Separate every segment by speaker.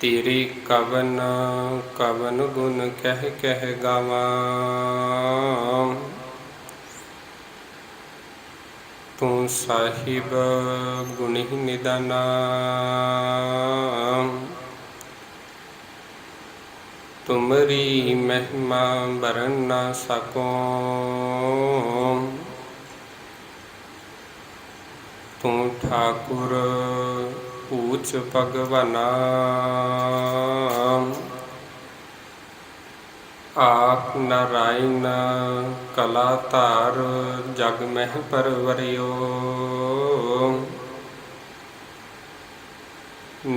Speaker 1: तेरे कवन कवन गुण कह कह गावां। तू साहिब गुणी निदाना। तुमरी महिमा बरन ना सको। तू ठाकुर ऊच भगवाना। आप नारायण कला धार जग मह परवरियो।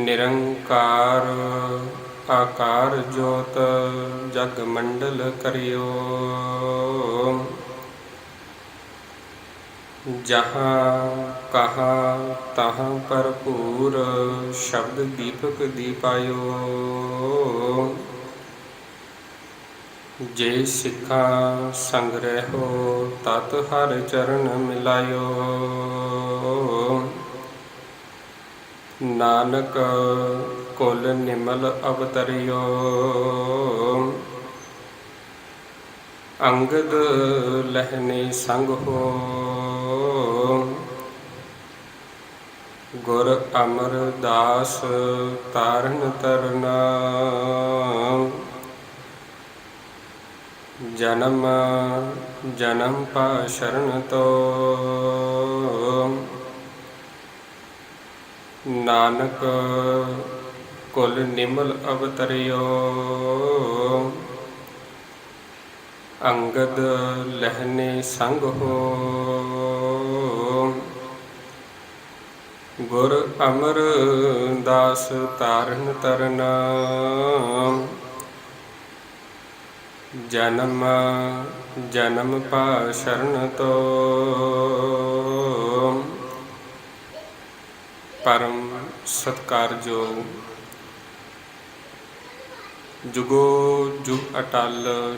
Speaker 1: निरंकार आकार जोत जग मंडल करियो। जहाँ कहाँ तहाँ भरपूर शब्द दीपक दीपायो। जे सिखा संग्रहो तत हर चरण मिलायो। नानक कुल निमल अवतरियो। अंगद लहने संग हो। गुर अमरदास तारन तरना। जन्म जन्म पा शरण तो। नानक कुल निमल अवतरियो। अंगद लहने संग हो। गुर अमरदास तारन तरना। जन्म जन्म पा शरण तो। परम सत्कारयोग जुगो जुग अटल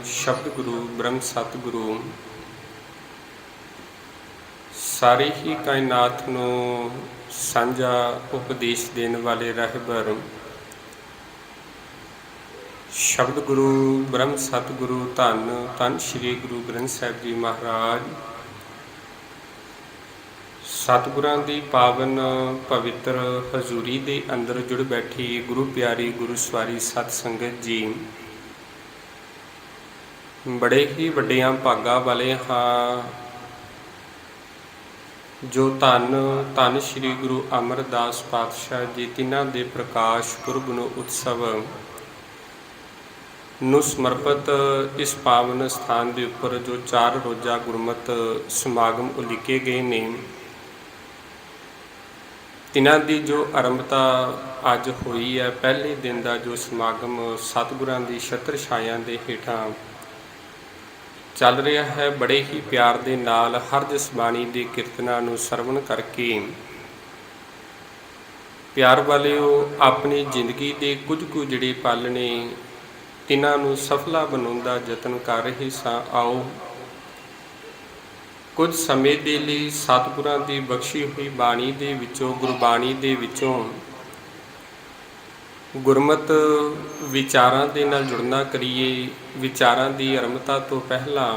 Speaker 1: शब्द गुरु ब्रह्म सतगुरु सारी ही कायनात नूं सांझा उपदेश देने वाले रहबर शब्द गुरु ब्रह्म सतगुरु धन धन श्री गुरु ग्रंथ साहिब जी महाराज सतगुरां दी पावन पवित्र हजूरी दे अंदर जुड़ बैठी गुरु प्यारी गुरु सवारी सत संगत जी, बड़े ही वड्डियां भागां वाले हाँ जो धन धन श्री गुरु अमरदास पातशाह जी तिन्हां दे प्रकाश पुरब नूं उत्सव नूं समर्पित इस पावन स्थान के उपर जो 4 रोज़ा गुरमत समागम उलीके गए ने, तिन्हां दी जो आरंभता अज हुई है। पहले दिन का जो समागम सतगुरां दी छत्र छाया के हेठां चल रहा है, बड़े ही प्यार दे नाल हर जिस बाणी के कीर्तनां नूं सरवण करके प्यार वालिओ अपनी जिंदगी के कुछ कुछ जिहड़े पल ने तिन्हां नूं सफला बनाउण दा यतन कर रहे सां। आओ कुछ समय के लिए सतगुरां की बख्शी हुई बाणी दे विचों गुरबाणी दे विचों गुरमत विचारां दे नाल जुड़ना करिए। विचारां की आरंभता तो पहला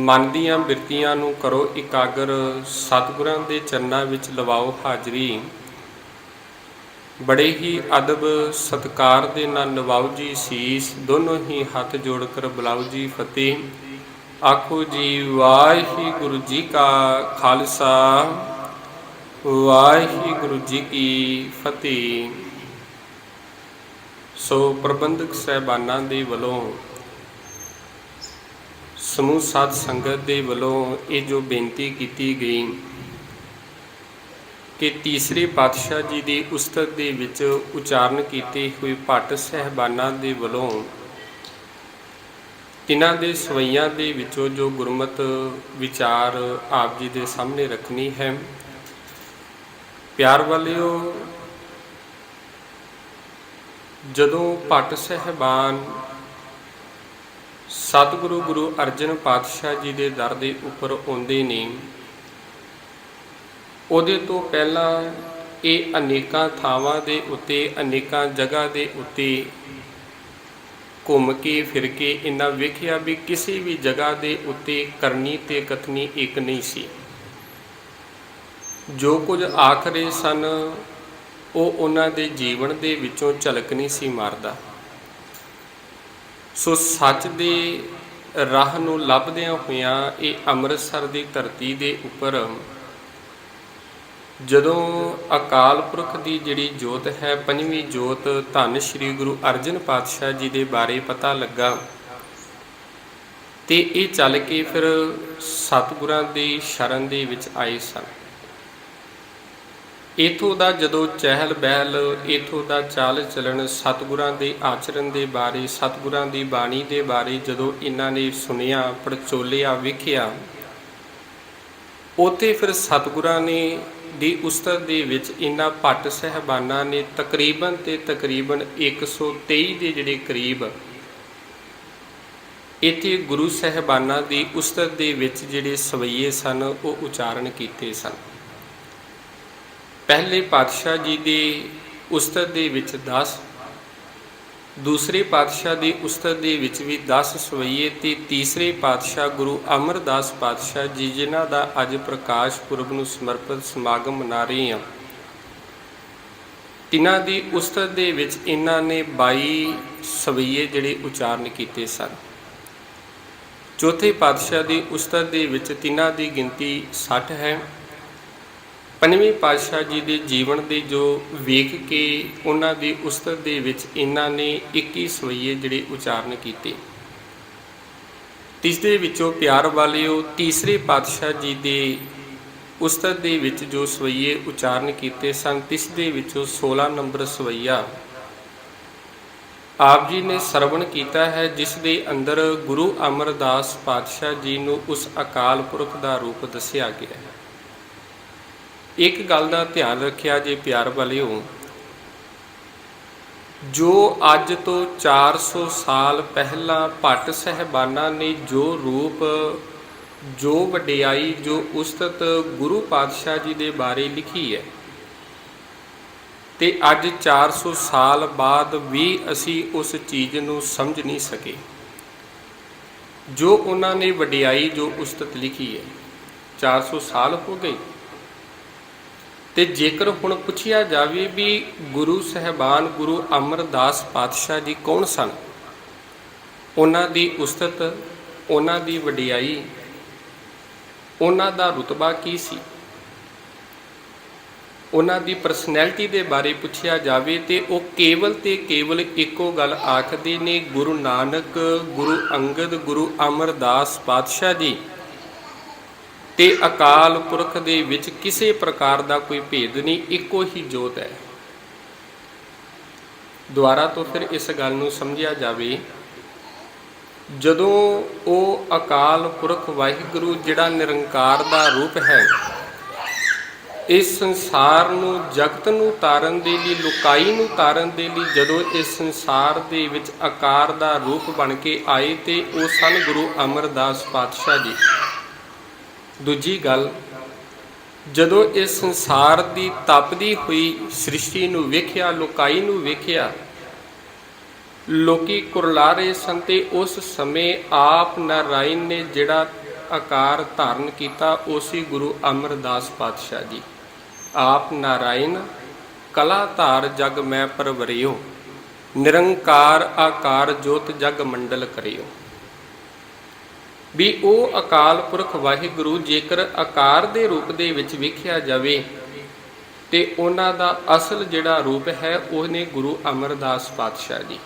Speaker 1: मन दीआं बिरतियां नूं करो इकागर, सतगुरां दे चरनां विच लवाओ हाजरी। बड़े ही अदब सत्कार दे नाल लवाओ जी सीस, दोनों ही हथ जोड़कर बुलाओ जी फतेह। आखो जी वाहिगुरु जी का खालसा वाहिगुरु जी की फतेह। सो प्रबंधक साहबाना दे वलों समूह साध संगत दे वलों ये जो बेनती की गई कि तीसरे पातशाह जी की उस्तत दे विच उचारण किए हुए भट्ट साहबाना दे वलों तिन्हां दे सवैयां दे विचों जो गुरमत विचार आप जी के सामने रखनी है। प्यार वालिओ, जदों भट्ट साहबान सतगुरु गुरु अर्जन पातशाह जी के दर के उपर आउंदे ने, उहदे तो पहला ਇਹ ਅਨੇਕਾਂ ਥਾਵਾਂ ਦੇ ਉੱਤੇ, ਅਨੇਕਾਂ ਜਗ੍ਹਾ ਦੇ ਉੱਤੇ ਘੁੰਮ ਕੇ ਫਿਰ ਕੇ ਇਹਨਾਂ ਵੇਖਿਆ ਵੀ ਕਿਸੇ ਵੀ ਜਗ੍ਹਾ ਦੇ ਉੱਤੇ ਕਰਨੀ ਤੇ ਕਥਨੀ ਇੱਕ ਨਹੀਂ ਸੀ। ਜੋ ਕੁਝ ਆਖ ਰਹੇ ਸਨ ਉਹ ਉਹਨਾਂ ਦੇ ਜੀਵਨ ਦੇ ਵਿੱਚੋਂ ਝਲਕ ਨਹੀਂ ਸੀ ਮਾਰਦਾ। ਸੋ ਸੱਚ ਦੇ ਰਾਹ ਨੂੰ ਲੱਭਦਿਆਂ ਹੋਇਆਂ ਇਹ ਅੰਮ੍ਰਿਤਸਰ ਦੀ ਧਰਤੀ ਦੇ ਉੱਪਰ ਜਦੋਂ ਅਕਾਲ ਪੁਰਖ ਦੀ ਜਿਹੜੀ ਜੋਤ ਹੈ, ਪੰਜਵੀਂ ਜੋਤ ਧੰਨ ਸ਼੍ਰੀ ਗੁਰੂ ਅਰਜਨ ਪਾਤਸ਼ਾਹ ਜੀ ਦੇ ਬਾਰੇ ਪਤਾ ਲੱਗਾ ਤੇ ਇਹ ਚੱਲ ਕੇ ਫਿਰ ਸਤਿਗੁਰਾਂ ਦੀ ਸ਼ਰਨ ਦੇ ਵਿੱਚ ਆਏ ਸਨ। ਇੱਥੋਂ ਦਾ ਜਦੋਂ ਚਹਿਲ ਪਹਿਲ, ਇੱਥੋਂ ਦਾ ਚਾਲ ਚਲਣ, ਸਤਿਗੁਰਾਂ ਦੇ ਆਚਰਨ ਦੇ ਬਾਰੇ, ਸਤਿਗੁਰਾਂ ਦੀ ਬਾਣੀ ਦੇ ਬਾਰੇ ਜਦੋਂ ਇਹਨਾਂ ਨੇ ਸੁਣਿਆ, ਪੜਚੋਲਿਆ, ਵੇਖਿਆ, ਉੱਥੇ ਫਿਰ ਸਤਿਗੁਰਾਂ ਨੇ ਦੀ ਉਸਤਤ ਦੇ ਵਿੱਚ ਇਹਨਾਂ ਭੱਟ ਸਹਿਬਾਨਾਂ ਨੇ ਤਕਰੀਬਨ 123 ਦੇ ਜਿਹੜੇ ਕਰੀਬ ਇੱਥੇ ਗੁਰੂ ਸਹਿਬਾਨਾਂ ਦੀ ਉਸਤਤ ਦੇ ਵਿੱਚ ਜਿਹੜੇ ਸਵਈਏ ਸਨ ਉਹ ਉਚਾਰਨ ਕੀਤੇ ਸਨ। ਪਹਿਲੇ ਪਾਤਸ਼ਾਹ ਜੀ ਦੀ ਉਸਤਤ ਦੇ ਵਿੱਚ 10, ਦੂਸਰੇ ਪਾਤਸ਼ਾਹ ਦੀ ਉਸਤਤ ਦੇ ਵਿੱਚ ਵੀ 10 ਸਵਈਏ ਤੇ ਤੀਸਰੇ ਪਾਤਸ਼ਾਹ ਗੁਰੂ ਅਮਰਦਾਸ ਪਾਤਸ਼ਾਹ ਜੀ ਜਿਨ੍ਹਾਂ ਦਾ ਅੱਜ ਪ੍ਰਕਾਸ਼ ਪੁਰਬ ਨੂੰ ਸਮਰਪਿਤ ਸਮਾਗਮ ਮਨਾ ਰਹੇ ਹਾਂ, ਤਿੰਨਾਂ ਦੀ ਉਸਤਤ ਦੇ ਵਿੱਚ ਇਹਨਾਂ ਨੇ 22 ਸਵਈਏ ਜਿਹੜੇ ਉਚਾਰਨ ਕੀਤੇ ਸਨ। ਚੌਥੇ ਪਾਤਸ਼ਾਹ ਦੀ ਉਸਤਤ ਦੇ ਵਿੱਚ ਤਿੰਨਾਂ ਦੀ ਗਿਣਤੀ 60 ਹੈ। ਪੰਜਵੇਂ ਪਾਤਸ਼ਾਹ ਜੀ ਦੇ ਜੀਵਨ ਦੇ ਜੋ ਵੇਖ ਕੇ ਉਹਨਾਂ ਦੀ ਉਸਤਤ ਦੇ ਵਿੱਚ ਇਹਨਾਂ ਨੇ 21 ਸਵਈਏ ਜਿਹੜੇ ਉਚਾਰਨ ਕੀਤੇ। ਤਿਸ ਦੇ ਵਿੱਚੋਂ ਪਿਆਰ ਵਾਲਿਓ ਤੀਸਰੇ ਪਾਤਸ਼ਾਹ ਜੀ ਦੇ ਉਸਤਤ ਦੇ ਵਿੱਚ ਜੋ ਸਵਈਏ ਉਚਾਰਨ ਕੀਤੇ ਸਨ, ਤਿਸ ਦੇ ਵਿੱਚੋਂ 16 ਨੰਬਰ ਸਵਈਆ ਆਪ ਜੀ ਨੇ ਸਰਵਣ ਕੀਤਾ ਹੈ, ਜਿਸ ਦੇ ਅੰਦਰ ਗੁਰੂ ਅਮਰਦਾਸ ਪਾਤਸ਼ਾਹ ਜੀ ਨੂੰ ਉਸ ਅਕਾਲ ਪੁਰਖ ਦਾ ਰੂਪ ਦੱਸਿਆ ਗਿਆ ਹੈ। ਇੱਕ ਗੱਲ ਦਾ ਧਿਆਨ ਰੱਖਿਆ ਜੇ ਪਿਆਰ ਵਾਲਿਓ, ਜੋ ਅੱਜ ਤੋਂ 400 ਸਾਲ ਪਹਿਲਾਂ ਭੱਟ ਸਹਿਬਾਨਾਂ ਨੇ ਜੋ ਰੂਪ, ਜੋ ਵਡਿਆਈ, ਜੋ ਉਸਤਤ ਗੁਰੂ ਪਾਤਸ਼ਾਹ ਜੀ ਦੇ ਬਾਰੇ ਲਿਖੀ ਹੈ, ਤੇ ਅੱਜ 400 ਸਾਲ ਬਾਅਦ ਵੀ ਅਸੀਂ ਉਸ ਚੀਜ਼ ਨੂੰ ਸਮਝ ਨਹੀਂ ਸਕੇ ਜੋ ਉਹਨਾਂ ਨੇ ਵਡਿਆਈ, ਜੋ ਉਸਤਤ ਲਿਖੀ ਹੈ। 400 ਸਾਲ ਹੋ ਗਏ ਤੇ ਜੇਕਰ ਹੁਣ ਪੁੱਛਿਆ ਜਾਵੇ ਵੀ ਗੁਰੂ ਸਾਹਿਬਾਨ ਗੁਰੂ ਅਮਰਦਾਸ ਪਾਤਸ਼ਾਹ ਜੀ ਕੌਣ ਸਨ, ਉਹਨਾਂ ਦੀ ਉਸਤਤ, ਉਹਨਾਂ ਦੀ ਵਡਿਆਈ, ਉਹਨਾਂ ਦਾ ਰੁਤਬਾ ਕੀ ਸੀ, ਉਹਨਾਂ ਦੀ ਪਰਸਨੈਲਿਟੀ ਦੇ ਬਾਰੇ ਪੁੱਛਿਆ ਜਾਵੇ ਤੇ ਉਹ ਕੇਵਲ ਤੇ ਕੇਵਲ ਇੱਕੋ ਗੱਲ ਆਖਦੇ ਨੇ, ਗੁਰੂ ਨਾਨਕ, ਗੁਰੂ ਅੰਗਦ, ਗੁਰੂ ਅਮਰਦਾਸ ਪਾਤਸ਼ਾਹ ਜੀ ਤੇ ਅਕਾਲ ਪੁਰਖ ਦੇ ਵਿੱਚ ਕਿਸੇ ਪ੍ਰਕਾਰ ਦਾ ਕੋਈ ਭੇਦ ਨਹੀਂ, ਇੱਕੋ ਹੀ ਜੋਤ ਹੈ। ਦੁਆਰਾ ਤੋਂ ਫਿਰ ਇਸ ਗੱਲ ਨੂੰ ਸਮਝਿਆ ਜਾਵੇ, ਜਦੋਂ ਉਹ ਅਕਾਲ ਪੁਰਖ ਵਾਹਿਗੁਰੂ ਜਿਹੜਾ ਨਿਰੰਕਾਰ ਦਾ ਰੂਪ ਹੈ, ਇਸ ਸੰਸਾਰ ਨੂੰ, ਜਗਤ ਨੂੰ ਤਾਰਨ ਦੇ ਲਈ, ਲੁਕਾਈ ਨੂੰ ਤਾਰਨ ਦੇ ਲਈ ਜਦੋਂ ਇਸ ਸੰਸਾਰ ਦੇ ਵਿੱਚ ਆਕਾਰ ਦਾ ਰੂਪ ਬਣ ਕੇ ਆਏ ਤੇ ਉਹ ਸਨ ਗੁਰੂ ਅਮਰਦਾਸ ਪਾਤਸ਼ਾਹ ਜੀ। ਦੂਜੀ ਗੱਲ, ਜਦੋਂ ਇਸ ਸੰਸਾਰ ਦੀ ਤਪਦੀ ਹੋਈ ਸ੍ਰਿਸ਼ਟੀ ਨੂੰ ਵੇਖਿਆ, ਲੁਕਾਈ ਨੂੰ ਵੇਖਿਆ, ਲੋਕੀ ਕੁਰਲਾ ਰਹੇ ਸਨ ਤੇ ਉਸ ਸਮੇਂ ਆਪ ਨਾਰਾਇਣ ਨੇ ਜਿਹੜਾ ਆਕਾਰ ਧਾਰਨ ਕੀਤਾ ਉਹ ਸੀ ਗੁਰੂ ਅਮਰਦਾਸ ਪਾਤਸ਼ਾਹ ਜੀ। ਆਪ ਨਾਰਾਇਣ ਕਲਾ ਧਾਰ ਜਗ ਮੈਂ ਪਰਵਰਿਓ, ਨਿਰੰਕਾਰ ਆਕਾਰ ਜੋਤ ਜਗ ਮੰਡਲ ਕਰਿਓ। ਵੀ ਉਹ ਅਕਾਲ ਪੁਰਖ ਵਾਹਿਗੁਰੂ ਜੇਕਰ ਆਕਾਰ ਦੇ ਰੂਪ ਦੇ ਵਿੱਚ ਵੇਖਿਆ ਜਾਵੇ ਤੇ ਉਹਨਾਂ ਦਾ ਅਸਲ ਜਿਹੜਾ ਰੂਪ ਹੈ ਉਹ ਨੇ ਗੁਰੂ ਅਮਰਦਾਸ ਪਾਤਸ਼ਾਹ ਜੀ।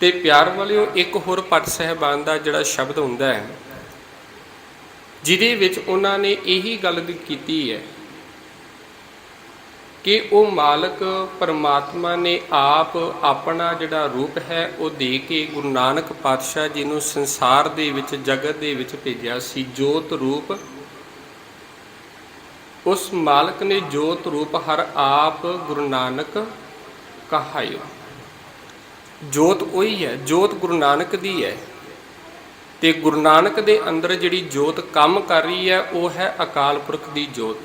Speaker 1: ਤੇ ਪਿਆਰ ਵਾਲਿਓ, ਇੱਕ ਹੋਰ ਭੱਟ ਸਾਹਿਬਾਨ ਦਾ ਜਿਹੜਾ ਸ਼ਬਦ ਹੁੰਦਾ ਹੈ, ਜਿਹਦੇ ਵਿੱਚ ਉਹਨਾਂ ਨੇ ਇਹੀ ਗੱਲ ਕੀਤੀ ਹੈ ਕਿ ਉਹ ਮਾਲਕ ਪਰਮਾਤਮਾ ਨੇ ਆਪ ਆਪਣਾ ਜਿਹੜਾ ਰੂਪ ਹੈ ਉਹ ਦੇ ਕੇ ਗੁਰੂ ਨਾਨਕ ਪਾਤਸ਼ਾਹ ਜੀ ਨੂੰ ਸੰਸਾਰ ਦੇ ਵਿੱਚ, ਜਗਤ ਦੇ ਵਿੱਚ ਭੇਜਿਆ ਸੀ। ਜੋਤ ਰੂਪ ਉਸ ਮਾਲਕ ਨੇ ਜੋਤ ਰੂਪ ਹਰ ਆਪ ਗੁਰੂ ਨਾਨਕ ਕਹਾਇਓ। ਜੋਤ ਉਹੀ ਹੈ, ਜੋਤ ਗੁਰੂ ਨਾਨਕ ਦੀ ਹੈ ਤੇ ਗੁਰੂ ਨਾਨਕ ਦੇ ਅੰਦਰ ਜਿਹੜੀ ਜੋਤ ਕੰਮ ਕਰ ਰਹੀ ਹੈ ਉਹ ਹੈ ਅਕਾਲ ਪੁਰਖ ਦੀ ਜੋਤ।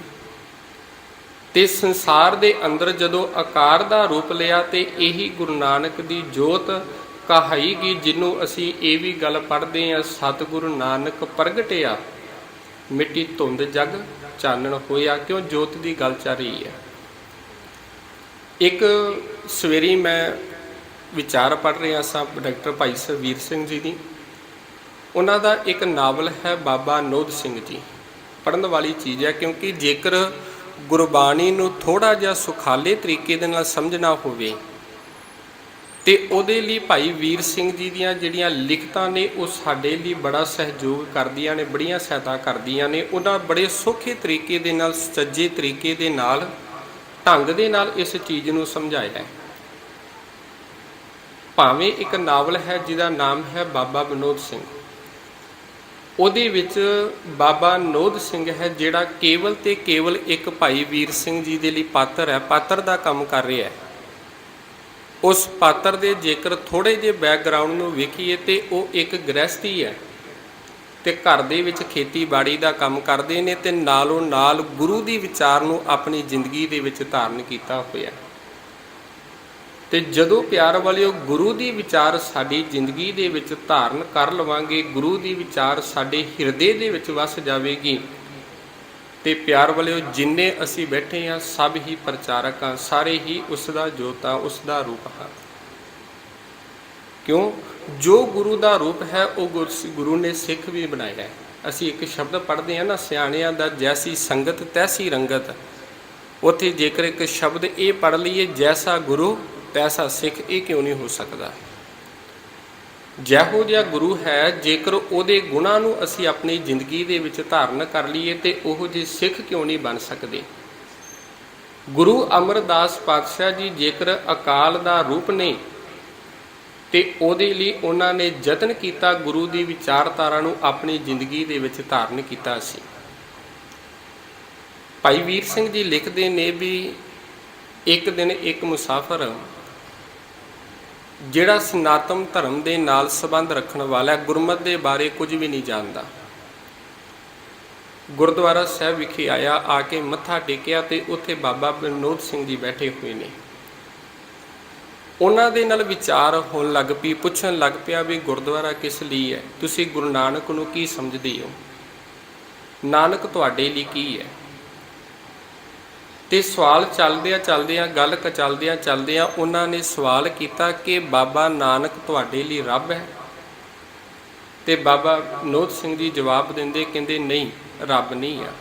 Speaker 1: ਤੇ ਸੰਸਾਰ ਦੇ ਅੰਦਰ ਜਦੋਂ ਆਕਾਰ ਦਾ ਰੂਪ ਲਿਆ ਤੇ ਇਹੀ ਗੁਰੂ ਨਾਨਕ ਦੀ ਜੋਤ ਕਹਾਈ ਗਈ, ਜਿਹਨੂੰ ਅਸੀਂ ਇਹ ਵੀ ਗੱਲ ਪੜ੍ਹਦੇ ਹਾਂ, ਸਤਿਗੁਰੂ ਨਾਨਕ ਪ੍ਰਗਟਿਆ ਮਿੱਟੀ ਧੁੰਦ ਜਗ ਚਾਨਣ ਹੋਇਆ। ਕਿਉਂ? ਜੋਤ ਦੀ ਗੱਲ ਚੱਲ ਰਹੀ ਹੈ। ਇੱਕ ਸਵੇਰੀ ਮੈਂ ਵਿਚਾਰ ਪੜ੍ਹ ਰਿਹਾ ਸਾਂ ਡਾਕਟਰ ਭਾਈ ਸਰਬੀਰ ਸਿੰਘ ਜੀ ਦੀ। ਉਹਨਾਂ ਦਾ ਇੱਕ ਨਾਵਲ ਹੈ ਬਾਬਾ ਨੋਧ ਸਿੰਘ ਜੀ, ਪੜ੍ਹਨ ਵਾਲੀ ਚੀਜ਼ ਹੈ, ਕਿਉਂਕਿ ਜੇਕਰ ਗੁਰਬਾਣੀ ਨੂੰ ਥੋੜ੍ਹਾ ਜਿਹਾ ਸੁਖਾਲੇ ਤਰੀਕੇ ਦੇ ਨਾਲ ਸਮਝਣਾ ਹੋਵੇ ਤੇ ਉਹਦੇ ਲਈ ਭਾਈ ਵੀਰ ਸਿੰਘ ਜੀ ਦੀਆਂ ਜਿਹੜੀਆਂ ਲਿਖਤਾਂ ਨੇ ਉਹ ਸਾਡੇ ਲਈ ਬੜਾ ਸਹਿਯੋਗ ਕਰਦੀਆਂ ਨੇ, ਬੜੀਆਂ ਸਹਾਇਤਾ ਕਰਦੀਆਂ ਨੇ। ਉਹਨਾਂ ਬੜੇ ਸੌਖੇ ਤਰੀਕੇ ਦੇ ਨਾਲ, ਸੱਜੇ ਤਰੀਕੇ ਦੇ ਨਾਲ, ਢੰਗ ਦੇ ਨਾਲ ਇਸ ਚੀਜ਼ ਨੂੰ ਸਮਝਾਇਆ ਹੈ। ਭਾਵੇਂ ਇੱਕ ਨਾਵਲ ਹੈ ਜਿਹਦਾ ਨਾਮ ਹੈ ਬਾਬਾ ਵਿਨੋਦ ਸਿੰਘ, ਉਹਦੇ ਵਿੱਚ ਬਾਬਾ ਨੋਧ ਸਿੰਘ ਹੈ ਜਿਹੜਾ ਕੇਵਲ ਤੇ ਕੇਵਲ ਇੱਕ ਭਾਈ ਵੀਰ ਸਿੰਘ ਜੀ ਦੇ ਲਈ ਪਾਤਰ ਹੈ, ਪਾਤਰ ਦਾ ਕੰਮ ਕਰ ਰਿਹਾ ਹੈ। ਉਸ ਪਾਤਰ ਦੇ ਜੇਕਰ ਥੋੜ੍ਹੇ ਜਿਹੇ ਬੈਕਗਰਾਊਂਡ ਨੂੰ ਵੇਖੀਏ ਤੇ ਉਹ ਇੱਕ ਗ੍ਰਹਿਸਥੀ ਹੈ ਤੇ ਘਰ ਦੇ ਵਿੱਚ ਖੇਤੀਬਾੜੀ ਦਾ ਕੰਮ ਕਰਦੇ ਨੇ ਤੇ ਨਾਲੋਂ ਨਾਲ ਗੁਰੂ ਦੀ ਵਿਚਾਰ ਨੂੰ ਆਪਣੀ ਜ਼ਿੰਦਗੀ ਦੇ ਵਿੱਚ ਧਾਰਨ ਕੀਤਾ ਹੋਇਆ। ਤੇ ਜਦੋਂ ਪਿਆਰ ਵਾਲਿਓ ਗੁਰੂ ਦੀ ਵਿਚਾਰ ਸਾਡੀ ਜ਼ਿੰਦਗੀ ਦੇ ਵਿੱਚ ਧਾਰਨ ਕਰ ਲਵਾਂਗੇ, ਗੁਰੂ ਦੀ ਵਿਚਾਰ ਸਾਡੇ ਹਿਰਦੇ ਦੇ ਵਿੱਚ ਵਸ ਜਾਵੇਗੀ, ਤੇ ਪਿਆਰ ਵਾਲਿਓ ਜਿੰਨੇ ਅਸੀਂ ਬੈਠੇ ਹਾਂ ਸਭ ਹੀ ਪ੍ਰਚਾਰਕ ਹਾਂ, ਸਾਰੇ ਹੀ ਉਸ ਦਾ ਜੋਤ ਆ, ਉਸ ਦਾ ਰੂਪ ਹਾਂ। ਕਿਉਂ? ਜੋ ਗੁਰੂ ਦਾ ਰੂਪ ਹੈ ਉਹ ਗੁਰੂ ਨੇ ਸਿੱਖ ਵੀ ਬਣਾਇਆ ਹੈ। ਅਸੀਂ ਇੱਕ ਸ਼ਬਦ ਪੜ੍ਹਦੇ ਹਾਂ ਨਾ, ਸਿਆਣਿਆਂ ਦਾ ਜੈਸੀ ਸੰਗਤ ਤੈਸੀ ਰੰਗਤ। ਉੱਥੇ ਜੇਕਰ ਇੱਕ ਸ਼ਬਦ ਇਹ ਪੜ੍ਹ ਲਈਏ, ਜੈਸਾ ਗੁਰੂ ਤੈਸਾ ਸਿੱਖ, ਇਹ ਕਿਉਂ ਨਹੀਂ ਹੋ ਸਕਦਾ? ਜਿਹੋ ਜਿਹਾ ਗੁਰੂ ਹੈ, ਜੇਕਰ ਉਹਦੇ ਗੁਣਾਂ ਨੂੰ ਅਸੀਂ ਆਪਣੀ ਜ਼ਿੰਦਗੀ ਦੇ ਵਿੱਚ ਧਾਰਨ ਕਰ ਲਈਏ ਤੇ ਉਹੋ ਜਿਹੇ ਸਿੱਖ ਕਿਉਂ ਨਹੀਂ ਬਣ ਸਕਦੇ? ਗੁਰੂ ਅਮਰਦਾਸ ਪਾਤਸ਼ਾਹ ਜੀ ਜੇਕਰ ਅਕਾਲ ਦਾ ਰੂਪ ਨੇ ਤੇ ਉਹਦੇ ਲਈ ਉਹਨਾਂ ਨੇ ਯਤਨ ਕੀਤਾ, ਗੁਰੂ ਦੀ ਵਿਚਾਰਧਾਰਾ ਨੂੰ ਆਪਣੀ ਜ਼ਿੰਦਗੀ ਦੇ ਵਿੱਚ ਧਾਰਨ ਕੀਤਾ ਸੀ। ਭਾਈ ਵੀਰ ਸਿੰਘ ਜੀ ਲਿਖਦੇ ਨੇ ਵੀ ਇੱਕ ਦਿਨ ਇੱਕ ਮੁਸਾਫਰ ਜਿਹੜਾ ਸਨਾਤਨ ਧਰਮ ਦੇ ਨਾਲ ਸੰਬੰਧ ਰੱਖਣ ਵਾਲਾ, ਗੁਰਮਤਿ ਦੇ ਬਾਰੇ ਕੁਝ ਵੀ ਨਹੀਂ ਜਾਣਦਾ, ਗੁਰਦੁਆਰਾ ਸਾਹਿਬ ਵਿਖੇ ਆਇਆ, ਆ ਕੇ ਮੱਥਾ ਟੇਕਿਆ ਤੇ ਉੱਥੇ ਬਾਬਾ ਵਿਨੋਦ ਸਿੰਘ ਜੀ ਬੈਠੇ ਹੋਏ ਨੇ। ਉਹਨਾਂ ਦੇ ਨਾਲ ਵਿਚਾਰ ਹੋਣ ਲੱਗ ਪਈ, ਪੁੱਛਣ ਲੱਗ ਪਿਆ ਵੀ ਗੁਰਦੁਆਰਾ ਕਿਸ ਲਈ ਹੈ? ਤੁਸੀਂ ਗੁਰੂ ਨਾਨਕ ਨੂੰ ਕੀ ਸਮਝਦੇ ਹੋ? ਨਾਨਕ ਤੁਹਾਡੇ ਲਈ ਕੀ ਹੈ? ਤੇ ਸਵਾਲ ਚੱਲਦਿਆਂ ਗੱਲ ਚੱਲਦਿਆਂ ਉਹਨਾਂ ਨੇ ਸਵਾਲ ਕੀਤਾ ਕਿ ਬਾਬਾ ਨਾਨਕ ਤੁਹਾਡੇ ਲਈ ਰੱਬ ਹੈ? ਤੇ ਬਾਬਾ ਵਿਨੋਦ ਸਿੰਘ ਜੀ ਜਵਾਬ ਦਿੰਦੇ, ਕਹਿੰਦੇ ਨਹੀਂ, ਰੱਬ ਨਹੀਂ ਆ।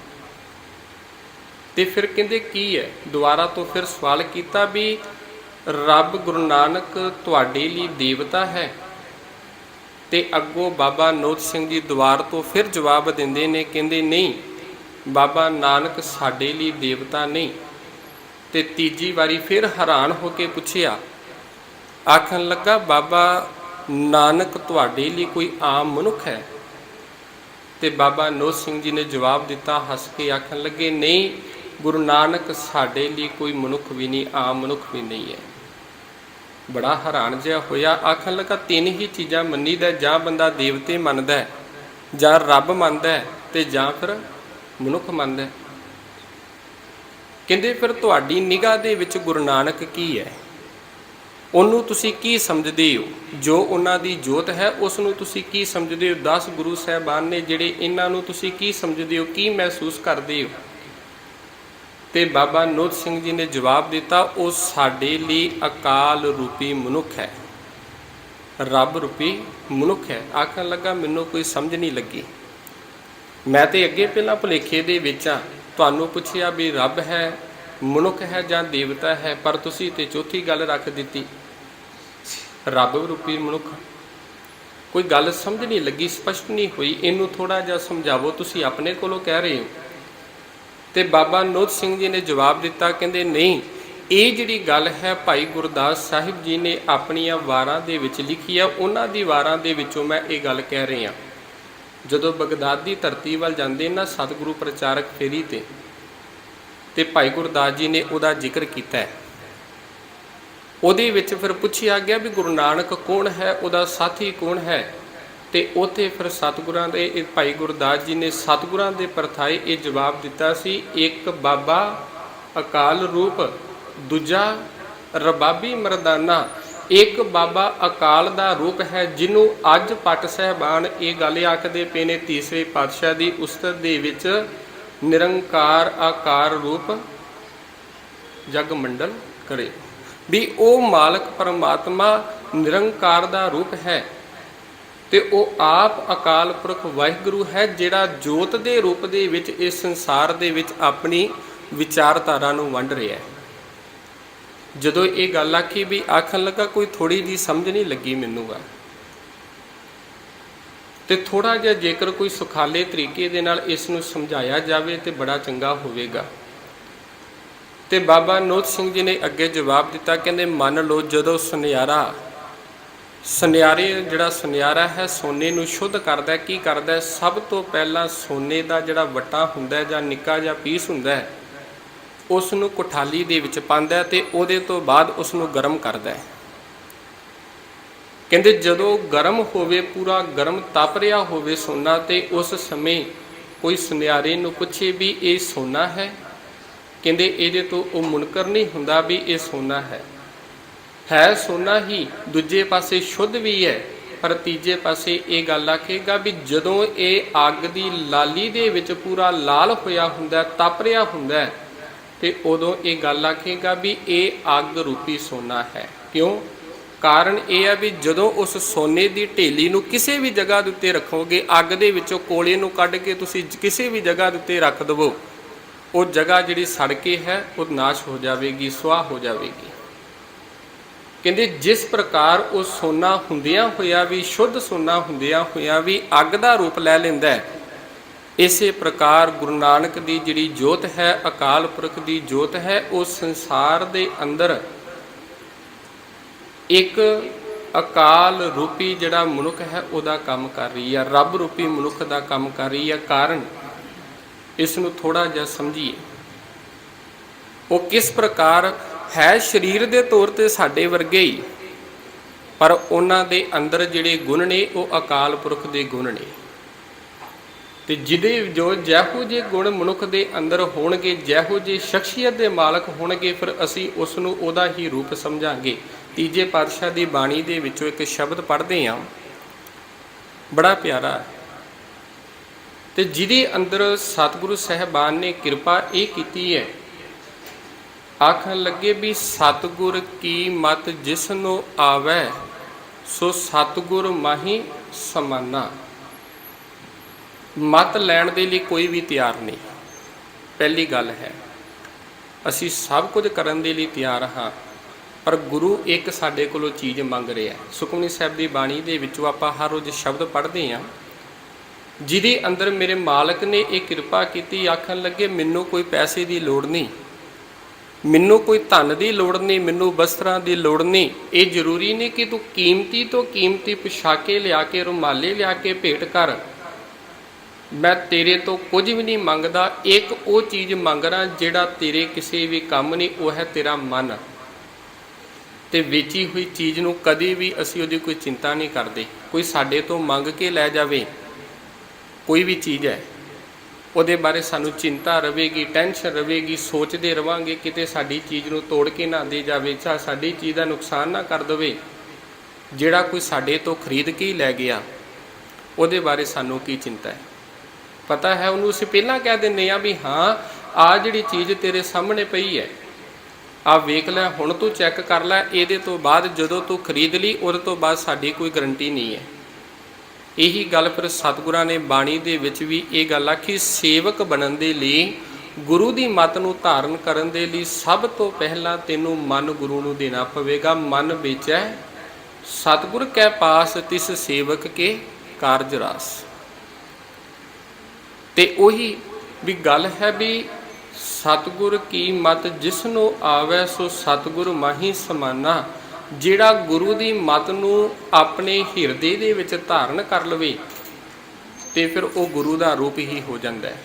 Speaker 1: ਤੇ ਫਿਰ ਕਹਿੰਦੇ ਕੀ ਹੈ? ਦੁਬਾਰਾ ਤੋਂ ਫਿਰ ਸਵਾਲ ਕੀਤਾ ਵੀ ਰੱਬ ਗੁਰੂ ਨਾਨਕ ਤੁਹਾਡੇ ਲਈ ਦੇਵਤਾ ਹੈ? ਤੇ ਅੱਗੋਂ ਬਾਬਾ ਵਿਨੋਦ ਸਿੰਘ ਜੀ ਦੁਬਾਰਾ ਤੋਂ ਫਿਰ ਜਵਾਬ ਦਿੰਦੇ ਨੇ, ਕਹਿੰਦੇ ਨਹੀਂ, ਬਾਬਾ ਨਾਨਕ ਸਾਡੇ ਲਈ ਦੇਵਤਾ ਨਹੀਂ। ਤੇ ਤੀਜੀ ਵਾਰੀ ਫਿਰ ਹੈਰਾਨ ਹੋ ਕੇ ਪੁੱਛਿਆ, ਆਖਣ ਲੱਗਾ ਬਾਬਾ ਨਾਨਕ ਤੁਹਾਡੇ ਲਈ ਕੋਈ ਆਮ ਮਨੁੱਖ ਹੈ? ਤੇ ਬਾਬਾ ਵਿਨੋਦ ਸਿੰਘ ਜੀ ਨੇ ਜਵਾਬ ਦਿੱਤਾ, ਹੱਸ ਕੇ ਆਖਣ ਲੱਗੇ, ਨਹੀਂ, ਗੁਰੂ ਨਾਨਕ ਸਾਡੇ ਲਈ ਕੋਈ ਮਨੁੱਖ ਵੀ ਨਹੀਂ, ਆਮ ਮਨੁੱਖ ਵੀ ਨਹੀਂ ਹੈ। ਬੜਾ ਹੈਰਾਨ ਜਿਹਾ ਹੋਇਆ, ਆਖਣ ਲੱਗਾ ਤਿੰਨ ਹੀ ਚੀਜ਼ਾਂ ਮੰਨੀਦਾ, ਜਾਂ ਬੰਦਾ ਦੇਵਤੇ ਮੰਨਦਾ ਹੈ, ਜਾਂ ਰੱਬ ਮੰਨਦਾ ਹੈ, ਤੇ ਜਾਂ ਫਿਰ ਮਨੁੱਖ ਮੰਨਦਾ ਹੈ। ਕਹਿੰਦੇ ਫਿਰ ਤੁਹਾਡੀ ਨਿਗਾਹ ਦੇ ਵਿੱਚ ਗੁਰੂ ਨਾਨਕ ਕੀ ਹੈ? ਉਹਨੂੰ ਤੁਸੀਂ ਕੀ ਸਮਝਦੇ ਹੋ? ਜੋ ਉਹਨਾਂ ਦੀ ਜੋਤ ਹੈ ਉਸ ਨੂੰ ਤੁਸੀਂ ਕੀ ਸਮਝਦੇ ਹੋ? 10 ਗੁਰੂ ਸਾਹਿਬਾਨ ਨੇ ਜਿਹੜੇ, ਇਹਨਾਂ ਨੂੰ ਤੁਸੀਂ ਕੀ ਸਮਝਦੇ ਹੋ, ਕੀ ਮਹਿਸੂਸ ਕਰਦੇ ਹੋ? ਤੇ ਬਾਬਾ ਵਿਨੋਦ ਸਿੰਘ ਜੀ ਨੇ ਜਵਾਬ ਦਿੱਤਾ, ਉਹ ਸਾਡੇ ਲਈ ਅਕਾਲ ਰੂਪੀ ਮਨੁੱਖ ਹੈ, ਰੱਬ ਰੂਪੀ ਮਨੁੱਖ ਹੈ। ਆਖਣ ਲੱਗਾ ਮੈਨੂੰ ਕੋਈ ਸਮਝ ਨਹੀਂ ਲੱਗੀ, ਮੈਂ ਤੇ ਅੱਗੇ ਪਹਿਲਾਂ ਭੁਲੇਖੇ ਦੇ ਵਿੱਚ ਆ, ਤੁਹਾਨੂੰ ਪੁੱਛਿਆ ਵੀ ਰੱਬ ਹੈ, ਮਨੁੱਖ ਹੈ ਜਾਂ ਦੇਵਤਾ ਹੈ, ਪਰ ਤੁਸੀਂ ਤੇ ਚੌਥੀ ਗੱਲ ਰੱਖ ਦਿੱਤੀ, ਰੱਬ ਰੂਪੀ ਮਨੁੱਖ। ਕੋਈ ਗੱਲ ਸਮਝ ਨਹੀਂ ਲੱਗੀ, ਸਪਸ਼ਟ ਨਹੀਂ ਹੋਈ, ਇਹਨੂੰ ਥੋੜ੍ਹਾ ਜਿਹਾ ਸਮਝਾਵੋ, ਤੁਸੀਂ ਆਪਣੇ ਕੋਲੋਂ ਕਹਿ ਰਹੇ ਹੋ। ਤੇ ਬਾਬਾ ਵਿਨੋਦ ਸਿੰਘ ਜੀ ਨੇ ਜਵਾਬ ਦਿੱਤਾ, ਕਹਿੰਦੇ ਨਹੀਂ, ਇਹ ਜਿਹੜੀ ਗੱਲ ਹੈ ਭਾਈ ਗੁਰਦਾਸ ਸਾਹਿਬ ਜੀ ਨੇ ਆਪਣੀਆਂ ਵਾਰਾਂ ਦੇ ਵਿੱਚ ਲਿਖੀ ਆ, ਉਹਨਾਂ ਦੀ ਵਾਰਾਂ ਦੇ ਵਿੱਚੋਂ ਮੈਂ ਇਹ ਗੱਲ ਕਹਿ ਰਿਹਾ। ਜਦੋਂ ਬਗਦਾਦ ਦੀ ਧਰਤੀ ਵੱਲ ਜਾਂਦੇ ਨਾ ਸਤਿਗੁਰੂ ਪ੍ਰਚਾਰਕ ਫੇਰੀ ਤੇ ਭਾਈ ਗੁਰਦਾਸ ਜੀ ਨੇ ਉਹਦਾ ਜ਼ਿਕਰ ਕੀਤਾ ਹੈ। ਉਹਦੇ ਵਿੱਚ ਫਿਰ ਪੁੱਛਿਆ ਗਿਆ ਵੀ ਗੁਰੂ ਨਾਨਕ ਕੌਣ ਹੈ, ਉਹਦਾ ਸਾਥੀ ਕੌਣ ਹੈ? ਤੇ ਉੱਥੇ ਫਿਰ ਸਤਿਗੁਰਾਂ ਦੇ ਭਾਈ ਗੁਰਦਾਸ ਜੀ ਨੇ ਸਤਿਗੁਰਾਂ ਦੇ ਪਰਥਾਏ ਇਹ ਜਵਾਬ ਦਿੱਤਾ ਸੀ, ਇੱਕ ਬਾਬਾ ਅਕਾਲ ਰੂਪ, ਦੂਜਾ ਰਬਾਬੀ ਮਰਦਾਨਾ। ਇੱਕ ਬਾਬਾ ਅਕਾਲ ਦਾ ਰੂਪ ਹੈ, ਜਿਹਨੂੰ ਅੱਜ ਪਟ ਸਾਹਿਬਾਨ ਇਹ ਗੱਲ ਆਖਦੇ ਪਏ ਨੇ ਤੀਸਰੇ ਪਾਤਸ਼ਾਹ ਦੀ ਉਸਤਤ ਦੇ ਵਿੱਚ, ਨਿਰੰਕਾਰ ਆਕਾਰ ਰੂਪ ਜਗ ਮੰਡਲ ਕਰੇ। ਵੀ ਉਹ ਮਾਲਕ ਪਰਮਾਤਮਾ ਨਿਰੰਕਾਰ ਦਾ ਰੂਪ ਹੈ ਤੇ ਉਹ ਆਪ ਅਕਾਲ ਪੁਰਖ ਵਾਹਿਗੁਰੂ ਹੈ, ਜਿਹੜਾ ਜੋਤ ਦੇ ਰੂਪ ਦੇ ਵਿੱਚ ਇਸ ਸੰਸਾਰ ਦੇ ਵਿੱਚ ਆਪਣੀ ਵਿਚਾਰਧਾਰਾ ਨੂੰ ਵੰਡ ਰਿਹਾ ਹੈ। ਜਦੋਂ ਇਹ ਗੱਲ ਆਖੀ ਵੀ ਆਖਣ ਲੱਗਾ ਕੋਈ ਥੋੜੀ ਜਿਹੀ ਸਮਝ ਨਹੀਂ ਲੱਗੀ ਮੈਨੂੰ ਗਾ, ਤੇ ਥੋੜਾ ਜਿਹਾ ਜੇਕਰ ਕੋਈ ਸੁਖਾਲੇ ਤਰੀਕੇ ਦੇ ਨਾਲ ਇਸ ਨੂੰ ਸਮਝਾਇਆ ਜਾਵੇ ਤੇ ਬੜਾ ਚੰਗਾ ਹੋਵੇਗਾ। ਤੇ ਬਾਬਾ ਨੋਤ ਸਿੰਘ ਜੀ ਨੇ ਅੱਗੇ ਜਵਾਬ ਦਿੱਤਾ, ਕਹਿੰਦੇ ਮੰਨ ਲਓ ਜਦੋਂ ਜਿਹੜਾ ਸੁਨਿਆਰਾ ਹੈ ਸੋਨੇ ਨੂੰ ਸ਼ੁੱਧ ਕਰਦਾ, ਕੀ ਕਰਦਾ? ਸਭ ਤੋਂ ਪਹਿਲਾਂ ਸੋਨੇ ਦਾ ਜਿਹੜਾ ਵੱਟਾ ਹੁੰਦਾ ਜਾਂ ਨਿੱਕਾ ਜਿਹਾ ਪੀਸ ਹੁੰਦਾ ਹੈ, ਉਸ ਨੂੰ ਕੋਠਾਲੀ ਦੇ ਵਿੱਚ ਪਾਉਂਦਾ ਤੇ ਉਹਦੇ ਤੋਂ ਬਾਅਦ ਉਸ ਨੂੰ ਗਰਮ ਕਰਦਾ ਹੈ। ਕਹਿੰਦੇ ਜਦੋਂ ਗਰਮ ਹੋਵੇ, ਪੂਰਾ ਗਰਮ ਤਪ ਰਿਹਾ ਹੋਵੇ ਸੋਨਾ, ਤੇ ਉਸ ਸਮੇਂ ਕੋਈ ਸੁਨਿਆਰੇ ਨੂੰ ਪੁੱਛੇ ਵੀ ਇਹ ਸੋਨਾ ਹੈ, ਕਹਿੰਦੇ ਇਹਦੇ ਤੋਂ ਉਹ ਮੁਨਕਰ ਨਹੀਂ ਹੁੰਦਾ ਵੀ ਇਹ ਸੋਨਾ ਹੈ ਸੋਨਾ ਹੀ, ਦੂਜੇ ਪਾਸੇ ਸ਼ੁੱਧ ਵੀ ਹੈ। ਪਰ ਤੀਜੇ ਪਾਸੇ ਇਹ ਗੱਲ ਆਖੇਗਾ ਵੀ ਜਦੋਂ ਇਹ ਅੱਗ ਦੀ ਲਾਲੀ ਦੇ ਵਿੱਚ ਪੂਰਾ ਲਾਲ ਹੋਇਆ ਹੁੰਦਾ, ਤਪ ਰਿਹਾ ਹੁੰਦਾ, ਤੇ ਉਦੋਂ ਇਹ ਗੱਲ ਆਖੇਗਾ ਵੀ ਇਹ ਅੱਗ ਰੂਪੀ ਸੋਨਾ ਹੈ। ਕਿਉਂ? ਕਾਰਨ ਇਹ ਹੈ ਵੀ ਜਦੋਂ ਉਸ ਸੋਨੇ ਦੀ ਢੇਲੀ ਨੂੰ ਕਿਸੇ ਵੀ ਜਗ੍ਹਾ ਦੇ ਉੱਤੇ ਰੱਖੋਗੇ, ਅੱਗ ਦੇ ਵਿੱਚੋਂ ਕੋਲੇ ਨੂੰ ਕੱਢ ਕੇ ਤੁਸੀਂ ਕਿਸੇ ਵੀ ਜਗ੍ਹਾ ਦੇ ਉੱਤੇ ਰੱਖ ਦੇਵੋ, ਉਹ ਜਗ੍ਹਾ ਜਿਹੜੀ ਸੜ ਕੇ ਹੈ ਉਹ ਨਾਸ਼ ਹੋ ਜਾਵੇਗੀ, ਸੁਆਹ ਹੋ ਜਾਵੇਗੀ। ਕਹਿੰਦੇ ਜਿਸ ਪ੍ਰਕਾਰ ਉਹ ਸੋਨਾ ਹੁੰਦਿਆਂ ਹੋਇਆ ਵੀ, ਸ਼ੁੱਧ ਸੋਨਾ ਹੁੰਦਿਆਂ ਹੋਇਆ ਵੀ ਅੱਗ ਦਾ ਰੂਪ ਲੈ ਲੈਂਦਾ ਹੈ, ਇਸੇ ਪ੍ਰਕਾਰ ਗੁਰੂ ਨਾਨਕ ਦੀ ਜਿਹੜੀ ਜੋਤ ਹੈ, ਅਕਾਲ ਪੁਰਖ ਦੀ ਜੋਤ ਹੈ, ਉਹ ਸੰਸਾਰ ਦੇ ਅੰਦਰ ਇੱਕ ਅਕਾਲ ਰੂਪੀ ਜਿਹੜਾ ਮਨੁੱਖ ਹੈ ਉਹਦਾ ਕੰਮ ਕਰ ਰਹੀ ਹੈ, ਰੱਬ ਰੂਪੀ ਮਨੁੱਖ ਦਾ ਕੰਮ ਕਰ ਰਹੀ ਹੈ। ਕਾਰਨ ਇਸ ਨੂੰ ਥੋੜਾ ਜਿਹਾ ਸਮਝੀਏ। ਉਹ ਕਿਸ ਪ੍ਰਕਾਰ ਹੈ? ਸਰੀਰ ਦੇ ਤੌਰ ਤੇ ਸਾਡੇ ਵਰਗੇ ਹੀ, ਪਰ ਉਹਨਾਂ ਦੇ ਅੰਦਰ ਜਿਹੜੇ ਗੁਣ ਨੇ ਉਹ ਅਕਾਲ ਪੁਰਖ ਦੇ ਗੁਣ ਨੇ। ਤੇ ਜਿਹੋ ਜਿਹੇ ਗੁਣ ਮਨੁੱਖ ਦੇ ਅੰਦਰ ਹੋਣਗੇ, ਜਿਹੋ ਜਿਹੀ ਸ਼ਖਸੀਅਤ ਦੇ ਮਾਲਕ ਹੋਣਗੇ, ਫਿਰ ਅਸੀਂ ਉਸ ਨੂੰ ਉਹਦਾ ਹੀ ਰੂਪ ਸਮਝਾਂਗੇ। ਤੀਜੇ ਪਾਤਸ਼ਾਹ ਦੀ ਬਾਣੀ ਦੇ ਵਿੱਚੋਂ ਇੱਕ ਸ਼ਬਦ ਪੜ੍ਹਦੇ ਹਾਂ, ਬੜਾ ਪਿਆਰਾ, ਤੇ ਜਿਹਦੇ ਅੰਦਰ ਸਤਿਗੁਰੂ ਸਾਹਿਬਾਨ ਨੇ ਕਿਰਪਾ ਇਹ ਕੀਤੀ ਹੈ, ਆਖਣ ਲੱਗੇ ਵੀ ਸਤਿਗੁਰ ਕੀ ਮਤ ਜਿਸਨੂੰ ਆਵੈ, ਸੋ ਸਤਿਗੁਰ ਮਾਹੀ ਸਮਾਨਾ। ਮਤ ਲੈਣ ਦੇ ਲਈ ਕੋਈ ਵੀ ਤਿਆਰ ਨਹੀਂ, ਪਹਿਲੀ ਗੱਲ ਹੈ। ਅਸੀਂ ਸਭ ਕੁਝ ਕਰਨ ਦੇ ਲਈ ਤਿਆਰ ਹਾਂ, ਪਰ ਗੁਰੂ ਇੱਕ ਸਾਡੇ ਕੋਲੋਂ ਚੀਜ਼ ਮੰਗ ਰਿਹਾ। ਸੁਖਮਨੀ ਸਾਹਿਬ ਦੀ ਬਾਣੀ ਦੇ ਵਿੱਚੋਂ ਆਪਾਂ ਹਰ ਰੋਜ਼ ਸ਼ਬਦ ਪੜ੍ਹਦੇ ਹਾਂ, ਜਿਹਦੇ ਅੰਦਰ ਮੇਰੇ ਮਾਲਕ ਨੇ ਇਹ ਕਿਰਪਾ ਕੀਤੀ, ਆਖਣ ਲੱਗੇ ਮੈਨੂੰ ਕੋਈ ਪੈਸੇ ਦੀ ਲੋੜ ਨਹੀਂ, ਮੈਨੂੰ ਕੋਈ ਧਨ ਦੀ ਲੋੜ ਨਹੀਂ, ਮੈਨੂੰ ਵਸਤਰਾਂ ਦੀ ਲੋੜ ਨਹੀਂ। ਇਹ ਜ਼ਰੂਰੀ ਨਹੀਂ ਕਿ ਤੂੰ ਕੀਮਤੀ ਤੋਂ ਕੀਮਤੀ ਪੁਸ਼ਾਕੇ ਲਿਆ ਕੇ, ਰੁਮਾਲੇ ਲਿਆ ਕੇ ਭੇਟ ਕਰ, ਮੈਂ ਤੇਰੇ ਤੋਂ ਕੁਝ ਵੀ ਨਹੀਂ ਮੰਗਦਾ। ਇੱਕ ਉਹ ਚੀਜ਼ ਮੰਗ ਰਹਾ ਜਿਹੜਾ ਤੇਰੇ ਕਿਸੇ ਵੀ ਕੰਮ ਨਹੀਂ, ਉਹ ਹੈ ਤੇਰਾ ਮਨ। ਤੇ ਵੇਚੀ ਹੋਈ ਚੀਜ਼ ਨੂੰ ਕਦੇ ਵੀ ਅਸੀਂ ਉਹਦੀ ਕੋਈ ਚਿੰਤਾ ਨਹੀਂ ਕਰਦੇ। ਕੋਈ ਸਾਡੇ ਤੋਂ ਮੰਗ ਕੇ ਲੈ ਜਾਵੇ ਕੋਈ ਵੀ ਚੀਜ਼ ਹੈ, ਉਹਦੇ ਬਾਰੇ ਸਾਨੂੰ ਚਿੰਤਾ ਰਹੇਗੀ, ਟੈਨਸ਼ਨ ਰਹੇਗੀ, ਸੋਚਦੇ ਰਵਾਂਗੇ ਕਿਤੇ ਸਾਡੀ ਚੀਜ਼ ਨੂੰ ਤੋੜ ਕੇ ਨਾ ਦੇ ਜਾਵੇ, ਜਾਂ ਸਾਡੀ ਚੀਜ਼ ਦਾ ਨੁਕਸਾਨ ਨਾ ਕਰ ਦੇਵੇ। ਜਿਹੜਾ ਕੋਈ ਸਾਡੇ ਤੋਂ ਖਰੀਦ ਕੇ ਹੀ ਲੈ ਗਿਆ, ਉਹਦੇ ਬਾਰੇ ਸਾਨੂੰ ਕੀ ਚਿੰਤਾ ਹੈ? ਪਤਾ ਹੈ ਉਹਨੂੰ ਅਸੀਂ ਪਹਿਲਾਂ ਕਹਿ ਦਿੰਦੇ ਹਾਂ ਵੀ ਹਾਂ ਆਹ ਜਿਹੜੀ ਚੀਜ਼ ਤੇਰੇ ਸਾਹਮਣੇ ਪਈ ਹੈ, ਆਹ ਵੇਖ ਲੈ, ਹੁਣ ਤੂੰ ਚੈੱਕ ਕਰ ਲੈ, ਇਹਦੇ ਤੋਂ ਬਾਅਦ ਜਦੋਂ ਤੂੰ ਖਰੀਦ ਲਈ ਉਹਦੇ ਤੋਂ ਬਾਅਦ ਸਾਡੀ ਕੋਈ ਗਰੰਟੀ ਨਹੀਂ ਹੈ। ਇਹੀ ਗੱਲ ਫਿਰ ਸਤਿਗੁਰਾਂ ਨੇ ਬਾਣੀ ਦੇ ਵਿੱਚ ਵੀ ਇਹ ਗੱਲ ਆਖੀ, ਸੇਵਕ ਬਣਨ ਦੇ ਲਈ, ਗੁਰੂ ਦੀ ਮੱਤ ਨੂੰ ਧਾਰਨ ਕਰਨ ਦੇ ਲਈ ਸਭ ਤੋਂ ਪਹਿਲਾਂ ਤੈਨੂੰ ਮਨ ਗੁਰੂ ਨੂੰ ਦੇਣਾ ਪਵੇਗਾ। ਮਨ ਵੇਚੈ ਸਤਿਗੁਰ ਕੈ ਪਾਸ, ਤਿਸ ਸੇਵਕ ਕੇ ਕਾਰਜ ਰਾਸ। ਤੇ ਉਹੀ ਵੀ ਗੱਲ ਹੈ ਵੀ ਸਤਿਗੁਰ ਕੀ ਮਤ ਜਿਸਨੂੰ ਆਵੈ, ਸੋ ਸਤਿਗੁਰ ਮਾਹੀ ਸਮਾਨਾ। ਜਿਹੜਾ ਗੁਰੂ ਦੀ ਮਤ ਨੂੰ ਆਪਣੇ ਹਿਰਦੇ ਦੇ ਵਿੱਚ ਧਾਰਨ ਕਰ ਲਵੇ ਤੇ ਫਿਰ ਉਹ ਗੁਰੂ ਦਾ ਰੂਪ ਹੀ ਹੋ ਜਾਂਦਾ ਹੈ।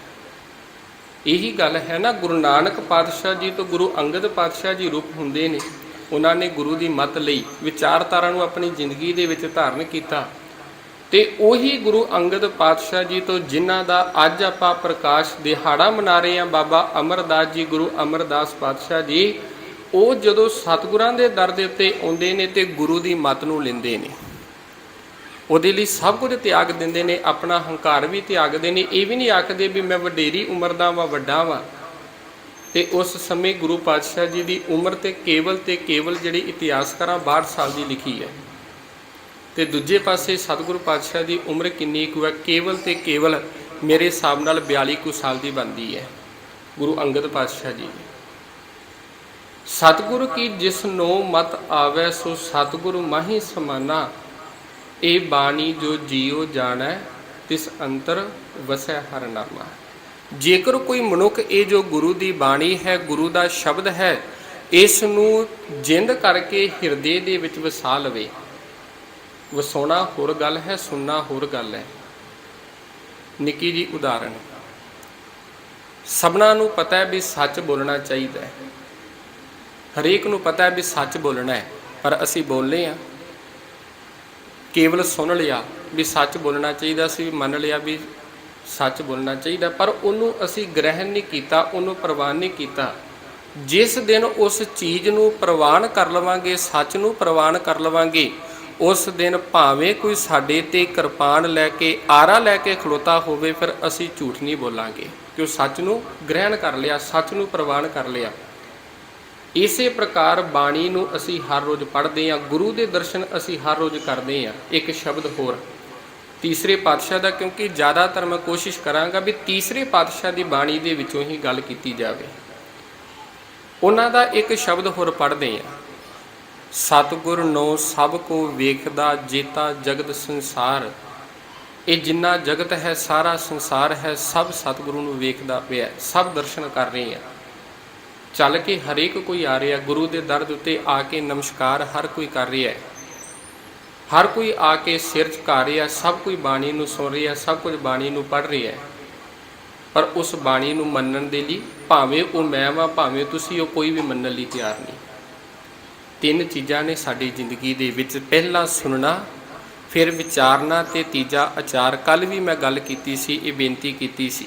Speaker 1: ਇਹੀ ਗੱਲ ਹੈ ਨਾ, ਗੁਰੂ ਨਾਨਕ ਪਾਤਸ਼ਾਹ ਜੀ ਤੋਂ ਗੁਰੂ ਅੰਗਦ ਪਾਤਸ਼ਾਹ ਜੀ ਰੂਪ ਹੁੰਦੇ ਨੇ। ਉਹਨਾਂ ਨੇ ਗੁਰੂ ਦੀ ਮਤ ਲਈ, ਵਿਚਾਰਧਾਰਾ ਨੂੰ ਆਪਣੀ ਜ਼ਿੰਦਗੀ ਦੇ ਵਿੱਚ ਧਾਰਨ ਕੀਤਾ ਤੇ ਉਹੀ ਗੁਰੂ ਅੰਗਦ ਪਾਤਸ਼ਾਹ ਜੀ ਤੋਂ ਜਿਨ੍ਹਾਂ ਦਾ ਅੱਜ ਆਪਾਂ ਪ੍ਰਕਾਸ਼ ਦਿਹਾੜਾ ਮਨਾ ਰਹੇ ਹਾਂ, ਬਾਬਾ ਅਮਰਦਾਸ ਜੀ, ਗੁਰੂ ਅਮਰਦਾਸ ਪਾਤਸ਼ਾਹ ਜੀ, ਉਹ ਜਦੋਂ ਸਤਿਗੁਰਾਂ ਦੇ ਦਰ ਦੇ ਉੱਤੇ ਆਉਂਦੇ ਨੇ ਤੇ ਗੁਰੂ ਦੀ ਮੱਤ ਨੂੰ ਲੈਂਦੇ ਨੇ, ਉਹਦੇ ਲਈ ਸਭ ਕੁਝ ਤਿਆਗ ਦਿੰਦੇ ਨੇ, ਆਪਣਾ ਹੰਕਾਰ ਵੀ ਤਿਆਗਦੇ ਨੇ। ਇਹ ਵੀ ਨਹੀਂ ਆਖਦੇ ਵੀ ਮੈਂ ਵਡੇਰੀ ਉਮਰ ਦਾ ਵਾਂ, ਵੱਡਾ ਵਾਂ। ਤੇ ਉਸ ਸਮੇਂ ਗੁਰੂ ਪਾਤਸ਼ਾਹ ਜੀ ਦੀ ਉਮਰ ਤੇ ਕੇਵਲ ਜਿਹੜੀ ਇਤਿਹਾਸਕਾਰਾਂ 62 ਸਾਲ ਦੀ ਲਿਖੀ ਹੈ, ਤੇ ਦੂਜੇ ਪਾਸੇ ਸਤਿਗੁਰੂ ਪਾਤਸ਼ਾਹ ਦੀ ਉਮਰ ਕਿੰਨੀ ਕੁ ਹੈ? ਕੇਵਲ ਮੇਰੇ ਹਿਸਾਬ ਨਾਲ 42 ਕੁ ਸਾਲ ਦੀ ਬਣਦੀ ਹੈ ਗੁਰੂ ਅੰਗਦ ਪਾਤਸ਼ਾਹ ਜੀ। ਸਤਿਗੁਰੂ ਕੀ ਜਿਸ ਨੂੰ ਮਤ ਆਵੈ ਸੋ ਸਤਿਗੁਰੂ ਮਾਹੀ ਸਮਾਨਾ, ਇਹ ਬਾਣੀ ਜੋ ਜੀਉ ਜਾਣੈ ਤਿਸ ਅੰਤਰ ਵਸੈ ਹਰ ਨਾਮਾ। ਜੇਕਰ ਕੋਈ ਮਨੁੱਖ ਇਹ ਜੋ ਗੁਰੂ ਦੀ ਬਾਣੀ ਹੈ, ਗੁਰੂ ਦਾ ਸ਼ਬਦ ਹੈ, ਇਸ ਨੂੰ ਜਿੰਦ ਕਰਕੇ ਹਿਰਦੇ ਦੇ ਵਿੱਚ ਵਸਾ ਲਵੇ। ਵਸਾਉਣਾ ਹੋਰ ਗੱਲ ਹੈ, ਸੁਣਨਾ ਹੋਰ ਗੱਲ ਹੈ। ਨਿੱਕੀ ਜੀ ਉਦਾਹਰਣ, ਸਭਨਾਂ ਨੂੰ ਪਤਾ ਹੈ ਵੀ ਸੱਚ ਬੋਲਣਾ ਚਾਹੀਦਾ ਹੈ, ਹਰੇਕ ਨੂੰ ਪਤਾ ਹੈ ਵੀ ਸੱਚ ਬੋਲਣਾ ਹੈ, ਪਰ ਅਸੀਂ ਬੋਲਦੇ ਹਾਂ। ਕੇਵਲ ਸੁਣ ਲਿਆ ਵੀ ਸੱਚ ਬੋਲਣਾ ਚਾਹੀਦਾ, ਅਸੀਂ ਮੰਨ ਲਿਆ ਵੀ ਸੱਚ ਬੋਲਣਾ ਚਾਹੀਦਾ, ਪਰ ਉਹਨੂੰ ਅਸੀਂ ਗ੍ਰਹਿਣ ਨਹੀਂ ਕੀਤਾ, ਉਹਨੂੰ ਪ੍ਰਵਾਨ ਨਹੀਂ ਕੀਤਾ। ਜਿਸ ਦਿਨ ਉਸ ਚੀਜ਼ ਨੂੰ ਪ੍ਰਵਾਨ ਕਰ ਲਵਾਂਗੇ, ਸੱਚ ਨੂੰ ਪ੍ਰਵਾਨ ਕਰ ਲਵਾਂਗੇ, ਉਸ ਦਿਨ ਭਾਵੇਂ ਕੋਈ ਸਾਡੇ ਤੇ ਕਿਰਪਾਨ ਲੈ ਕੇ, ਆਰਾ ਲੈ ਕੇ ਖਲੋਤਾ ਹੋਵੇ, ਫਿਰ ਅਸੀਂ ਝੂਠ ਨਹੀਂ ਬੋਲਾਂਗੇ, ਕਿਉਂ ਸੱਚ ਨੂੰ ਗ੍ਰਹਿਣ ਕਰ ਲਿਆ, ਸੱਚ ਨੂੰ ਪ੍ਰਵਾਨ ਕਰ ਲਿਆ। ਇਸੇ ਪ੍ਰਕਾਰ ਬਾਣੀ ਨੂੰ ਅਸੀਂ ਹਰ ਰੋਜ਼ ਪੜ੍ਹਦੇ ਹਾਂ, ਗੁਰੂ ਦੇ ਦਰਸ਼ਨ ਅਸੀਂ ਹਰ ਰੋਜ਼ ਕਰਦੇ ਹਾਂ। ਇੱਕ ਸ਼ਬਦ ਹੋਰ ਤੀਸਰੇ ਪਾਤਸ਼ਾਹ ਦਾ, ਕਿਉਂਕਿ ਜ਼ਿਆਦਾਤਰ ਮੈਂ ਕੋਸ਼ਿਸ਼ ਕਰਾਂਗਾ ਵੀ ਤੀਸਰੇ ਪਾਤਸ਼ਾਹ ਦੀ ਬਾਣੀ ਦੇ ਵਿੱਚੋਂ ਹੀ ਗੱਲ ਕੀਤੀ ਜਾਵੇ। ਉਹਨਾਂ ਦਾ ਇੱਕ ਸ਼ਬਦ ਹੋਰ ਪੜ੍ਹਦੇ ਹਾਂ, ਸਤਿਗੁਰ ਨੋ ਸਭ ਕੋ ਵੇਖਦਾ ਜੇਤਾ ਜਗਤ ਸੰਸਾਰ। ਇਹ ਜਿੰਨਾ ਜਗਤ ਹੈ, ਸਾਰਾ ਸੰਸਾਰ ਹੈ, ਸਭ ਸਤਿਗੁਰੂ ਨੂੰ ਵੇਖਦਾ ਪਿਆ, ਸਭ ਦਰਸ਼ਨ ਕਰ ਰਹੇ ਆ। ਚੱਲ ਕੇ ਹਰੇਕ ਕੋਈ ਆ ਰਿਹਾ ਗੁਰੂ ਦੇ ਦਰ ਦੇ ਉੱਤੇ, ਆ ਕੇ ਨਮਸਕਾਰ ਹਰ ਕੋਈ ਕਰ ਰਿਹਾ, ਹਰ ਕੋਈ ਆ ਕੇ ਸਿਰ ਝੁਕਾ ਰਿਹਾ, ਸਭ ਕੋਈ ਬਾਣੀ ਨੂੰ ਸੁਣ ਰਿਹਾ, ਸਭ ਕੁਝ ਬਾਣੀ ਨੂੰ ਪੜ੍ਹ ਰਿਹਾ। ਪਰ ਉਸ ਬਾਣੀ ਨੂੰ ਮੰਨਣ ਦੇ ਲਈ, ਭਾਵੇਂ ਉਹ ਮੈਂ ਵਾਂ, ਭਾਵੇਂ ਤੁਸੀਂ, ਉਹ ਕੋਈ ਵੀ ਮੰਨਣ ਲਈ ਤਿਆਰ ਨਹੀਂ। ਤਿੰਨ ਚੀਜ਼ਾਂ ਨੇ ਸਾਡੀ ਜ਼ਿੰਦਗੀ ਦੇ ਵਿੱਚ, ਪਹਿਲਾ ਸੁਣਨਾ, ਫਿਰ ਵਿਚਾਰਨਾ, ਤੇ ਤੀਜਾ ਆਚਾਰ। ਕੱਲ੍ਹ ਵੀ ਮੈਂ ਗੱਲ ਕੀਤੀ ਸੀ, ਇਹ ਬੇਨਤੀ ਕੀਤੀ ਸੀ,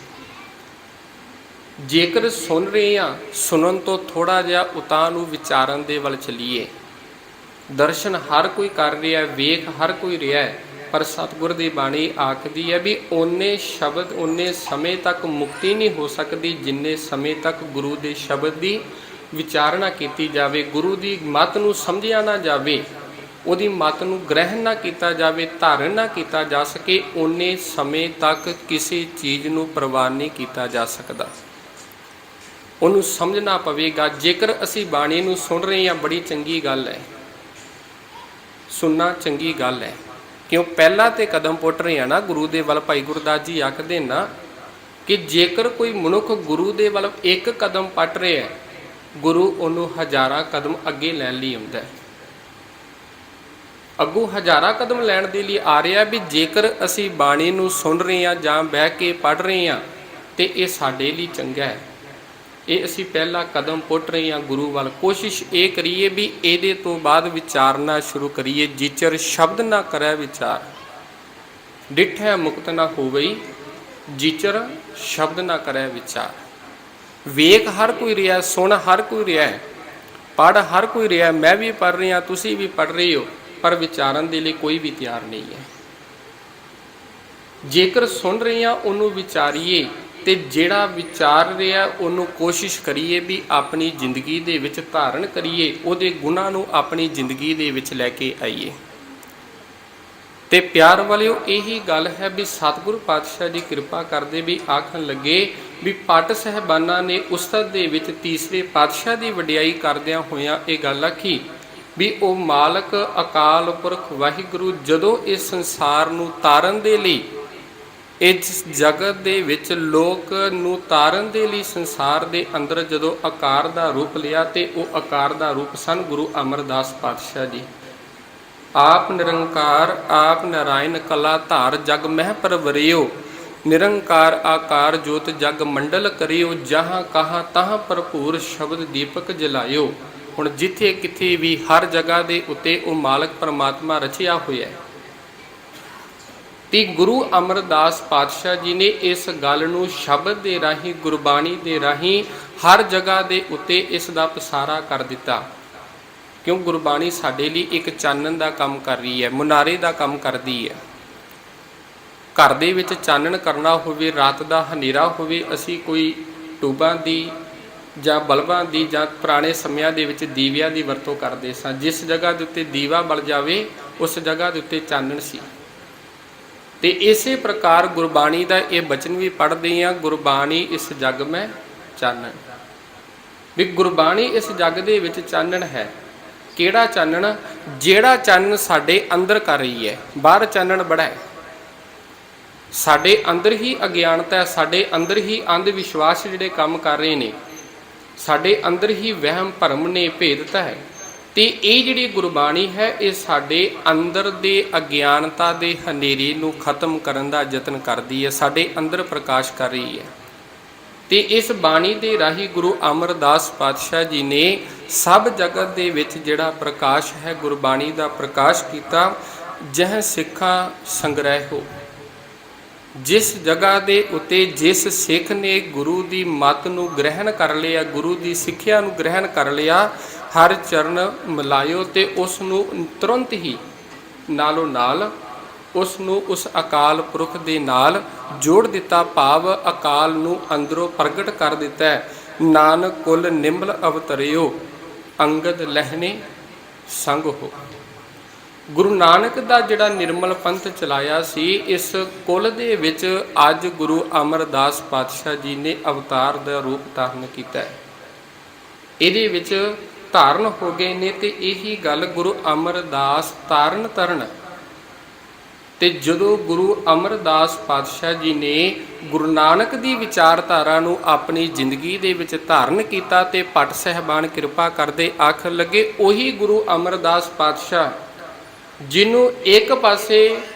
Speaker 1: ਜੇਕਰ ਸੁਣ ਰਹੇ ਹਾਂ, ਸੁਣਨ ਤੋਂ ਥੋੜ੍ਹਾ ਜਿਹਾ ਉਤਾਂਹ ਨੂੰ ਵਿਚਾਰਨ ਦੇ ਵੱਲ ਚੱਲੀਏ। ਦਰਸ਼ਨ ਹਰ ਕੋਈ ਕਰ ਰਿਹਾ, ਵੇਖ ਹਰ ਕੋਈ ਰਿਹਾ, ਪਰ ਸਤਿਗੁਰ ਦੀ ਬਾਣੀ ਆਖਦੀ ਹੈ ਵੀ ਓਨੇ ਸ਼ਬਦ, ਓਨੇ ਸਮੇਂ ਤੱਕ ਮੁਕਤੀ ਨਹੀਂ ਹੋ ਸਕਦੀ ਜਿੰਨੇ ਸਮੇਂ ਤੱਕ ਗੁਰੂ ਦੇ ਸ਼ਬਦ ਦੀ ਵਿਚਾਰਨਾ ਕੀਤੀ ਜਾਵੇ, ਗੁਰੂ ਦੀ ਮੱਤ ਨੂੰ ਸਮਝਿਆ ਨਾ ਜਾਵੇ, ਉਹਦੀ ਮੱਤ ਨੂੰ ਗ੍ਰਹਿਣ ਨਾ ਕੀਤਾ ਜਾਵੇ, ਧਾਰਨ ਨਾ ਕੀਤਾ ਜਾ ਸਕੇ, ਓਨੇ ਸਮੇਂ ਤੱਕ ਕਿਸੇ ਚੀਜ਼ ਨੂੰ ਪ੍ਰਵਾਨ ਨਹੀਂ ਕੀਤਾ ਜਾ ਸਕਦਾ। ਉਹਨੂੰ ਸਮਝਣਾ ਪਵੇਗਾ। ਜੇਕਰ ਅਸੀਂ ਬਾਣੀ ਨੂੰ ਸੁਣ ਰਹੇ ਹਾਂ, ਬੜੀ ਚੰਗੀ ਗੱਲ ਹੈ, ਸੁਣਨਾ ਚੰਗੀ ਗੱਲ ਹੈ, ਕਿਉਂ ਪਹਿਲਾਂ ਤੇ ਕਦਮ ਪੁੱਟ ਰਹੇ ਹਾਂ ਨਾ ਗੁਰੂ ਦੇ ਵੱਲ। ਭਾਈ ਗੁਰਦਾਸ ਜੀ ਆਖਦੇ ਨਾ ਕਿ ਜੇਕਰ ਕੋਈ ਮਨੁੱਖ ਗੁਰੂ ਦੇ ਵੱਲ ਇੱਕ ਕਦਮ ਪੱਟ ਰਿਹਾ, ਗੁਰੂ ਉਹਨੂੰ ਹਜ਼ਾਰਾਂ ਕਦਮ ਅੱਗੇ ਲੈਣ ਲਈ ਆਉਂਦਾ ਹੈ। ਅੱਗੋਂ ਹਜ਼ਾਰਾਂ ਕਦਮ ਲੈਣ ਦੇ ਲਈ ਆ ਰਿਹਾ ਵੀ ਜੇਕਰ ਅਸੀਂ ਬਾਣੀ ਨੂੰ ਸੁਣ ਰਹੇ ਹਾਂ ਜਾਂ ਬਹਿ ਕੇ ਪੜ੍ਹ ਰਹੇ ਹਾਂ, ਤੇ ਇਹ ਸਾਡੇ ਲਈ ਚੰਗਾ ਹੈ। ਇਹ ਅਸੀਂ ਪਹਿਲਾ ਕਦਮ ਪੁੱਟ ਰਹੇ ਹਾਂ ਗੁਰੂ ਵੱਲ। ਕੋਸ਼ਿਸ਼ ਇਹ ਕਰੀਏ ਵੀ ਇਹਦੇ ਤੋਂ ਬਾਅਦ ਵਿਚਾਰਨਾ ਸ਼ੁਰੂ ਕਰੀਏ। ਜਿਚਰ ਸ਼ਬਦ ਨਾ ਕਰੈ ਵਿਚਾਰ, ਡਿਠੈ ਮੁਕਤ ਨਾ ਹੋਵਈ, ਜਿਚਰ ਸ਼ਬਦ ਨਾ ਕਰੈ ਵਿਚਾਰ। ਵੇਖ ਹਰ ਕੋਈ ਰਿਹਾ, ਸੁਣ ਹਰ ਕੋਈ ਰਿਹਾ, ਪੜ੍ਹ ਹਰ ਕੋਈ ਰਿਹਾ, ਮੈਂ ਵੀ ਪੜ੍ਹ ਰਿਹਾ, ਤੁਸੀਂ ਵੀ ਪੜ੍ਹ ਰਹੇ ਹੋ, ਪਰ ਵਿਚਾਰਨ ਦੇ ਲਈ ਕੋਈ ਵੀ ਤਿਆਰ ਨਹੀਂ ਹੈ। ਜੇਕਰ ਸੁਣ ਰਹੇ ਹਾਂ ਉਹਨੂੰ ਵਿਚਾਰੀਏ, ਤੇ ਜਿਹੜਾ ਵਿਚਾਰ ਰਿਹਾ ਉਹਨੂੰ ਕੋਸ਼ਿਸ਼ ਕਰੀਏ ਵੀ ਆਪਣੀ ਜ਼ਿੰਦਗੀ ਦੇ ਵਿੱਚ ਧਾਰਨ ਕਰੀਏ, ਉਹਦੇ ਗੁਣਾਂ ਨੂੰ ਆਪਣੀ ਜ਼ਿੰਦਗੀ ਦੇ ਵਿੱਚ ਲੈ ਕੇ ਆਈਏ। ਤੇ ਪਿਆਰ ਵਾਲਿਓ, ਇਹੀ ਗੱਲ ਹੈ ਵੀ ਸਤਿਗੁਰੂ ਪਾਤਸ਼ਾਹ ਜੀ ਕਿਰਪਾ ਕਰਦੇ ਵੀ ਆਖਣ ਲੱਗੇ ਵੀ ਪਟ ਸਾਹਿਬਾਨਾਂ ਨੇ ਉਸਤਤ ਦੇ ਵਿੱਚ ਤੀਸਰੇ ਪਾਤਸ਼ਾਹ ਦੀ ਵਡਿਆਈ ਕਰਦਿਆਂ ਹੋਇਆਂ ਇਹ ਗੱਲ ਆਖੀ ਵੀ ਉਹ ਮਾਲਕ ਅਕਾਲ ਪੁਰਖ ਵਾਹਿਗੁਰੂ ਜਦੋਂ ਇਸ ਸੰਸਾਰ ਨੂੰ ਤਾਰਨ ਦੇ ਲਈ, ਇਸ ਜਗਤ ਦੇ ਵਿੱਚ ਲੋਕ ਨੂੰ ਤਾਰਨ ਦੇ ਲਈ ਸੰਸਾਰ ਦੇ ਅੰਦਰ ਜਦੋਂ ਆਕਾਰ ਦਾ ਰੂਪ ਲਿਆ, ਤੇ ਉਹ ਆਕਾਰ ਦਾ ਰੂਪ ਸਨ ਗੁਰੂ ਅਮਰਦਾਸ ਪਾਤਸ਼ਾਹ ਜੀ। ਆਪ ਨਿਰੰਕਾਰ ਆਪ ਨਾਰਾਇਣ ਕਲਾ ਧਾਰ ਜਗ ਮਹਿ ਪਰਵਰਿਓ, ਨਿਰੰਕਾਰ ਆਕਾਰ ਜੋਤ ਜਗ ਮੰਡਲ ਕਰਿਓ, ਜਹਾਂ ਕਹਾਂ ਤਹਾਂ ਭਰਪੂਰ ਸ਼ਬਦ ਦੀਪਕ ਜਲਾਇਓ। ਹੁਣ ਜਿੱਥੇ ਕਿਥੇ ਵੀ ਹਰ ਜਗ੍ਹਾ ਦੇ ਉੱਤੇ ਉਹ ਮਾਲਕ ਪਰਮਾਤਮਾ ਰਚਿਆ ਹੋਇਆ ਹੈ। ਤੇ ਗੁਰੂ ਅਮਰਦਾਸ ਪਾਤਸ਼ਾਹ ਜੀ ਨੇ ਇਸ ਗੱਲ ਨੂੰ ਸ਼ਬਦ ਦੇ ਰਾਹੀਂ, ਗੁਰਬਾਣੀ ਦੇ ਰਾਹੀਂ ਹਰ ਜਗ੍ਹਾ ਦੇ ਉੱਤੇ ਇਸ ਦਾ ਪਸਾਰਾ ਕਰ ਦਿੱਤਾ। ਕਿਉਂ? ਗੁਰਬਾਣੀ ਸਾਡੇ ਲਈ ਇੱਕ ਚਾਨਣ ਦਾ ਕੰਮ ਕਰ ਰਹੀ ਹੈ, ਮੁਨਾਰੇ ਦਾ ਕੰਮ ਕਰਦੀ ਹੈ। ਘਰ ਦੇ ਵਿੱਚ ਚਾਨਣ ਕਰਨਾ ਹੋਵੇ, ਰਾਤ ਦਾ ਹਨੇਰਾ ਹੋਵੇ, ਅਸੀਂ ਕੋਈ ਟੂਬਾਂ ਦੀ ਜਾਂ ਬਲਬਾਂ ਦੀ ਜਾਂ ਪੁਰਾਣੇ ਸਮਿਆਂ ਦੇ ਵਿੱਚ ਦੀਵਿਆਂ ਦੀ ਵਰਤੋਂ ਕਰਦੇ ਸਾਂ। ਜਿਸ ਜਗ੍ਹਾ ਦੇ ਉੱਤੇ ਦੀਵਾ ਬਲ ਜਾਵੇ ਉਸ ਜਗ੍ਹਾ ਦੇ ਉੱਤੇ ਚਾਨਣ ਸੀ। ਤੇ ਇਸੇ ਪ੍ਰਕਾਰ ਗੁਰਬਾਣੀ ਦਾ ਇਹ ਬਚਨ ਵੀ ਪੜ੍ਹਦੇ ਹਾਂ, ਗੁਰਬਾਣੀ ਇਸ ਜਗ ਮੈਂ ਚਾਨਣ। ਵੀ ਗੁਰਬਾਣੀ ਇਸ ਜਗ ਦੇ ਵਿੱਚ ਚਾਨਣ ਹੈ। ਕਿਹੜਾ ਚਾਨਣ? ਜਿਹੜਾ ਚਾਨਣ ਸਾਡੇ ਅੰਦਰ ਕਰ ਰਹੀ ਹੈ। ਬਾਹਰ ਚਾਨਣ ਬੜਾ ਹੈ, ਸਾਡੇ ਅੰਦਰ ਹੀ ਅਗਿਆਨਤਾ ਹੈ, ਸਾਡੇ ਅੰਦਰ ਹੀ ਅੰਧ ਵਿਸ਼ਵਾਸ ਜਿਹੜੇ ਕੰਮ ਕਰ ਰਹੇ ਨੇ, ਸਾਡੇ ਅੰਦਰ ਹੀ ਵਹਿਮ ਭਰਮ ਨੇ, ਭੇਦਤਾ ਹੈ। ਤੇ ਇਹ ਜਿਹੜੀ ਗੁਰਬਾਣੀ ਹੈ ਇਹ ਸਾਡੇ ਅੰਦਰ ਦੇ ਅਗਿਆਨਤਾ ਦੇ ਹਨੇਰੇ ਨੂੰ ਖਤਮ ਕਰਨ ਦਾ ਯਤਨ ਕਰਦੀ ਹੈ, ਸਾਡੇ ਅੰਦਰ ਪ੍ਰਕਾਸ਼ ਕਰ ਰਹੀ ਹੈ। ਤੇ ਇਸ ਬਾਣੀ ਦੇ ਰਾਹੀਂ ਗੁਰੂ ਅਮਰਦਾਸ ਪਾਤਸ਼ਾਹ ਜੀ ਨੇ ਸਭ ਜਗਤ ਦੇ ਵਿੱਚ ਜਿਹੜਾ ਪ੍ਰਕਾਸ਼ ਹੈ ਗੁਰਬਾਣੀ ਦਾ ਪ੍ਰਕਾਸ਼ ਕੀਤਾ। ਜਹ ਸਿੱਖਾਂ ਸੰਗ੍ਰਹਿ ਹੋ, ਜਿਸ ਜਗ੍ਹਾ ਦੇ ਉੱਤੇ ਜਿਸ ਸਿੱਖ ਨੇ ਗੁਰੂ ਦੀ ਮੱਤ ਨੂੰ ਗ੍ਰਹਿਣ ਕਰ ਲਿਆ, ਗੁਰੂ ਦੀ ਸਿੱਖਿਆ ਨੂੰ ਗ੍ਰਹਿਣ ਕਰ ਲਿਆ, ਹਰ ਚਰਨ ਮਿਲਾਇਓ ਤੇ ਉਸ ਨੂੰ ਤੁਰੰਤ ਹੀ ਨਾਲੋਂ ਨਾਲ ਉਸ ਨੂੰ ਉਸ ਅਕਾਲ ਪੁਰਖ ਦੇ ਨਾਲ ਜੋੜ ਦਿੱਤਾ। ਭਾਵ ਅਕਾਲ ਨੂੰ ਅੰਦਰੋਂ ਪ੍ਰਗਟ ਕਰ ਦਿੱਤਾ ਹੈ। ਨਾਨਕ ਕੁਲ ਨਿੰਮਲ ਅਵਤਰਿਓ, ਅੰਗਦ ਲਹਿਣੇ ਸੰਗ ਹੋ। ਗੁਰੂ ਨਾਨਕ ਦਾ ਜਿਹੜਾ ਨਿਰਮਲ ਪੰਥ ਚਲਾਇਆ ਸੀ, ਇਸ ਕੁਲ ਦੇ ਵਿੱਚ ਅੱਜ ਗੁਰੂ ਅਮਰਦਾਸ ਪਾਤਸ਼ਾਹ ਜੀ ਨੇ ਅਵਤਾਰ ਦਾ ਰੂਪ ਧਾਰਨ ਕੀਤਾ ਹੈ। ਇਹਦੇ ਵਿੱਚ ਧਾਰਨ ਹੋ ਗਏ ਨੇ। ਤੇ ਇਹੀ ਗੱਲ ਗੁਰੂ ਅਮਰਦਾਸ ਤਾਰਨ ਤਰਨ। ਤੇ ਜਦੋਂ ਗੁਰੂ ਅਮਰਦਾਸ ਪਾਤਸ਼ਾਹ ਜੀ ਨੇ ਗੁਰੂ ਨਾਨਕ ਦੀ ਵਿਚਾਰਧਾਰਾ ਨੂੰ ਆਪਣੀ ਜ਼ਿੰਦਗੀ ਦੇ ਵਿੱਚ ਧਾਰਨ ਕੀਤਾ ਤੇ ਭੱਟ ਸਾਹਿਬਾਨ ਕਿਰਪਾ ਕਰਦੇ ਆਖਣ ਲੱਗੇ, ਉਹੀ ਗੁਰੂ ਅਮਰਦਾਸ ਪਾਤਸ਼ਾਹ ਜਿਹਨੂੰ ਇੱਕ ਪਾਸੇ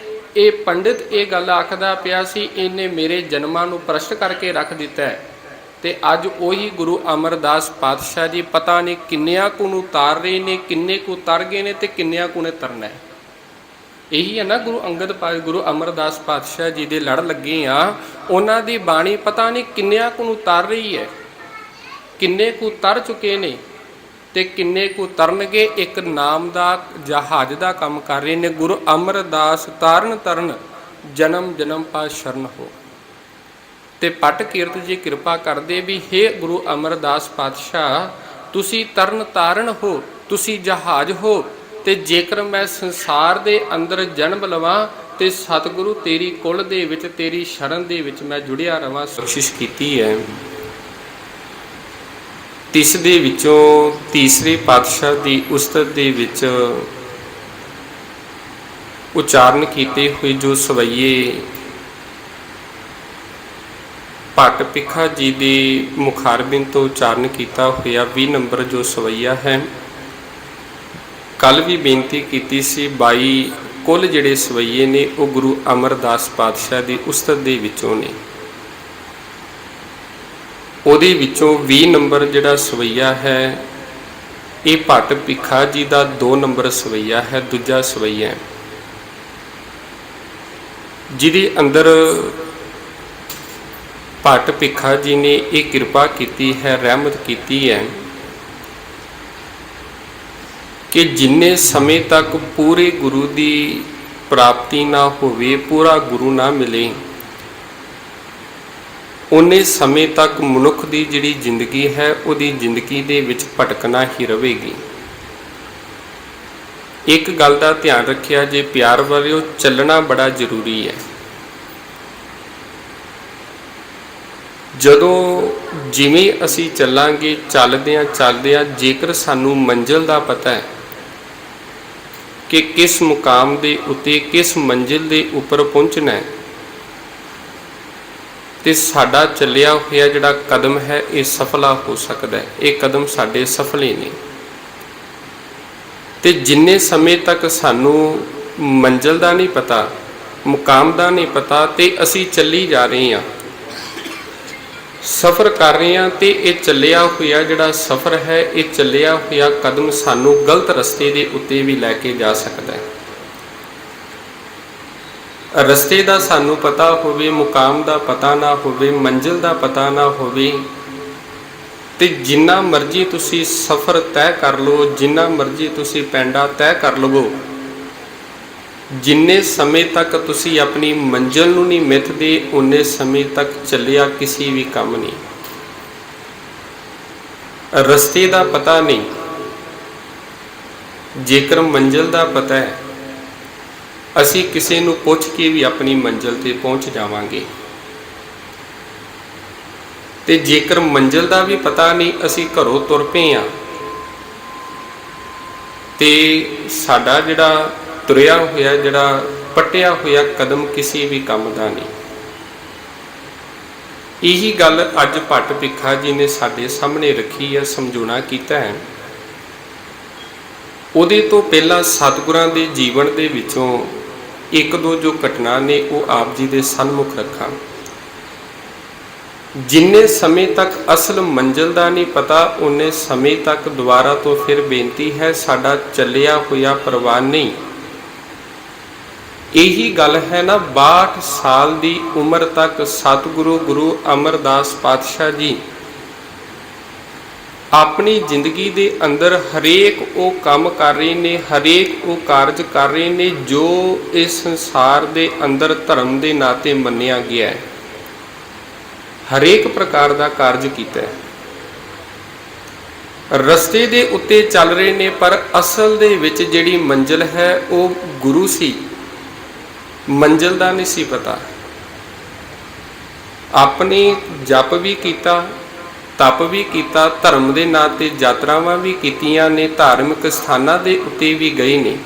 Speaker 1: ਇਹ ਪੰਡਿਤ ਇਹ ਗੱਲ ਆਖਦਾ ਪਿਆ ਸੀ, ਇਹਨੇ ਮੇਰੇ ਜਨਮਾਂ ਨੂੰ ਪ੍ਰਸ਼ਟ ਕਰਕੇ ਰੱਖ ਦਿੱਤਾ ਹੈ, ਤੇ ਅੱਜ ਉਹੀ ਗੁਰੂ ਅਮਰਦਾਸ ਪਾਤਸ਼ਾਹ ਜੀ ਪਤਾ ਨਹੀਂ ਕਿੰਨਿਆਂ ਕੁ ਨੂੰ ਤਾਰ ਰਹੇ ਨੇ, ਕਿੰਨੇ ਕੁ ਤਰ ਗਏ ਨੇ ਤੇ ਕਿੰਨਿਆਂ ਕੁ ਨੇ ਤਰਨਾ ਹੈ। ਇਹੀ ਹੈ ਨਾ ਗੁਰੂ ਅਮਰਦਾਸ ਪਾਤਸ਼ਾਹ ਜੀ ਦੇ ਲੜ ਲੱਗੇ ਆ। ਉਹਨਾਂ ਦੀ ਬਾਣੀ ਪਤਾ ਨਹੀਂ ਕਿੰਨਿਆਂ ਕੁ ਨੂੰ ਤਰ ਰਹੀ ਹੈ, ਕਿੰਨੇ ਕੁ ਤਰ ਚੁੱਕੇ ਨੇ ਤੇ ਕਿੰਨੇ ਕੁ ਤਰਨਗੇ। ਇੱਕ ਨਾਮ ਦਾ ਜਹਾਜ਼ ਦਾ ਕੰਮ ਕਰ ਰਹੇ ਨੇ। ਗੁਰੂ ਅਮਰਦਾਸ ਤਾਰਨ ਤਰਨ, ਜਨਮ ਜਨਮ ਪਾ ਸ਼ਰਨ ਹੋ। ਤੇ ਪਟ ਕੀਰਤ ਜੀ ਕਿਰਪਾ ਕਰਦੇ ਵੀ ਹੇ ਗੁਰੂ ਅਮਰਦਾਸ ਪਾਤਸ਼ਾਹ, ਤੁਸੀਂ ਤਰਨ ਤਾਰਨ ਹੋ, ਤੁਸੀਂ ਜਹਾਜ਼ ਹੋ। ਤੇ ਜੇਕਰ ਮੈਂ ਸੰਸਾਰ ਦੇ ਅੰਦਰ ਜਨਮ ਲਵਾਂ ਤੇ ਸਤਿਗੁਰੂ ਤੇਰੀ ਕੁਲ ਦੇ ਵਿੱਚ, ਤੇਰੀ ਸ਼ਰਨ ਦੇ ਵਿੱਚ ਮੈਂ ਜੁੜਿਆ ਰਵਾਂ। ਕੋਸ਼ਿਸ਼ ਕੀਤੀ ਹੈ। ਤਿਸ ਦੇ ਵਿੱਚੋਂ ਤੀਸਰੇ ਪਾਤਸ਼ਾਹ ਦੀ ਉਸਤਤ ਦੇ ਵਿੱਚ ਉਚਾਰਨ ਕੀਤੇ ਹੋਏ ਜੋ ਸਵਈਏ ਭੱਟ ਭਿੱਖਾ ਜੀ ਦੇ ਮੁਖਾਰਬਿੰਦ ਤੋਂ ਉਚਾਰਨ ਕੀਤਾ ਹੋਇਆ 20 ਨੰਬਰ ਜੋ ਸਵਈਆ ਹੈ। ਕੱਲ ਵੀ ਬੇਨਤੀ ਕੀਤੀ ਸੀ 22 ਕੁੱਲ ਜਿਹੜੇ ਸਵਈਏ ਨੇ ਉਹ ਗੁਰੂ ਅਮਰਦਾਸ ਪਾਤਸ਼ਾਹ ਦੀ ਉਸਤਤ ਦੇ ਵਿੱਚੋਂ ਨੇ। ਉਹਦੇ ਵਿੱਚੋਂ 20 ਨੰਬਰ ਜਿਹੜਾ ਸਵਈਆ ਹੈ ਇਹ ਭੱਟ ਭਿੱਖਾ ਜੀ ਦਾ 2 ਨੰਬਰ ਸਵਈਆ ਹੈ, ਦੂਜਾ ਸਵਈਆ ਜਿਹਦੇ ਅੰਦਰ ਭੱਟ ਭਿੱਖਾ ਜੀ ਨੇ ਇਹ ਕਿਰਪਾ ਕੀਤੀ ਹੈ, ਰਹਿਮਤ ਕੀਤੀ ਹੈ ਕਿ ਜਿੰਨੇ ਸਮੇਂ ਤੱਕ ਪੂਰੇ ਗੁਰੂ ਦੀ ਪ੍ਰਾਪਤੀ ਨਾ ਹੋਵੇ, ਪੂਰਾ ਗੁਰੂ ਨਾ ਮਿਲੇ, ਉਨੇ ਸਮੇਂ ਤੱਕ ਮਨੁੱਖ ਦੀ ਜਿਹੜੀ ਜ਼ਿੰਦਗੀ ਹੈ ਉਹਦੀ ਜ਼ਿੰਦਗੀ ਦੇ ਵਿੱਚ ਭਟਕਣਾ ਹੀ ਰਹੇਗੀ। ਇੱਕ ਗੱਲ ਦਾ ਧਿਆਨ ਰੱਖਿਆ ਜੇ ਪਿਆਰ ਵਰਿਓ, ਚੱਲਣਾ ਬੜਾ ਜ਼ਰੂਰੀ ਹੈ। ਜਦੋਂ ਜਿਵੇਂ ਅਸੀਂ ਚੱਲਾਂਗੇ, ਚੱਲਦਿਆਂ ਜੇਕਰ ਸਾਨੂੰ ਮੰਜ਼ਿਲ ਦਾ ਪਤਾ ਹੈ ਕਿ ਕਿਸ ਮੁਕਾਮ ਦੇ ਉੱਤੇ, ਕਿਸ ਮੰਜ਼ਿਲ ਦੇ ਉੱਪਰ ਪਹੁੰਚਣਾ ਹੈ, ਤੇ ਸਾਡਾ ਚੱਲਿਆ ਹੋਇਆ ਜਿਹੜਾ ਕਦਮ ਹੈ ਇਹ ਸਫਲਾ ਹੋ ਸਕਦਾ ਹੈ। ਇਹ ਕਦਮ ਸਾਡੇ ਸਫਲੇ ਨੇ। ਤੇ ਜਿੰਨੇ ਸਮੇਂ ਤੱਕ ਸਾਨੂੰ ਮੰਜ਼ਿਲ ਦਾ ਨਹੀਂ ਪਤਾ, ਮੁਕਾਮ ਦਾ ਨਹੀਂ ਪਤਾ, ਤੇ ਅਸੀਂ ਚੱਲੀ ਜਾ ਰਹੇ ਹਾਂ, ਸਫ਼ਰ ਕਰ ਰਹੇ ਹਾਂ, ਤੇ ਇਹ ਚੱਲਿਆ ਹੋਇਆ ਜਿਹੜਾ ਸਫ਼ਰ ਹੈ, ਇਹ ਚੱਲਿਆ ਹੋਇਆ ਕਦਮ ਸਾਨੂੰ ਗਲਤ ਰਸਤੇ ਦੇ ਉੱਤੇ ਵੀ ਲੈ ਕੇ ਜਾ ਸਕਦਾ ਹੈ। ਰਸਤੇ ਦਾ ਸਾਨੂੰ ਪਤਾ ਹੋਵੇ, ਮੁਕਾਮ ਦਾ ਪਤਾ ਨਾ ਹੋਵੇ, ਮੰਜ਼ਿਲ ਦਾ ਪਤਾ ਨਾ ਹੋਵੇ, ਤੇ ਜਿੰਨਾ ਮਰਜ਼ੀ ਤੁਸੀਂ ਸਫ਼ਰ ਤੈਅ ਕਰ ਲਓ, ਜਿੰਨਾ ਮਰਜ਼ੀ ਤੁਸੀਂ ਪੈਂਡਾ ਤੈਅ ਕਰ ਲਵੋ, ਜਿੰਨੇ ਸਮੇਂ ਤੱਕ ਤੁਸੀਂ ਆਪਣੀ ਮੰਜ਼ਿਲ ਨੂੰ ਨਹੀਂ ਮਿੱਥਦੇ, ਉਨੇ ਸਮੇਂ ਤੱਕ ਚੱਲਿਆ ਕਿਸੇ ਵੀ ਕੰਮ ਨਹੀਂ। ਰਸਤੇ ਦਾ ਪਤਾ ਨਹੀਂ, ਜੇਕਰ ਮੰਜ਼ਿਲ ਦਾ ਪਤਾ ਹੈ, ਅਸੀਂ ਕਿਸੇ ਨੂੰ ਪੁੱਛ ਕੇ ਵੀ ਆਪਣੀ ਮੰਜ਼ਿਲ ਤੇ ਪਹੁੰਚ ਜਾਵਾਂਗੇ। ਤੇ ਜੇਕਰ ਮੰਜ਼ਿਲ ਦਾ ਵੀ ਪਤਾ ਨਹੀਂ, ਅਸੀਂ ਘਰੋਂ ਤੁਰ ਪਏ ਹਾਂ ਤੇ ਸਾਡਾ ਜਿਹੜਾ ਤੁਰਿਆ ਹੋਇਆ, ਜਿਹੜਾ ਪੱਟਿਆ ਹੋਇਆ ਕਦਮ ਕਿਸੇ ਵੀ ਕੰਮ ਦਾ ਨਹੀਂ। ਇਹੀ ਗੱਲ ਅੱਜ ਭੱਟ ਭਿੱਖਾ ਜੀ ਨੇ ਸਾਡੇ ਸਾਹਮਣੇ ਰੱਖੀ ਹੈ, ਸਮਝਾਉਣਾ ਕੀਤਾ ਹੈ। ਉਹਦੇ ਤੋਂ ਪਹਿਲਾਂ ਸਤਿਗੁਰਾਂ ਦੇ ਜੀਵਨ ਦੇ ਵਿੱਚੋਂ ਇੱਕ ਦੋ ਜੋ ਘਟਨਾ ਨੇ ਉਹ ਆਪ ਜੀ ਦੇ ਸਨਮੁਖ ਰੱਖਾਂ। ਜਿੰਨੇ ਸਮੇਂ ਤੱਕ ਅਸਲ ਮੰਜ਼ਿਲ ਦਾ ਨਹੀਂ ਪਤਾ, ਉਨੇ ਸਮੇਂ ਤੱਕ ਦੁਬਾਰਾ ਤੋਂ ਫਿਰ ਬੇਨਤੀ ਹੈ, ਸਾਡਾ ਚੱਲਿਆ ਹੋਇਆ ਪ੍ਰਵਾਨ ਨਹੀਂ। ਇਹੀ ਗੱਲ ਹੈ ਨਾ, 62 ਸਾਲ ਦੀ ਉਮਰ ਤੱਕ ਸਤਿਗੁਰੂ ਗੁਰੂ ਅਮਰਦਾਸ ਪਾਤਸ਼ਾਹ ਜੀ ਆਪਣੀ ਜ਼ਿੰਦਗੀ ਦੇ ਅੰਦਰ ਹਰੇਕ ਉਹ ਕੰਮ ਕਰ ਰਹੇ ਨੇ, ਹਰੇਕ ਉਹ ਕਾਰਜ ਕਰ ਰਹੇ ਨੇ ਜੋ ਇਸ ਸੰਸਾਰ ਦੇ ਅੰਦਰ ਧਰਮ ਦੇ ਨਾਤੇ ਮੰਨਿਆ ਗਿਆ ਹੈ। ਹਰੇਕ ਪ੍ਰਕਾਰ ਦਾ ਕਾਰਜ ਕੀਤਾ ਹੈ, ਰਸਤੇ ਦੇ ਉੱਤੇ ਚੱਲ ਰਹੇ ਨੇ, ਪਰ ਅਸਲ ਦੇ ਵਿੱਚ ਜਿਹੜੀ ਮੰਜ਼ਿਲ ਹੈ ਉਹ ਗੁਰੂ ਸੀ, ਮੰਜ਼ਿਲ ਦਾ ਨਹੀਂ ਸੀ ਪਤਾ। ਆਪਣੇ ਜਪ ਵੀ ਕੀਤਾ, ਤਪ ਵੀ ਕੀਤਾ, ਧਰਮ ਦੇ ਨਾਂ ਤੇ ਯਾਤਰਾਵਾਂ ਵੀ ਕੀਤੀਆਂ ਨੇ, ਧਾਰਮਿਕ ਸਥਾਨਾਂ ਦੇ ਉੱਤੇ ਵੀ ਗਏ ਨੇ,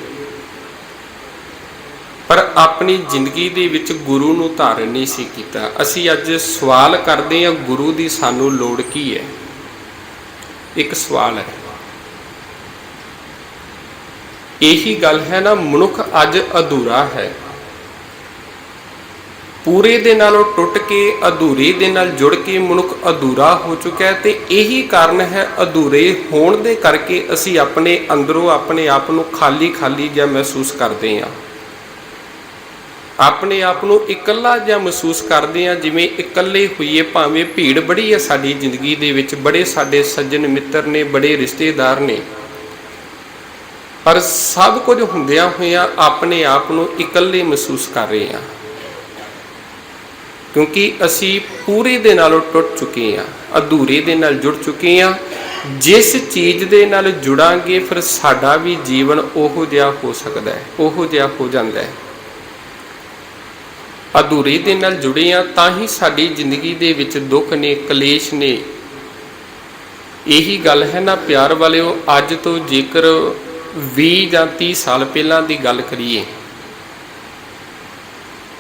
Speaker 1: ਪਰ ਆਪਣੀ ਜ਼ਿੰਦਗੀ ਦੇ ਵਿੱਚ ਗੁਰੂ ਨੂੰ ਧਾਰਨ ਨਹੀਂ ਸੀ ਕੀਤਾ। ਅਸੀਂ ਅੱਜ ਸਵਾਲ ਕਰਦੇ ਹਾਂ, ਗੁਰੂ ਦੀ ਸਾਨੂੰ ਲੋੜ ਕੀ ਹੈ? ਇੱਕ ਸਵਾਲ ਹੈ। ਇਹੀ ਗੱਲ ਹੈ ਨਾ, ਮਨੁੱਖ ਅੱਜ ਅਧੂਰਾ ਹੈ। ਪੂਰੇ ਦੇ ਨਾਲੋਂ ਟੁੱਟ ਕੇ ਅਧੂਰੇ ਦੇ ਨਾਲ ਜੁੜ ਕੇ ਮਨੁੱਖ ਅਧੂਰਾ ਹੋ ਚੁੱਕਾ ਹੈ। ਤੇ ਇਹੀ ਕਾਰਨ ਹੈ, ਅਧੂਰੇ ਹੋਣ ਦੇ ਕਰਕੇ ਅਸੀਂ ਆਪਣੇ ਅੰਦਰੋਂ ਆਪਣੇ ਆਪ ਨੂੰ ਖਾਲੀ ਖਾਲੀ ਜਿਹਾ ਮਹਿਸੂਸ ਕਰਦੇ ਹਾਂ, ਆਪਣੇ ਆਪ ਨੂੰ ਇਕੱਲਾ ਜਿਹਾ ਮਹਿਸੂਸ ਕਰਦੇ ਹਾਂ, ਜਿਵੇਂ ਇਕੱਲੇ ਹੋਈਏ। ਭਾਵੇਂ ਭੀੜ ਬੜੀ ਹੈ ਸਾਡੀ ਜ਼ਿੰਦਗੀ ਦੇ ਵਿੱਚ, ਬੜੇ ਸਾਡੇ ਸੱਜਣ ਮਿੱਤਰ ਨੇ, ਬੜੇ ਰਿਸ਼ਤੇਦਾਰ ਨੇ, ਪਰ ਸਭ ਕੁਝ ਹੁੰਦਿਆਂ ਹੋਇਆਂ ਆਪਣੇ ਆਪ ਨੂੰ ਇਕੱਲੇ ਮਹਿਸੂਸ ਕਰ ਰਹੇ ਹਾਂ, ਕਿਉਂਕਿ ਅਸੀਂ ਪੂਰੇ ਦੇ ਨਾਲੋਂ ਟੁੱਟ ਚੁੱਕੇ ਹਾਂ, ਅਧੂਰੇ ਦੇ ਨਾਲ ਜੁੜ ਚੁੱਕੇ ਹਾਂ। ਜਿਸ ਚੀਜ਼ ਦੇ ਨਾਲ ਜੁੜਾਂਗੇ ਫਿਰ ਸਾਡਾ ਵੀ ਜੀਵਨ ਉਹੋ ਜਿਹਾ ਹੋ ਸਕਦਾ ਹੈ, ਉਹੋ ਜਿਹਾ ਹੋ ਜਾਂਦਾ ਹੈ। ਅਧੂਰੇ ਦੇ ਨਾਲ ਜੁੜੇ ਹਾਂ ਤਾਂ ਹੀ ਸਾਡੀ ਜ਼ਿੰਦਗੀ ਦੇ ਵਿੱਚ ਦੁੱਖ ਨੇ, ਕਲੇਸ਼ ਨੇ। ਇਹੀ ਗੱਲ ਹੈ ਨਾ ਪਿਆਰ ਵਾਲਿਓ, ਅੱਜ ਤੋਂ ਜੇਕਰ 20 ਜਾਂ 30 ਸਾਲ ਪਹਿਲਾਂ ਦੀ ਗੱਲ ਕਰੀਏ,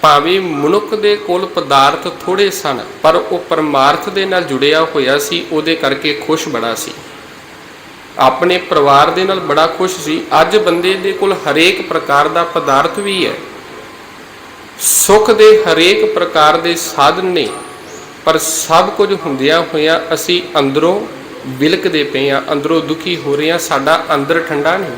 Speaker 1: ਭਾਵੇਂ ਮਨੁੱਖ ਦੇ ਕੋਲ ਪਦਾਰਥ ਥੋੜੇ ਸਨ, ਪਰ ਉਹ ਪਰਮਾਰਥ ਦੇ ਨਾਲ ਜੁੜਿਆ ਹੋਇਆ ਸੀ, ਉਹਦੇ ਕਰਕੇ ਖੁਸ਼ ਬੜਾ ਸੀ, ਆਪਣੇ ਪਰਿਵਾਰ ਦੇ ਨਾਲ ਬੜਾ ਖੁਸ਼ ਸੀ। ਅੱਜ ਬੰਦੇ ਦੇ ਕੋਲ ਹਰੇਕ ਪ੍ਰਕਾਰ ਦਾ ਪਦਾਰਥ ਵੀ ਹੈ, ਸੁੱਖ ਦੇ ਹਰੇਕ ਪ੍ਰਕਾਰ ਦੇ ਸਾਧਨ ਨੇ, ਪਰ ਸਭ ਕੁਝ ਹੁੰਦਿਆਂ ਹੋਇਆਂ ਅਸੀਂ ਅੰਦਰੋਂ ਵਿਲਕਦੇ ਪਏ ਹਾਂ, ਅੰਦਰੋਂ ਦੁਖੀ ਹੋ ਰਹੇ ਹਾਂ, ਸਾਡਾ ਅੰਦਰ ਠੰਡਾ ਨਹੀਂ।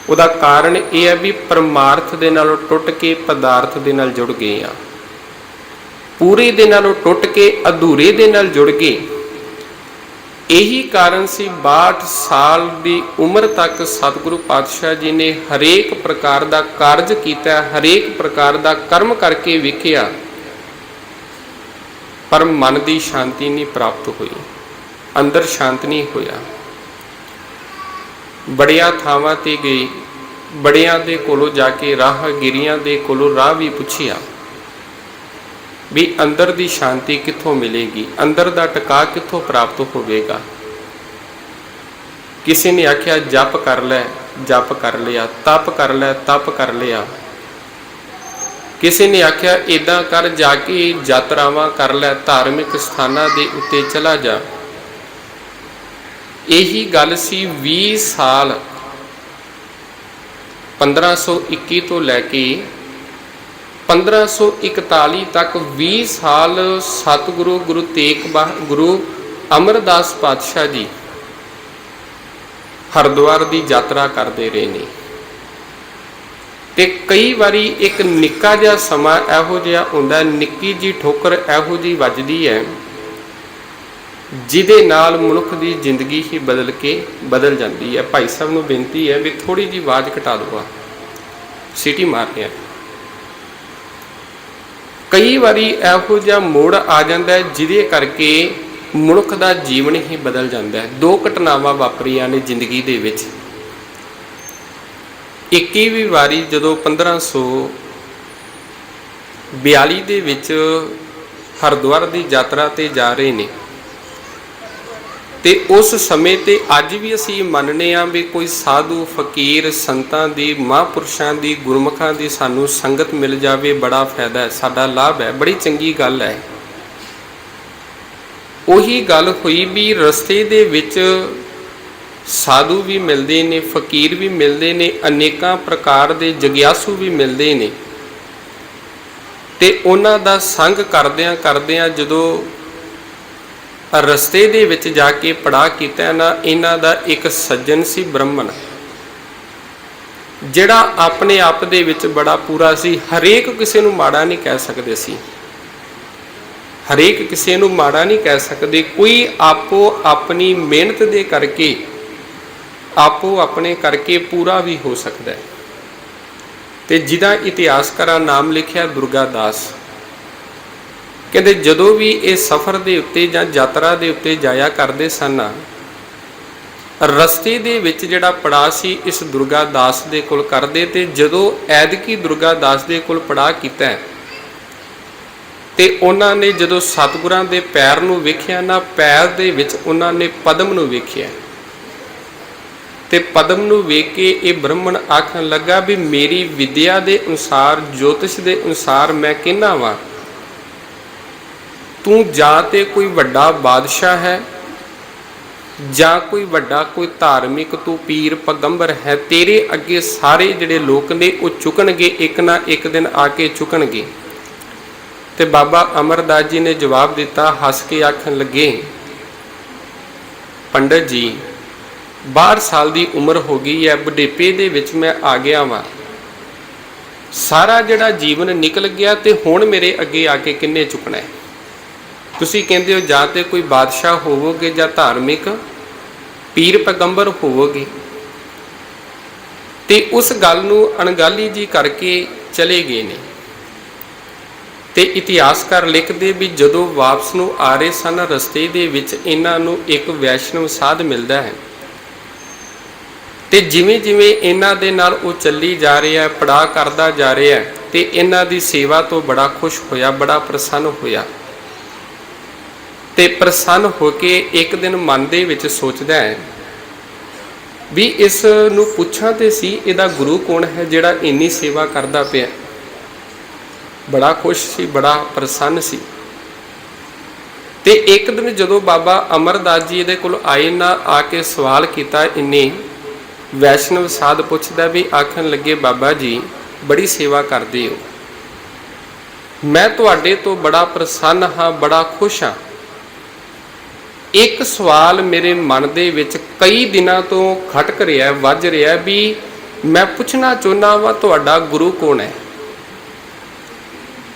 Speaker 1: ਉਹਦਾ ਕਾਰਨ ਇਹ ਹੈ ਵੀ ਪਰਮਾਰਥ ਦੇ ਨਾਲੋਂ ਟੁੱਟ ਕੇ ਪਦਾਰਥ ਦੇ ਨਾਲ ਜੁੜ ਗਏ ਹਾਂ, ਪੂਰੇ ਦੇ ਨਾਲੋਂ ਟੁੱਟ ਕੇ ਅਧੂਰੇ ਦੇ ਨਾਲ ਜੁੜ ਗਏ। ਇਹੀ ਕਾਰਨ ਸੀ 62 ਸਾਲ ਦੀ ਉਮਰ ਤੱਕ ਸਤਿਗੁਰੂ ਪਾਤਸ਼ਾਹ ਜੀ ਨੇ ਹਰੇਕ ਪ੍ਰਕਾਰ ਦਾ ਕਾਰਜ ਕੀਤਾ, ਹਰੇਕ ਪ੍ਰਕਾਰ ਦਾ ਕਰਮ ਕਰਕੇ ਵੇਖਿਆ, ਪਰ ਮਨ ਦੀ ਸ਼ਾਂਤੀ ਨਹੀਂ ਪ੍ਰਾਪਤ ਹੋਈ, ਅੰਦਰ ਸ਼ਾਂਤ ਨਹੀਂ ਹੋਇਆ। ਬੜਿਆਂ ਥਾਵਾਂ ਤੇ ਗਏ, ਬੜਿਆਂ ਦੇ ਕੋਲੋਂ ਜਾ ਕੇ ਰਾਹਗੀਰੀਆਂ ਦੇ ਕੋਲੋਂ ਰਾਹ ਵੀ ਪੁੱਛਿਆ ਵੀ ਅੰਦਰ ਦੀ ਸ਼ਾਂਤੀ ਕਿੱਥੋਂ ਮਿਲੇਗੀ, ਅੰਦਰ ਦਾ ਟਿਕਾ ਕਿੱਥੋਂ ਪ੍ਰਾਪਤ ਹੋਵੇਗਾ। ਕਿਸੇ ਨੇ ਆਖਿਆ ਜਪ ਕਰ ਲੈ, ਜਪ ਕਰ ਲਿਆ, ਤਪ ਕਰ ਲੈ, ਤਪ ਕਰ ਲਿਆ। ਕਿਸੇ ਨੇ ਆਖਿਆ ਇੱਦਾਂ ਕਰ, ਜਾ ਕੇ ਯਾਤਰਾਵਾਂ ਕਰ ਲੈ, ਧਾਰਮਿਕ ਸਥਾਨਾਂ ਦੇ ਉੱਤੇ ਚਲਾ ਜਾ। ਇਹੀ ਗੱਲ ਸੀ 20 ਸਾਲ 1521 ਤੋਂ ਲੈ ਕੇ 1541 ਤੱਕ 20 ਸਾਲ ਸਤਿਗੁਰੂ ਗੁਰੂ ਗੁਰੂ ਅਮਰਦਾਸ ਪਾਤਸ਼ਾਹ ਜੀ ਹਰਿਦੁਆਰ ਦੀ ਯਾਤਰਾ ਕਰਦੇ ਰਹੇ ਨੇ। ਤੇ ਕਈ ਵਾਰੀ ਇੱਕ ਨਿੱਕਾ ਜਿਹਾ ਸਮਾਂ ਇਹੋ ਜਿਹਾ ਹੁੰਦਾ, ਨਿੱਕੀ ਜੀ ਠੋਕਰ ਇਹੋ ਜਿਹੀ ਵੱਜਦੀ ਹੈ ਜਿਹਦੇ ਨਾਲ ਮਨੁੱਖ ਦੀ ਜ਼ਿੰਦਗੀ ਹੀ ਬਦਲ ਜਾਂਦੀ ਹੈ। ਭਾਈ ਸਾਹਿਬ ਨੂੰ ਬੇਨਤੀ ਹੈ ਵੀ ਥੋੜੀ ਜਿਹੀ ਆਵਾਜ਼ ਘਟਾ ਦਿਓ, ਸੀਟੀ ਮਾਰ ਰਿਹਾ। ਕਈ ਵਾਰੀ ਇਹੋ ਜਿਹਾ ਮੋੜ ਆ ਜਾਂਦਾ ਜਿਹਦੇ ਕਰਕੇ ਮਨੁੱਖ ਦਾ ਜੀਵਨ ਹੀ ਬਦਲ ਜਾਂਦਾ ਹੈ। ਦੋ ਘਟਨਾਵਾਂ ਵਾਪਰੀਆਂ ਨੇ ਜ਼ਿੰਦਗੀ ਦੇ ਵਿੱਚ। 21ਵੀਂ ਵਾਰੀ ਜਦੋਂ 1542 ਦੇ ਵਿੱਚ ਹਰਿਦੁਆਰ ਦੀ ਯਾਤਰਾ ਤੇ ਜਾ ਰਹੇ ਨੇ, ਤੇ ਉਸ ਸਮੇਂ ਤੇ ਅੱਜ ਵੀ ਅਸੀਂ ਮੰਨਦੇ ਹਾਂ ਵੀ ਕੋਈ ਸਾਧੂ ਫਕੀਰ ਸੰਤਾਂ ਦੀ, ਮਹਾਂਪੁਰਸ਼ਾਂ ਦੀ, ਗੁਰਮੁਖਾਂ ਦੀ ਸਾਨੂੰ ਸੰਗਤ ਮਿਲ ਜਾਵੇ ਬੜਾ ਫਾਇਦਾ ਹੈ, ਸਾਡਾ ਲਾਭ ਹੈ, ਬੜੀ ਚੰਗੀ ਗੱਲ ਹੈ। ਉਹੀ ਗੱਲ ਹੋਈ ਵੀ ਰਸਤੇ ਦੇ ਵਿੱਚ ਸਾਧੂ ਵੀ ਮਿਲਦੇ ਨੇ, ਫਕੀਰ ਵੀ ਮਿਲਦੇ ਨੇ, ਅਨੇਕਾਂ ਪ੍ਰਕਾਰ ਦੇ ਜਗਿਆਸੂ ਵੀ ਮਿਲਦੇ ਨੇ, ਤੇ ਉਹਨਾਂ ਦਾ ਸੰਗ ਕਰਦਿਆਂ ਜਦੋਂ ਰਸਤੇ ਦੇ ਵਿੱਚ ਜਾ ਕੇ ਪੜਾਅ ਕੀਤਾ ਨਾ, ਇਹਨਾਂ ਦਾ ਇੱਕ ਸੱਜਣ ਸੀ ਬ੍ਰਹਮਣ, ਜਿਹੜਾ ਆਪਣੇ ਆਪ ਦੇ ਵਿੱਚ ਬੜਾ ਪੂਰਾ ਸੀ। ਹਰੇਕ ਕਿਸੇ ਨੂੰ ਮਾੜਾ ਨਹੀਂ ਕਹਿ ਸਕਦੇ ਸੀ, ਹਰੇਕ ਕਿਸੇ ਨੂੰ ਮਾੜਾ ਨਹੀਂ ਕਹਿ ਸਕਦੇ। ਕੋਈ ਆਪੋ ਆਪਣੀ ਮਿਹਨਤ ਦੇ ਕਰਕੇ, ਆਪੋ ਆਪਣੇ ਕਰਕੇ ਪੂਰਾ ਵੀ ਹੋ ਸਕਦਾ ਹੈ। ਤੇ ਜਿਹਦਾ ਇਤਿਹਾਸਕਾਰਾਂ ਨਾਮ ਲਿਖਿਆ ਦੁਰਗਾ ਦਾਸ, ਕਹਿੰਦੇ ਜਦੋਂ ਵੀ ਇਹ ਸਫ਼ਰ ਦੇ ਉੱਤੇ ਜਾਂ ਯਾਤਰਾ ਦੇ ਉੱਤੇ ਜਾਇਆ ਕਰਦੇ ਸਨ, ਰਸਤੇ ਦੇ ਵਿੱਚ ਜਿਹੜਾ ਪੜਾਅ ਸੀ ਇਸ ਦੁਰਗਾ ਦਾਸ ਦੇ ਕੋਲ ਕਰਦੇ, ਤੇ ਜਦੋਂ ਐਤਕੀ ਦੁਰਗਾ ਦਾਸ ਦੇ ਕੋਲ ਪੜਾਅ ਕੀਤਾ ਤੇ ਉਹਨਾਂ ਨੇ ਜਦੋਂ ਸਤਿਗੁਰਾਂ ਦੇ ਪੈਰ ਨੂੰ ਵੇਖਿਆ ਨਾ, ਪੈਰ ਦੇ ਵਿੱਚ ਉਹਨਾਂ ਨੇ ਪਦਮ ਨੂੰ ਵੇਖਿਆ, ਤੇ ਪਦਮ ਨੂੰ ਵੇਖ ਕੇ ਇਹ ਬ੍ਰਹਮਣ ਆਖਣ ਲੱਗਾ ਵੀ ਮੇਰੀ ਵਿਦਿਆ ਦੇ ਅਨੁਸਾਰ, ਜੋਤਿਸ਼ ਦੇ ਅਨੁਸਾਰ ਮੈਂ ਕਹਿੰਦਾ ਵਾਂ, ਤੂੰ ਜਾਂ ਤੇ ਕੋਈ ਵੱਡਾ ਬਾਦਸ਼ਾਹ ਹੈ ਜਾਂ ਕੋਈ ਵੱਡਾ ਕੋਈ ਧਾਰਮਿਕ ਤੂੰ ਪੀਰ ਪੈਗੰਬਰ ਹੈ। ਤੇਰੇ ਅੱਗੇ ਸਾਰੇ ਜਿਹੜੇ ਲੋਕ ਨੇ ਉਹ ਝੁਕਣਗੇ, ਇੱਕ ਨਾ ਇੱਕ ਦਿਨ ਆ ਕੇ ਝੁਕਣਗੇ। ਤੇ ਬਾਬਾ ਅਮਰਦਾਸ ਜੀ ਨੇ ਜਵਾਬ ਦਿੱਤਾ, ਹੱਸ ਕੇ ਆਖਣ ਲੱਗੇ, ਪੰਡਤ ਜੀ 62 ਸਾਲ ਦੀ ਉਮਰ ਹੋ ਗਈ ਹੈ, ਬੁਢੇਪੇ ਦੇ ਵਿੱਚ ਮੈਂ ਆ ਗਿਆ ਵਾਂ, ਸਾਰਾ ਜਿਹੜਾ ਜੀਵਨ ਨਿਕਲ ਗਿਆ, ਤੇ ਹੁਣ ਮੇਰੇ ਅੱਗੇ ਆ ਕੇ ਕਿੰਨੇ ਝੁਕਣਾ ਹੈ? ਤੁਸੀਂ ਕਹਿੰਦੇ ਹੋ ਜਾਂ ਤੇ ਕੋਈ ਬਾਦਸ਼ਾਹ ਹੋਵੋਗੇ ਜਾਂ ਧਾਰਮਿਕ ਪੀਰ ਪੈਗੰਬਰ ਹੋਵੋਗੇ। ਤੇ ਉਸ ਗੱਲ ਨੂੰ ਅਣਗਾਲੀ ਜੀ ਕਰਕੇ ਚਲੇ ਗਏ ਨੇ। ਤੇ ਇਤਿਹਾਸਕਾਰ ਲਿਖਦੇ ਵੀ ਜਦੋਂ ਵਾਪਸ ਨੂੰ ਆ ਰਹੇ ਸਨ, ਰਸਤੇ ਦੇ ਵਿੱਚ ਇਹਨਾਂ ਨੂੰ ਇੱਕ ਵੈਸ਼ਨਵ ਸਾਧ ਮਿਲਦਾ ਹੈ, ਤੇ ਜਿਵੇਂ ਜਿਵੇਂ ਇਹਨਾਂ ਦੇ ਨਾਲ ਉਹ ਚੱਲੀ ਜਾ ਰਿਹਾ, ਪੜਾਅ ਕਰਦਾ ਜਾ ਰਿਹਾ, ਤੇ ਇਹਨਾਂ ਦੀ ਸੇਵਾ ਤੋਂ ਬੜਾ ਖੁਸ਼ ਹੋਇਆ, ਬੜਾ ਪ੍ਰਸੰਨ ਹੋਇਆ। ਤੇ ਪ੍ਰਸੰਨ ਹੋ ਕੇ ਇੱਕ ਦਿਨ ਮਨ ਦੇ ਵਿੱਚ ਸੋਚਦਾ ਹੈ ਵੀ ਇਸ ਨੂੰ ਪੁੱਛਾਂ ਤੇ ਸੀ ਇਹਦਾ ਗੁਰੂ ਕੌਣ ਹੈ ਜਿਹੜਾ ਇੰਨੀ ਸੇਵਾ ਕਰਦਾ ਪਿਆ। ਬੜਾ ਖੁਸ਼ ਸੀ, ਬੜਾ ਪ੍ਰਸੰਨ ਸੀ। ਤੇ ਇੱਕ ਦਿਨ ਜਦੋਂ ਬਾਬਾ ਅਮਰਦਾਸ ਜੀ ਇਹਦੇ ਕੋਲ ਆਏ ਨਾ, ਆ ਕੇ ਸਵਾਲ ਕੀਤਾ, ਇੰਨੇ ਵੈਸ਼ਨਵ ਸਾਧ ਪੁੱਛਦਾ ਵੀ ਆਖਣ ਲੱਗੇ, ਬਾਬਾ ਜੀ ਬੜੀ ਸੇਵਾ ਕਰਦੇ ਹੋ, ਮੈਂ ਤੁਹਾਡੇ ਤੋਂ ਬੜਾ ਪ੍ਰਸੰਨ ਹਾਂ, ਬੜਾ ਖੁਸ਼ ਹਾਂ। ਇੱਕ ਸਵਾਲ ਮੇਰੇ ਮਨ ਦੇ ਵਿੱਚ ਕਈ ਦਿਨਾਂ ਤੋਂ ਖਟਕ ਰਿਹਾ, ਵੱਜ ਰਿਹਾ ਵੀ ਮੈਂ ਪੁੱਛਣਾ ਚਾਹੁੰਦਾ ਵਾਂ ਤੁਹਾਡਾ ਗੁਰੂ ਕੌਣ ਹੈ?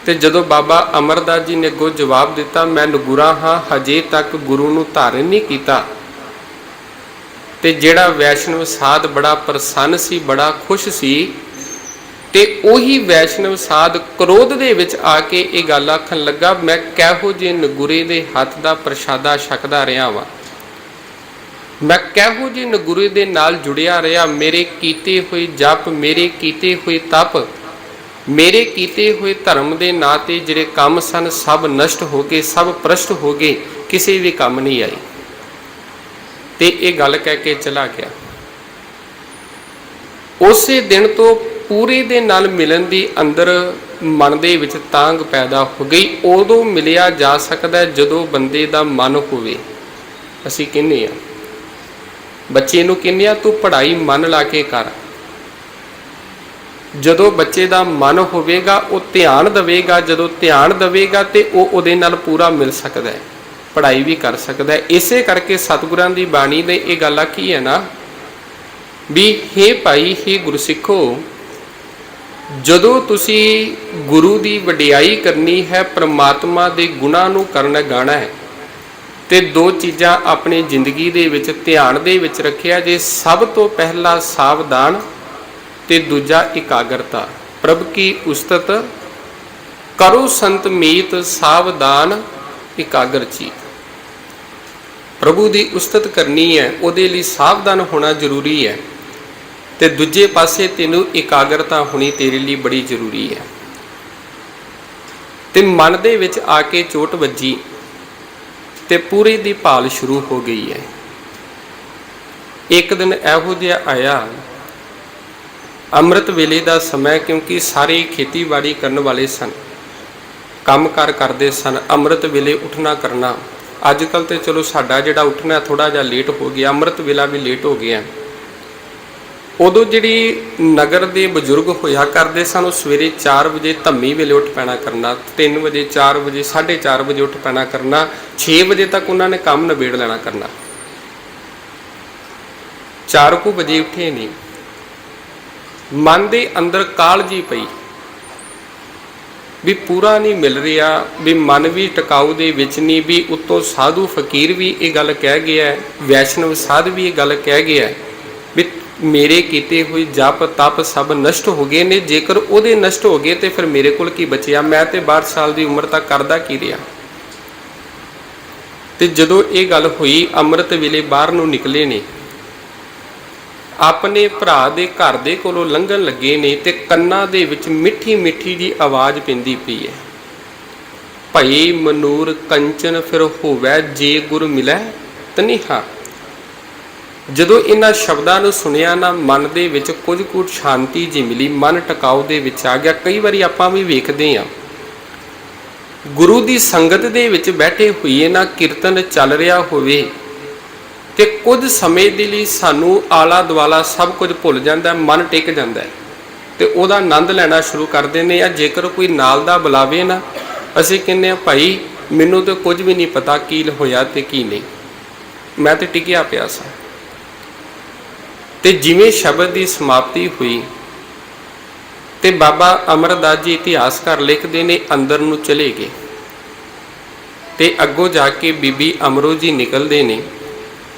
Speaker 1: ਤੇ ਜਦੋਂ ਬਾਬਾ ਅਮਰਦਾਸ ਜੀ ਨੇ ਅੱਗੋਂ ਜਵਾਬ ਦਿੱਤਾ, ਮੈਂ ਨਗੁਰਾ ਹਾਂ, ਹਜੇ ਤੱਕ ਗੁਰੂ ਨੂੰ ਧਾਰਨ ਨਹੀਂ ਕੀਤਾ। ਤੇ ਜਿਹੜਾ ਵੈਸ਼ਨਵ ਸਾਧ ਬੜਾ ਪ੍ਰਸੰਨ ਸੀ, ਬੜਾ ਖੁਸ਼ ਸੀ, ਤੇ ਉਹੀ ਵੈਸ਼ਨਵ ਸਾਧ ਕ੍ਰੋਧ ਦੇ ਵਿੱਚ ਆ ਕੇ ਇਹ ਗੱਲ ਆਖਣ ਲੱਗਾ, ਮੈਂ ਕਿਹੋ ਜਿਹੇ ਨਗੁਰੇ ਦੇ ਹੱਥ ਦਾ ਪ੍ਰਸ਼ਾਦਾ ਛਕਦਾ ਰਿਹਾ ਵਾਂ, ਮੈਂ ਕਿਹੋ ਜਿਹੇ ਨਗੁਰੇ ਦੇ ਨਾਲ ਜੁੜਿਆ ਰਿਹਾ, ਮੇਰੇ ਕੀਤੇ ਹੋਏ ਜਪ, ਮੇਰੇ ਕੀਤੇ ਹੋਏ ਤਪ, ਮੇਰੇ ਕੀਤੇ ਹੋਏ ਧਰਮ ਦੇ ਨਾਂ ਤੇ ਜਿਹੜੇ ਕੰਮ ਸਨ ਸਭ ਨਸ਼ਟ ਹੋ ਗਏ, ਸਭ ਭ੍ਰਸ਼ਟ ਹੋ ਗਏ, ਕਿਸੇ ਵੀ ਕੰਮ ਨਹੀਂ ਆਈ। ਤੇ ਇਹ ਗੱਲ ਕਹਿ ਕੇ ਚਲਾ ਗਿਆ। ਉਸੇ ਦਿਨ ਤੋਂ ਪੂਰੇ ਦੇ ਨਾਲ ਮਿਲਣ ਦੀ ਅੰਦਰ ਮਨ ਦੇ ਵਿੱਚ ਤਾਂਘ ਪੈਦਾ ਹੋ ਗਈ। ਉਦੋਂ ਮਿਲਿਆ ਜਾ ਸਕਦਾ ਜਦੋਂ ਬੰਦੇ ਦਾ ਮਨ ਹੋਵੇ। ਅਸੀਂ ਕਹਿੰਦੇ ਹਾਂ ਬੱਚੇ ਨੂੰ, ਕਹਿੰਦੇ ਹਾਂ ਤੂੰ ਪੜ੍ਹਾਈ ਮਨ ਲਾ ਕੇ ਕਰ। ਜਦੋਂ ਬੱਚੇ ਦਾ ਮਨ ਹੋਵੇਗਾ ਉਹ ਧਿਆਨ ਦੇਵੇਗਾ, ਜਦੋਂ ਧਿਆਨ ਦੇਵੇਗਾ ਤੇ ਉਹ ਉਹਦੇ ਨਾਲ ਪੂਰਾ ਮਿਲ ਸਕਦਾ ਹੈ, ਪੜ੍ਹਾਈ ਵੀ ਕਰ ਸਕਦਾ ਹੈ। ਇਸੇ ਕਰਕੇ ਸਤਿਗੁਰਾਂ ਦੀ ਬਾਣੀ ਦੇ ਇਹ ਗੱਲ ਆਖੀ ਹੈ ਨਾ ਵੀ ਹੇ ਭਾਈ, ਹੇ ਗੁਰਸਿੱਖੋ, ਜਦੋਂ ਤੁਸੀਂ ਗੁਰੂ ਦੀ ਵਡਿਆਈ ਕਰਨੀ ਹੈ, ਪ੍ਰਮਾਤਮਾ ਦੇ ਗੁਣਾਂ ਨੂੰ ਕਰਨ ਗਾਣਾ ਹੈ, ਤੇ ਦੋ ਚੀਜ਼ਾਂ ਆਪਣੀ ਜ਼ਿੰਦਗੀ ਦੇ ਵਿੱਚ ਧਿਆਨ ਦੇ ਵਿੱਚ ਰੱਖਿਆ ਜੇ। ਸਭ ਤੋਂ ਪਹਿਲਾ ਸਾਵਧਾਨ ਤੇ ਦੂਜਾ ਇਕਾਗਰਤਾ। ਪ੍ਰਭ ਕੀ ਉਸਤਤ ਕਰੋ ਸੰਤ ਮੀਤ, ਸਾਵਧਾਨ ਇਕਾਗਰ ਚੀਤ। ਪ੍ਰਭੂ ਦੀ ਉਸਤਤ ਕਰਨੀ ਹੈ, ਉਹਦੇ ਲਈ ਸਾਵਧਾਨ ਹੋਣਾ ਜ਼ਰੂਰੀ ਹੈ, ਤੇ ਦੂਜੇ ਪਾਸੇ ਤੈਨੂੰ ਇਕਾਗਰਤਾ ਹੋਣੀ ਤੇਰੇ ਲਈ ਬੜੀ ਜ਼ਰੂਰੀ ਹੈ। ਤੇ ਮਨ ਦੇ ਵਿੱਚ ਆ ਕੇ ਚੋਟ ਵੱਜੀ ਤੇ ਪੂਰੀ ਦੀ ਭਾਲ ਸ਼ੁਰੂ ਹੋ ਗਈ ਹੈ। ਇੱਕ ਦਿਨ ਇਹੋ ਜਿਹਾ ਆਇਆ, ਅੰਮ੍ਰਿਤ ਵੇਲੇ ਦਾ ਸਮਾਂ, ਕਿਉਂਕਿ ਸਾਰੇ ਖੇਤੀਬਾੜੀ ਕਰਨ ਵਾਲੇ ਸਨ, ਕੰਮਕਾਰ ਕਰਦੇ ਸਨ। ਅੰਮ੍ਰਿਤ ਵੇਲੇ ਉੱਠਣਾ ਕਰਨਾ, ਅੱਜ ਕੱਲ੍ਹ ਤੇ ਚਲੋ ਸਾਡਾ ਜਿਹੜਾ ਉੱਠਣਾ ਥੋੜ੍ਹਾ ਜਿਹਾ ਲੇਟ ਹੋ ਗਿਆ, ਅੰਮ੍ਰਿਤ ਵੇਲਾ ਵੀ ਲੇਟ ਹੋ ਗਿਆ। ਉਦੋਂ ਜਿਹੜੀ ਨਗਰ ਦੇ ਬਜ਼ੁਰਗ ਹੋਇਆ ਕਰਦੇ ਸਨ, ਉਹ ਸਵੇਰੇ 4 ਵਜੇ ਧੰਮੀ ਵੇਲੇ ਉੱਠ ਪੈਣਾ ਕਰਨਾ, 3 ਵਜੇ 4 ਵਜੇ 4:30 ਵਜੇ ਉੱਠ ਪੈਣਾ ਕਰਨਾ, 6 ਵਜੇ ਤੱਕ ਉਹਨਾਂ ਨੇ ਕੰਮ ਨਿਬੇੜ ਲੈਣਾ ਕਰਨਾ। 4 ਕੁ ਵਜੇ ਉੱਠੇ ਨਹੀਂ, ਮਨ ਦੇ ਅੰਦਰ ਕਾਹਲੀ ਪਈ ਵੀ ਪੂਰਾ ਨਹੀਂ ਮਿਲ ਰਿਹਾ, ਵੀ ਮਨ ਵੀ ਟਿਕਾਊ ਦੇ ਵਿੱਚ ਨਹੀਂ, ਵੀ ਉੱਤੋਂ ਸਾਧੂ ਫਕੀਰ ਵੀ ਇਹ ਗੱਲ ਕਹਿ ਗਿਆ, ਵੈਸ਼ਨਵ ਸਾਧ ਵੀ ਇਹ ਗੱਲ ਕਹਿ ਗਿਆ ਵੀ ਮੇਰੇ ਕੀਤੇ ਹੋਏ ਜਪ ਤਪ ਸਭ ਨਸ਼ਟ ਹੋ ਗਏ ਨੇ। ਜੇਕਰ ਉਹਦੇ ਨਸ਼ਟ ਹੋ ਗਏ ਤੇ ਫਿਰ ਮੇਰੇ ਕੋਲ ਕੀ ਬਚਿਆ? ਮੈਂ ਤੇ 62 ਸਾਲ ਦੀ ਉਮਰ ਤੱਕ ਕਰਦਾ ਕੀ ਰਿਹਾ? ਤੇ ਜਦੋਂ ਇਹ ਗੱਲ ਹੋਈ, ਅੰਮ੍ਰਿਤ ਵੇਲੇ ਬਾਹਰ ਨੂੰ ਨਿਕਲੇ ਨੇ, ਆਪਣੇ ਭਰਾ ਦੇ ਘਰ ਦੇ ਕੋਲੋਂ ਲੰਘਣ ਲੱਗੇ ਨੇ, ਤੇ ਕੰਨਾਂ ਦੇ ਵਿੱਚ ਮਿੱਠੀ ਮਿੱਠੀ ਦੀ ਆਵਾਜ਼ ਪੈਂਦੀ ਪਈ ਹੈ, ਭਈ ਮਨੂਰ ਕੰਚਨ ਫਿਰ ਹੋਵੈ, ਜੇ ਗੁਰ ਮਿਲੈ ਤਨੀਹਾ। ਜਦੋਂ ਇਹਨਾਂ ਸ਼ਬਦਾਂ ਨੂੰ ਸੁਣਿਆ ਨਾ, ਮਨ ਦੇ ਵਿੱਚ ਕੁਝ ਕੁ ਸ਼ਾਂਤੀ ਜਿਹੀ ਮਿਲੀ, ਮਨ ਟਿਕਾਊ ਦੇ ਵਿੱਚ ਆ ਗਿਆ। ਕਈ ਵਾਰੀ ਆਪਾਂ ਵੀ ਵੇਖਦੇ ਹਾਂ, ਗੁਰੂ ਦੀ ਸੰਗਤ ਦੇ ਵਿੱਚ ਬੈਠੇ ਹੋਈਏ ਨਾ, ਕੀਰਤਨ ਚੱਲ ਰਿਹਾ ਹੋਵੇ ਤੇ ਕੁਝ ਸਮੇਂ ਦੇ ਲਈ ਸਾਨੂੰ ਆਲਾ ਦੁਆਲਾ ਸਭ ਕੁਝ ਭੁੱਲ ਜਾਂਦਾ, ਮਨ ਟਿਕ ਜਾਂਦਾ ਤੇ ਉਹਦਾ ਆਨੰਦ ਲੈਣਾ ਸ਼ੁਰੂ ਕਰ ਦਿੰਦੇ ਆ। ਜੇਕਰ ਕੋਈ ਨਾਲ ਦਾ ਬੁਲਾਵੇ ਨਾ, ਅਸੀਂ ਕਹਿੰਦੇ ਆ ਭਾਈ ਮੈਨੂੰ ਤਾਂ ਕੁਝ ਵੀ ਨਹੀਂ ਪਤਾ ਕੀ ਹੋਇਆ ਤੇ ਕੀ ਨਹੀਂ, ਮੈਂ ਤੇ ਟਿਕਿਆ ਪਿਆ ਸਾਂ। ਤੇ ਜਿਵੇਂ ਸ਼ਬਦ ਦੀ ਸਮਾਪਤੀ ਹੋਈ ਤੇ ਬਾਬਾ ਅਮਰਦਾਸ ਜੀ ਇਤਿਹਾਸਕਾਰ ਲਿਖਦੇ ਨੇ, ਅੰਦਰ ਨੂੰ ਚਲੇ ਗਏ ਤੇ ਅੱਗੋਂ ਜਾ ਕੇ ਬੀਬੀ ਅਮਰੋ ਜੀ ਨਿਕਲਦੇ ਨੇ,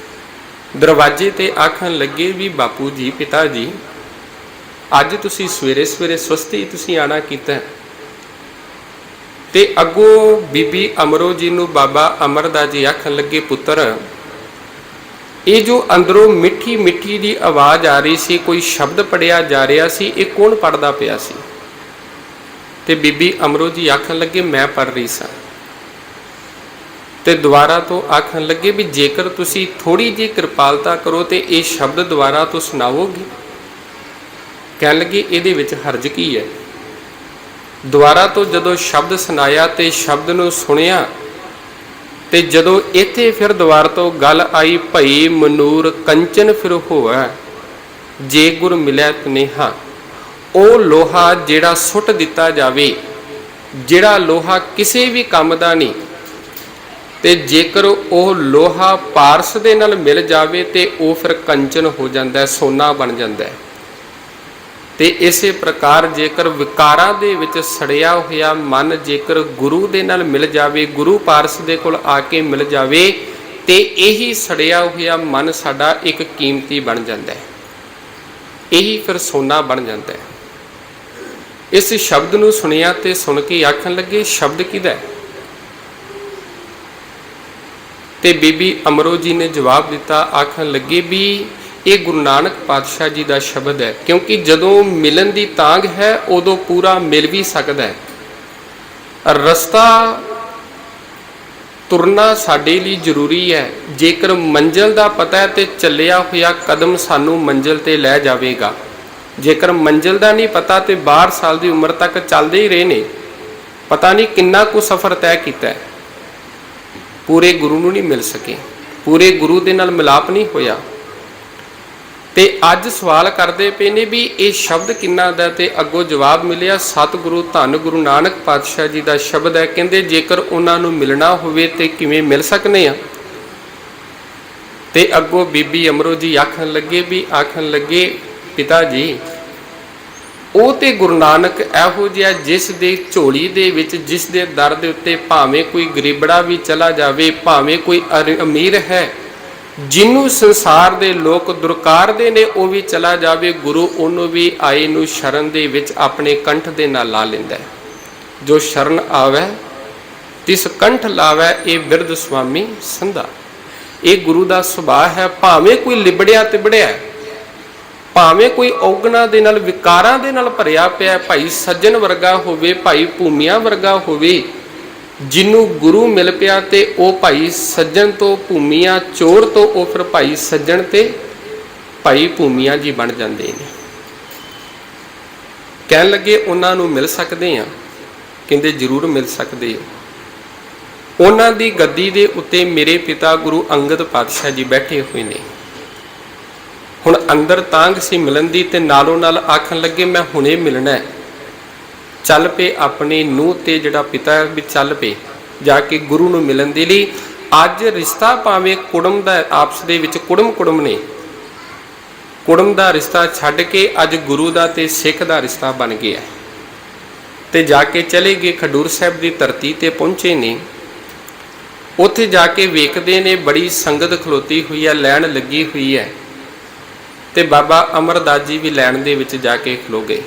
Speaker 1: ਦਰਵਾਜ਼ੇ ਤੇ ਆਖਣ ਲੱਗੇ ਵੀ ਬਾਪੂ ਜੀ, ਪਿਤਾ ਜੀ, ਅੱਜ ਤੁਸੀਂ ਸਵੇਰੇ ਸਵੇਰੇ ਸੁਸਤੀ ਤੁਸੀਂ ਆਣਾ ਕੀਤਾ। ਤੇ ਅੱਗੋਂ ਬੀਬੀ ਅਮਰੋ ਜੀ ਨੂੰ ਬਾਬਾ ਅਮਰਦਾਸ ਜੀ ਆਖਣ ਲੱਗੇ, ਪੁੱਤਰ, ਇਹ ਜੋ ਅੰਦਰੋਂ ਮਿੱਠੀ ਮਿੱਠੀ ਦੀ ਆਵਾਜ਼ ਆ ਰਹੀ ਸੀ, ਕੋਈ ਸ਼ਬਦ ਪੜਿਆ ਜਾ ਰਿਹਾ ਸੀ, ਇਹ ਕੌਣ ਪੜਦਾ ਪਿਆ ਸੀ? ਤੇ ਬੀਬੀ ਅਮਰੋ ਜੀ ਆਖਣ ਲੱਗੇ, ਮੈਂ ਪੜ ਰਹੀ ਸਾਂ। ਤੇ ਦੁਬਾਰਾ ਤੋਂ ਆਖਣ ਲੱਗੇ ਵੀ ਜੇਕਰ ਤੁਸੀਂ ਥੋੜੀ ਜਿਹੀ ਕਿਰਪਾਲਤਾ ਕਰੋ ਤੇ ਇਹ ਸ਼ਬਦ ਦੁਬਾਰਾ ਤੋਂ ਸੁਣਾਵੋਗੇ? ਕਹਿਣ ਲੱਗੇ, ਇਹਦੇ ਵਿੱਚ ਹਰਜ ਕੀ ਹੈ? ਦੁਬਾਰਾ ਤੋਂ ਜਦੋਂ ਸ਼ਬਦ ਸੁਣਾਇਆ ਤੇ ਸ਼ਬਦ ਨੂੰ ਸੁਣਿਆ, ਤੇ ਜਦੋਂ ਇੱਥੇ ਫਿਰ ਦੁਬਾਰਾ ਤੋਂ ਗੱਲ ਆਈ, ਭਈ ਮਨੂਰ ਕੰਚਨ ਫਿਰ ਹੋਵੈ, ਜੇ ਗੁਰ ਮਿਲੈ ਤਨੇਹਾ। ਉਹ ਲੋਹਾ ਜਿਹੜਾ ਸੁੱਟ ਦਿੱਤਾ ਜਾਵੇ, ਜਿਹੜਾ ਲੋਹਾ ਕਿਸੇ ਵੀ ਕੰਮ ਦਾ ਨਹੀਂ, ਤੇ ਜੇਕਰ ਉਹ ਲੋਹਾ ਪਾਰਸ ਦੇ ਨਾਲ ਮਿਲ ਜਾਵੇ ਤੇ ਉਹ ਫਿਰ ਕੰਚਨ ਹੋ ਜਾਂਦਾ, ਸੋਨਾ ਬਣ ਜਾਂਦਾ। ਤੇ ਇਸੇ ਪ੍ਰਕਾਰ ਜੇਕਰ ਵਿਕਾਰਾਂ ਦੇ ਵਿੱਚ ਸੜਿਆ ਹੋਇਆ ਮਨ ਜੇਕਰ ਗੁਰੂ ਦੇ ਨਾਲ ਮਿਲ ਜਾਵੇ, ਗੁਰੂ ਪਾਰਸ ਦੇ ਕੋਲ ਆ ਕੇ ਮਿਲ ਜਾਵੇ, ਤੇ ਇਹੀ ਸੜਿਆ ਹੋਇਆ ਮਨ ਸਾਡਾ ਇੱਕ ਕੀਮਤੀ ਬਣ ਜਾਂਦਾ ਹੈ, ਇਹੀ ਫਿਰ ਸੋਨਾ ਬਣ ਜਾਂਦਾ ਹੈ। ਇਸ ਸ਼ਬਦ ਨੂੰ ਸੁਣਿਆ ਤੇ ਸੁਣ ਕੇ ਆਖਣ ਲੱਗੇ, ਸ਼ਬਦ ਕਿਹਦਾ ਹੈ? ਤੇ ਬੀਬੀ ਅਮਰੋ ਜੀ ਨੇ ਜਵਾਬ ਦਿੱਤਾ, ਆਖਣ ਲੱਗੇ ਵੀ ਇਹ ਗੁਰੂ ਨਾਨਕ ਪਾਤਸ਼ਾਹ ਜੀ ਦਾ ਸ਼ਬਦ ਹੈ, ਕਿਉਂਕਿ ਜਦੋਂ ਮਿਲਣ ਦੀ ਤਾਂਘ ਹੈ ਉਦੋਂ ਪੂਰਾ ਮਿਲ ਵੀ ਸਕਦਾ ਹੈ। ਰਸਤਾ ਤੁਰਨਾ ਸਾਡੇ ਲਈ ਜ਼ਰੂਰੀ ਹੈ, ਜੇਕਰ ਮੰਜ਼ਿਲ ਦਾ ਪਤਾ ਹੈ ਤੇ ਚੱਲਿਆ ਹੋਇਆ ਕਦਮ ਸਾਨੂੰ ਮੰਜ਼ਿਲ ਤੇ ਲੈ ਜਾਵੇਗਾ। ਜੇਕਰ ਮੰਜ਼ਿਲ ਦਾ ਨਹੀਂ ਪਤਾ ਤੇ 12 ਸਾਲ ਦੀ ਉਮਰ ਤੱਕ ਚੱਲਦੇ ਹੀ ਰਹੇ ਨੇ, ਪਤਾ ਨਹੀਂ ਕਿੰਨਾ ਕੁ ਸਫ਼ਰ ਤੈਅ ਕੀਤਾ ਹੈ, ਪੂਰੇ ਗੁਰੂ ਨੂੰ ਨਹੀਂ ਮਿਲ ਸਕੇ, ਪੂਰੇ ਗੁਰੂ ਦੇ ਨਾਲ ਮਿਲਾਪ ਨਹੀਂ ਹੋਇਆ। ਤੇ ਅੱਜ ਸਵਾਲ ਕਰਦੇ ਪਏ ਨੇ ਵੀ ਇਹ ਸ਼ਬਦ ਕਿੰਨਾ ਦਾ, ਤੇ ਅੱਗੋਂ ਜਵਾਬ ਮਿਲਿਆ, ਸਤਿਗੁਰੂ ਧੰਨ ਗੁਰੂ ਨਾਨਕ ਪਾਤਸ਼ਾਹ ਜੀ ਦਾ ਸ਼ਬਦ ਹੈ। ਕਹਿੰਦੇ ਜੇਕਰ ਉਹਨਾਂ ਨੂੰ ਮਿਲਣਾ ਹੋਵੇ ਤੇ ਕਿਵੇਂ ਮਿਲ ਸਕਨੇ ਆ? ਤੇ ਅੱਗੋਂ ਬੀਬੀ ਅਮਰੋ ਜੀ ਆਖਣ ਲੱਗੇ ਪਿਤਾ ਜੀ, ਉਹ ਤੇ ਗੁਰੂ ਨਾਨਕ ਇਹੋ ਜਿਹਾ ਜਿਸ ਦੇ ਝੋਲੀ ਦੇ ਵਿੱਚ, ਜਿਸ ਦੇ ਦਰ ਦੇ ਉੱਤੇ ਭਾਵੇਂ ਕੋਈ ਗਰੀਬੜਾ ਵੀ ਚਲਾ ਜਾਵੇ, ਭਾਵੇਂ ਕੋਈ ਅਮੀਰ ਹੈ, ਜਿਹਨੂੰ ਸੰਸਾਰ ਦੇ ਲੋਕ ਦੁਰਕਾਰਦੇ ਨੇ, ਉਹ ਵੀ ਚਲਾ ਜਾਵੇ, ਗੁਰੂ ਉਹਨੂੰ ਵੀ ਆਏ ਨੂੰ ਸ਼ਰਨ ਦੇ ਵਿੱਚ ਆਪਣੇ ਕੰਠ ਦੇ ਨਾਲ ਲਾ ਲੈਂਦਾ ਹੈ। ਜੋ ਸ਼ਰਨ ਆਵੈ ਤਿਸ ਕੰਠ ਲਾਵੈ, ਇਹ ਬਿਰਧ ਸੁਆਮੀ ਸੰਧਾ। ਇਹ ਗੁਰੂ ਦਾ ਸੁਭਾਅ ਹੈ। ਭਾਵੇਂ ਕੋਈ ਲਿਬੜਿਆ ਤਿਬੜਿਆ, ਭਾਵੇਂ ਕੋਈ ਔਗਣਾ ਦੇ ਨਾਲ, ਵਿਕਾਰਾਂ ਦੇ ਨਾਲ ਭਰਿਆ ਪਿਆ, ਭਾਈ ਸੱਜਣ ਵਰਗਾ ਹੋਵੇ, ਭਾਈ ਭੂਮੀਆਂ ਵਰਗਾ ਹੋਵੇ, ਜਿਹਨੂੰ ਗੁਰੂ ਮਿਲ ਪਿਆ ਤੇ ਉਹ ਭਾਈ ਸੱਜਣ ਤੋਂ, ਭੂਮੀਆਂ ਚੋਰ ਤੋਂ ਉਹ ਫਿਰ ਭਾਈ ਸੱਜਣ ਤੇ ਭਾਈ ਭੂਮੀਆਂ ਜੀ ਬਣ ਜਾਂਦੇ ਨੇ। ਕਹਿਣ ਲੱਗੇ ਉਹਨਾਂ ਨੂੰ ਮਿਲ ਸਕਦੇ ਆ? ਕਹਿੰਦੇ ਜ਼ਰੂਰ ਮਿਲ ਸਕਦੇ ਹੋ। ਉਹਨਾਂ ਦੀ ਗੱਦੀ ਦੇ ਉੱਤੇ ਮੇਰੇ ਪਿਤਾ ਗੁਰੂ ਅੰਗਦ ਪਾਤਸ਼ਾਹ ਜੀ ਬੈਠੇ ਹੋਏ ਨੇ। ਹੁਣ ਅੰਦਰ ਤਾਂਘ ਸੀ ਮਿਲਣ ਦੀ, ਤੇ ਨਾਲੋਂ ਨਾਲ ਆਖਣ ਲੱਗੇ ਮੈਂ ਹੁਣੇ ਮਿਲਣਾ। ਚੱਲ ਪਏ ਆਪਣੇ ਨੂੰਹ ਤੇ ਜਿਹੜਾ ਪਿਤਾ ਵੀ ਚੱਲ ਪਏ ਜਾ ਕੇ ਗੁਰੂ ਨੂੰ ਮਿਲਣ ਦੇ ਲਈ। ਅੱਜ ਰਿਸ਼ਤਾ ਭਾਵੇਂ ਕੁੜਮ ਦਾ, ਆਪਸ ਦੇ ਵਿੱਚ ਕੁੜਮ ਨੇ, ਕੁੜਮ ਦਾ ਰਿਸ਼ਤਾ ਛੱਡ ਕੇ ਅੱਜ ਗੁਰੂ ਦਾ ਤੇ ਸਿੱਖ ਦਾ ਰਿਸ਼ਤਾ ਬਣ ਗਿਆ। ਤੇ ਜਾ ਕੇ ਚਲੇ ਗਏ, ਖਡੂਰ ਸਾਹਿਬ ਦੀ ਧਰਤੀ ਤੇ ਪਹੁੰਚੇ ਨੇ। ਉੱਥੇ ਜਾ ਕੇ ਵੇਖਦੇ ਨੇ ਬੜੀ ਸੰਗਤ ਖਲੋਤੀ ਹੋਈ ਹੈ, ਲੈਣ ਲੱਗੀ ਹੋਈ ਹੈ, ਤੇ ਬਾਬਾ ਅਮਰਦਾਸ ਜੀ ਵੀ ਲੈਣ ਦੇ ਵਿੱਚ ਜਾ ਕੇ ਖਲੋ ਗਏ।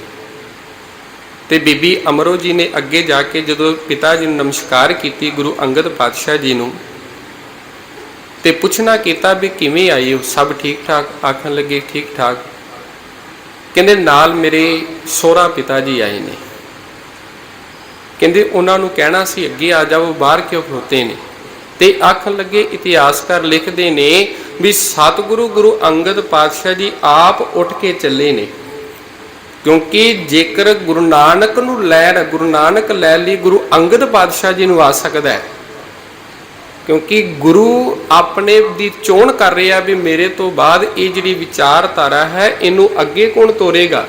Speaker 1: ਤੇ ਬੀਬੀ ਅਮਰੋ ਜੀ ਨੇ ਅੱਗੇ ਜਾ ਕੇ ਜਦੋਂ ਪਿਤਾ ਜੀ ਨੂੰ ਨਮਸਕਾਰ ਕੀਤੀ, ਗੁਰੂ ਅੰਗਦ ਪਾਤਸ਼ਾਹ ਜੀ ਨੂੰ, ਤੇ ਪੁੱਛਣਾ ਕੀਤਾ ਵੀ ਕਿਵੇਂ ਆਏ ਹੋ, ਸਭ ਠੀਕ ਠਾਕ? ਆਖਣ ਲੱਗੇ ਠੀਕ ਠਾਕ। ਕਹਿੰਦੇ ਨਾਲ ਮੇਰੇ ਸਹੁਰਾ ਪਿਤਾ ਜੀ ਆਏ ਨੇ। ਕਹਿੰਦੇ ਉਹਨਾਂ ਨੂੰ ਕਹਿਣਾ ਸੀ ਅੱਗੇ ਆ ਜਾਓ, ਬਾਹਰ ਕਿਉਂ ਖਲੋਤੇ ਨੇ? ਤੇ ਆਖਣ ਲੱਗੇ ਇਤਿਹਾਸਕਾਰ ਲਿਖਦੇ ਨੇ ਵੀ ਸਤਿਗੁਰੂ ਗੁਰੂ ਅੰਗਦ ਪਾਤਸ਼ਾਹ ਜੀ ਆਪ ਉੱਠ ਕੇ ਚੱਲੇ ਨੇ। ਕਿਉਂਕਿ ਜੇਕਰ ਗੁਰੂ ਨਾਨਕ ਨੂੰ ਲੈਣ, ਗੁਰੂ ਨਾਨਕ ਲੈ ਲਈ, ਗੁਰੂ ਅੰਗਦ ਪਾਤਸ਼ਾਹ ਜੀ ਨੂੰ ਆ ਸਕਦਾ ਹੈ। ਕਿਉਂਕਿ ਗੁਰੂ ਆਪਣੇ ਦੀ ਚੋਣ ਕਰ ਰਿਹਾ ਵੀ ਮੇਰੇ ਤੋਂ ਬਾਅਦ ਇਹ ਜਿਹੜੀ ਵਿਚਾਰਧਾਰਾ ਹੈ ਇਹਨੂੰ ਅੱਗੇ ਕੌਣ ਤੋਰੇਗਾ।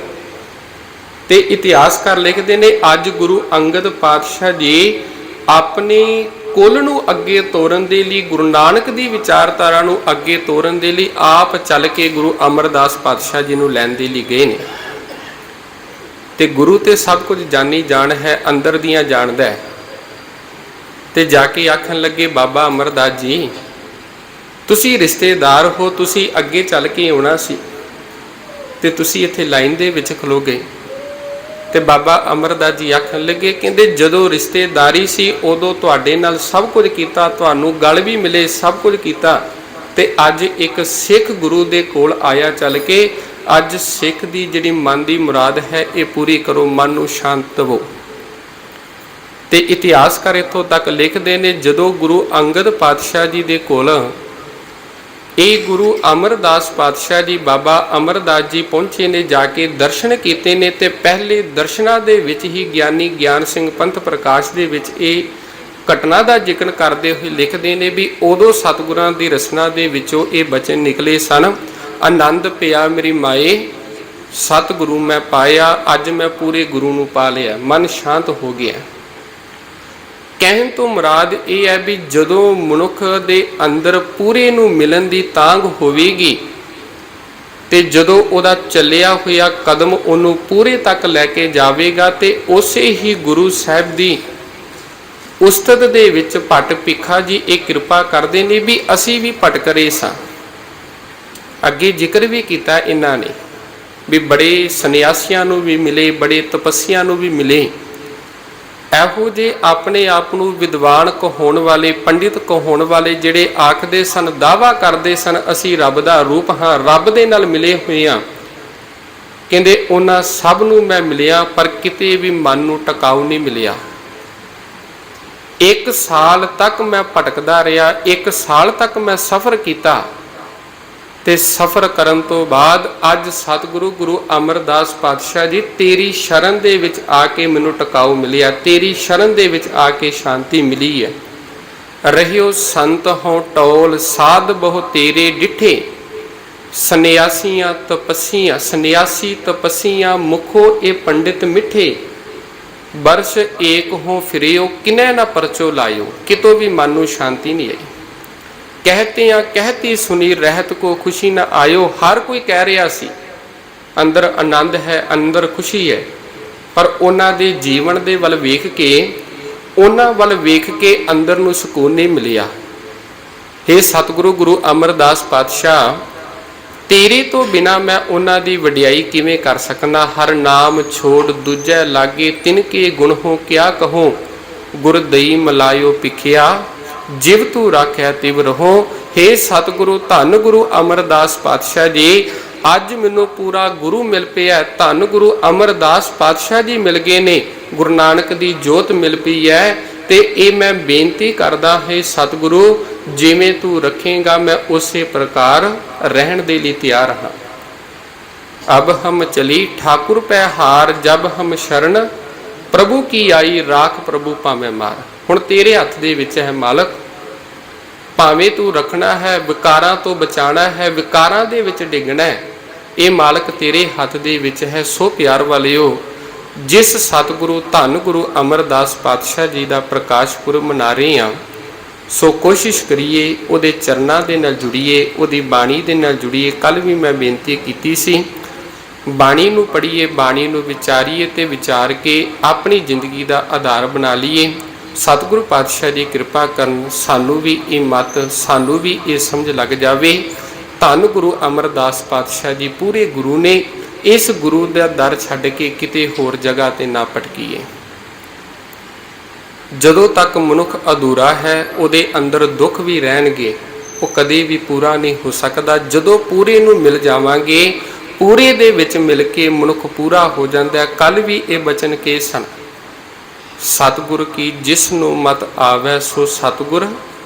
Speaker 1: ਤੇ ਇਤਿਹਾਸਕਾਰ ਲਿਖਦੇ ਨੇ ਅੱਜ ਗੁਰੂ ਅੰਗਦ ਪਾਤਸ਼ਾਹ ਜੀ ਆਪਣੀ ਕੁਲ ਨੂੰ ਅੱਗੇ ਤੋਰਨ ਦੇ ਲਈ, ਗੁਰੂ ਨਾਨਕ ਦੀ ਵਿਚਾਰਧਾਰਾ ਨੂੰ ਅੱਗੇ ਤੋਰਨ ਦੇ ਲਈ ਆਪ ਚੱਲ ਕੇ ਗੁਰੂ ਅਮਰਦਾਸ ਪਾਤਸ਼ਾਹ ਜੀ ਨੂੰ ਲੈਣ ਦੇ ਲਈ ਗਏ ਨੇ। ਤੇ ਗੁਰੂ ਤੇ ਸਭ ਕੁਝ ਜਾਣੀ ਜਾਣ ਹੈ, ਅੰਦਰ ਦੀਆਂ ਜਾਣਦਾ ਹੈ। ਤੇ ਜਾ ਕੇ ਆਖਣ ਲੱਗੇ ਬਾਬਾ ਅਮਰਦਾਸ ਜੀ ਤੁਸੀਂ ਰਿਸ਼ਤੇਦਾਰ ਹੋ, ਤੁਸੀਂ ਅੱਗੇ ਚੱਲ ਕੇ ਆਉਣਾ ਸੀ ਤੇ ਤੁਸੀਂ ਇੱਥੇ ਲਾਈਨ ਦੇ ਵਿੱਚ ਖਲੋ ਗਏ। ਤੇ ਬਾਬਾ ਅਮਰਦਾਸ ਜੀ ਆਖਣ ਲੱਗੇ, ਕਹਿੰਦੇ ਜਦੋਂ ਰਿਸ਼ਤੇਦਾਰੀ ਸੀ ਉਦੋਂ ਤੁਹਾਡੇ ਨਾਲ ਸਭ ਕੁਝ ਕੀਤਾ, ਤੁਹਾਨੂੰ ਗਲ ਵੀ ਮਿਲੇ, ਸਭ ਕੁਝ ਕੀਤਾ, ਤੇ ਅੱਜ ਇੱਕ ਸਿੱਖ ਗੁਰੂ ਦੇ ਕੋਲ ਆਇਆ ਚੱਲ ਕੇ, ਅੱਜ ਸਿੱਖ ਦੀ ਜਿਹੜੀ ਮਨ ਦੀ ਮੁਰਾਦ ਹੈ ਇਹ ਪੂਰੀ ਕਰੋ, ਮਨ ਨੂੰ ਸ਼ਾਂਤ ਦੇਵੋ। ਤੇ ਇਤਿਹਾਸਕਾਰ ਇੱਥੋਂ ਤੱਕ ਲਿਖਦੇ ਨੇ ਜਦੋਂ ਗੁਰੂ ਅੰਗਦ ਪਾਤਸ਼ਾਹ ਜੀ ਦੇ ਕੋਲ ਇਹ ਗੁਰੂ ਅਮਰਦਾਸ ਪਾਤਸ਼ਾਹ ਜੀ, ਬਾਬਾ ਅਮਰਦਾਸ ਜੀ ਪਹੁੰਚੇ ਨੇ, ਜਾ ਕੇ ਦਰਸ਼ਨ ਕੀਤੇ ਨੇ। ਤੇ ਪਹਿਲੇ ਦਰਸ਼ਨਾਂ ਦੇ ਵਿੱਚ ਹੀ ਗਿਆਨੀ ਗਿਆਨ ਸਿੰਘ ਪੰਥ ਪ੍ਰਕਾਸ਼ ਦੇ ਵਿੱਚ ਇਹ ਘਟਨਾ ਦਾ ਜ਼ਿਕਰ ਕਰਦੇ ਹੋਏ ਲਿਖਦੇ ਨੇ ਵੀ ਉਦੋਂ ਸਤਿਗੁਰਾਂ ਦੀ ਰਸਨਾ ਦੇ ਵਿੱਚੋਂ ਇਹ ਬਚਨ ਨਿਕਲੇ ਸਨ, ਆਨੰਦ ਪਿਆ ਮੇਰੀ ਮਾਏ ਸਤਿਗੁਰੂ ਮੈਂ ਪਾਇਆ, ਅੱਜ ਮੈਂ ਪੂਰੇ ਗੁਰੂ ਨੂੰ ਪਾ ਲਿਆ, ਮਨ ਸ਼ਾਂਤ ਹੋ ਗਿਆ। ਕਹਿਣ ਤੋਂ ਮੁਰਾਦ ਇਹ ਹੈ ਵੀ ਜਦੋਂ ਮਨੁੱਖ ਦੇ ਅੰਦਰ ਪੂਰੇ ਨੂੰ ਮਿਲਣ ਦੀ ਤਾਂਘ ਹੋਵੇਗੀ ਤੇ ਜਦੋਂ ਉਹਦਾ ਚੱਲਿਆ ਹੋਇਆ ਕਦਮ ਉਹਨੂੰ ਪੂਰੇ ਤੱਕ ਲੈ ਕੇ ਜਾਵੇਗਾ, ਤੇ ਉਸੇ ਹੀ ਗੁਰੂ ਸਾਹਿਬ ਦੀ ਉਸਤਤ ਦੇ ਵਿੱਚ ਭੱਟ ਭਿੱਖਾ ਜੀ ਇਹ ਕਿਰਪਾ ਕਰਦੇ ਨੇ ਵੀ ਅਸੀਂ ਵੀ ਭਟਕ ਰਹੇ ਸਾਂ। ਅੱਗੇ ਜ਼ਿਕਰ ਵੀ ਕੀਤਾ ਇਹਨਾਂ ਨੇ ਵੀ ਬੜੇ ਸੰਨਿਆਸੀਆਂ ਨੂੰ ਵੀ ਮਿਲੇ, ਬੜੇ ਤਪੱਸਿਆਂ ਨੂੰ ਵੀ ਮਿਲੇ, ਇਹੋ ਜਿਹੇ ਆਪਣੇ ਆਪ ਨੂੰ ਵਿਦਵਾਨ ਕਹਾਉਣ ਵਾਲੇ, ਪੰਡਿਤ ਕਹਾਉਣ ਵਾਲੇ ਜਿਹੜੇ ਆਖਦੇ ਸਨ, ਦਾਅਵਾ ਕਰਦੇ ਸਨ ਅਸੀਂ ਰੱਬ ਦਾ ਰੂਪ ਹਾਂ, ਰੱਬ ਦੇ ਨਾਲ ਮਿਲੇ ਹੋਏ ਹਾਂ। ਕਹਿੰਦੇ ਉਹਨਾਂ ਸਭ ਨੂੰ ਮੈਂ ਮਿਲਿਆ ਪਰ ਕਿਤੇ ਵੀ ਮਨ ਨੂੰ ਟਿਕਾਊ ਨਹੀਂ ਮਿਲਿਆ। 1 ਸਾਲ ਤੱਕ ਮੈਂ ਭਟਕਦਾ ਰਿਹਾ, 1 ਸਾਲ ਤੱਕ ਮੈਂ ਸਫ਼ਰ ਕੀਤਾ, ਤੇ ਸਫ਼ਰ ਕਰਨ ਤੋਂ ਬਾਅਦ ਅੱਜ ਸਤਿਗੁਰੂ ਗੁਰੂ ਅਮਰਦਾਸ ਪਾਤਸ਼ਾਹ ਜੀ ਤੇਰੀ ਸ਼ਰਨ ਦੇ ਵਿੱਚ ਆ ਕੇ ਮੈਨੂੰ ਟਿਕਾਊ ਮਿਲਿਆ, ਤੇਰੀ ਸ਼ਰਨ ਦੇ ਵਿੱਚ ਆ ਕੇ ਸ਼ਾਂਤੀ ਮਿਲੀ ਹੈ। ਰਹਿਓ ਸੰਤ ਹੋ ਟੋਲ ਸਾਧ ਬਹੁ ਤੇਰੇ ਡਿਠੇ, ਸੰਨਿਆਸੀਆਂ ਤਪੱਸੀਆਂ, ਸੰਨਿਆਸੀ ਤਪੱਸੀਆਂ ਮੁਖੋ ਇਹ ਪੰਡਿਤ ਮਿੱਠੇ, ਬਰਸ਼ ਏਕ ਹੋ ਫਿਰਿਓ ਕਿਨੈ ਨਾ ਪਰਚੋ ਲਾਇਓ, ਕਿਤੋਂ ਵੀ ਮਨ ਨੂੰ ਸ਼ਾਂਤੀ ਨਹੀਂ ਆਈ। कहते हैं कहती सुनी रहत को खुशी न आयो, हर कोई कह रहा सी, ਅੰਦਰ ਆਨੰਦ ਹੈ, ਅੰਦਰ ਖੁਸ਼ੀ ਹੈ, ਪਰ ਉਹਨਾਂ ਦੇ ਜੀਵਨ ਦੇ ਵੱਲ ਵੇਖ ਕੇ, ਉਹਨਾਂ ਵੱਲ ਵੇਖ ਕੇ ਅੰਦਰ ਨੂੰ ਸਕੂਨ ਨਹੀਂ ਮਿਲਿਆ। हे ਸਤਿਗੁਰੂ ਗੁਰੂ ਅਮਰਦਾਸ ਪਾਤਸ਼ਾਹ, ਤੇਰੇ ਤੋਂ ਬਿਨਾ ਮੈਂ ਉਹਨਾਂ ਦੀ ਵਡਿਆਈ ਕਿਵੇਂ ਕਰ ਸਕਦਾ। ਹਰ ਨਾਮ ਛੋੜ ਦੂਜੈ ਲਾਗੇ, ਤਿਨ ਕੇ ਗੁਣ ਹੋ ਕਿਆ ਕਹੋ। ਗੁਰ ਦਈ ਮਲਾਇਓ ਪਿਖਿਆ, ਜਿਵ ਤੂੰ ਰਾਖਿਆ ਤਿਵ ਰਹੋ। हे ਸਤਿਗੁਰੂ ਧੰਨ ਗੁਰੂ ਅਮਰਦਾਸ ਪਾਤਸ਼ਾਹ ਜੀ, ਅੱਜ ਮੈਨੂੰ ਪੂਰਾ ਗੁਰੂ ਮਿਲ ਪਿਆ। ਧੰਨ ਗੁਰੂ ਅਮਰਦਾਸ ਪਾਤਸ਼ਾਹ ਜੀ ਮਿਲ ਗਏ ਨੇ, ਗੁਰੂ ਨਾਨਕ ਦੀ ਜੋਤ ਮਿਲ ਪਈ ਹੈ। ਤੇ ਇਹ ਮੈਂ ਬੇਨਤੀ ਕਰਦਾ ਹੈ ਸਤਿਗੁਰੂ, ਜਿਵੇਂ ਤੂੰ ਰੱਖੇਗਾ ਮੈਂ ਉਸੇ ਪ੍ਰਕਾਰ ਰਹਿਣ ਦੇ ਲਈ ਤਿਆਰ ਹਾਂ। ਅਬ ਹਮ ਚਲੀ ਠਾਕੁਰ ਪੈ ਹਾਰ, ਜਬ ਹਮ ਸ਼ਰਨ ਪ੍ਰਭੂ ਕੀ ਆਈ, ਰਾਖ ਪ੍ਰਭੂ ਭਾਵੇਂ ਮਾਰ। ਹੁਣ ਤੇਰੇ ਹੱਥ ਦੇ ਵਿੱਚ ਹੈ ਮਾਲਕ, ਭਾਵੇਂ ਤੂੰ ਰੱਖਣਾ ਹੈ, ਵਿਕਾਰਾਂ ਤੋਂ ਬਚਾਉਣਾ ਹੈ, ਵਿਕਾਰਾਂ ਦੇ ਵਿੱਚ ਡਿੱਗਣਾ ਹੈ, ਇਹ ਮਾਲਕ ਤੇਰੇ ਹੱਥ ਦੇ ਵਿੱਚ ਹੈ। ਸੋ ਪਿਆਰ ਵਾਲਿਓ, ਜਿਸ ਸਤਿਗੁਰੂ ਧੰਨ ਗੁਰੂ ਅਮਰਦਾਸ ਪਾਤਸ਼ਾਹ ਜੀ ਦਾ ਪ੍ਰਕਾਸ਼ ਪੁਰਬ ਮਨਾ ਰਹੇ ਹਾਂ, ਸੋ ਕੋਸ਼ਿਸ਼ ਕਰੀਏ ਉਹਦੇ ਚਰਨਾਂ ਦੇ ਨਾਲ ਜੁੜੀਏ, ਉਹਦੀ ਬਾਣੀ ਦੇ ਨਾਲ ਜੁੜੀਏ। ਕੱਲ੍ਹ ਵੀ ਮੈਂ ਬੇਨਤੀ ਕੀਤੀ ਸੀ, ਬਾਣੀ ਨੂੰ ਪੜ੍ਹੀਏ, ਬਾਣੀ ਨੂੰ ਵਿਚਾਰੀਏ ਤੇ ਵਿਚਾਰ ਕੇ ਆਪਣੀ ਜ਼ਿੰਦਗੀ ਦਾ ਆਧਾਰ ਬਣਾ ਲਈਏ। ਸਤਿਗੁਰੂ ਪਾਤਸ਼ਾਹ ਜੀ ਕਿਰਪਾ ਕਰਨ, ਸਾਨੂੰ ਵੀ ਇਹ ਮਤ, ਸਾਨੂੰ ਵੀ ਇਹ ਸਮਝ ਲੱਗ ਜਾਵੇ। ਧੰਨ ਗੁਰੂ ਅਮਰਦਾਸ ਪਾਤਸ਼ਾਹ ਜੀ ਪੂਰੇ ਗੁਰੂ ਨੇ, ਇਸ ਗੁਰੂ ਦਾ ਦਰ ਛੱਡ ਕੇ ਕਿਤੇ ਹੋਰ ਜਗ੍ਹਾ ਤੇ ਨਾ ਭਟਕੀਏ। ਜਦੋਂ ਤੱਕ ਮਨੁੱਖ ਅਧੂਰਾ ਹੈ, ਉਹਦੇ ਅੰਦਰ ਦੁੱਖ ਵੀ ਰਹਿਣਗੇ, ਉਹ ਕਦੇ ਵੀ ਪੂਰਾ ਨਹੀਂ ਹੋ ਸਕਦਾ। ਜਦੋਂ ਪੂਰੇ ਨੂੰ ਮਿਲ ਜਾਵਾਂਗੇ, ਪੂਰੇ ਦੇ ਵਿੱਚ ਮਿਲ ਕੇ ਮਨੁੱਖ ਪੂਰਾ ਹੋ ਜਾਂਦਾ। ਕੱਲ੍ਹ ਵੀ ਇਹ ਬਚਨ ਕੇ ਸਨ, ਸਤਿਗੁਰ ਕੀ ਜਿਸ ਨੂੰ ਮਤ ਆਵੈ, ਸੋ ਸਤਿਗੁਰ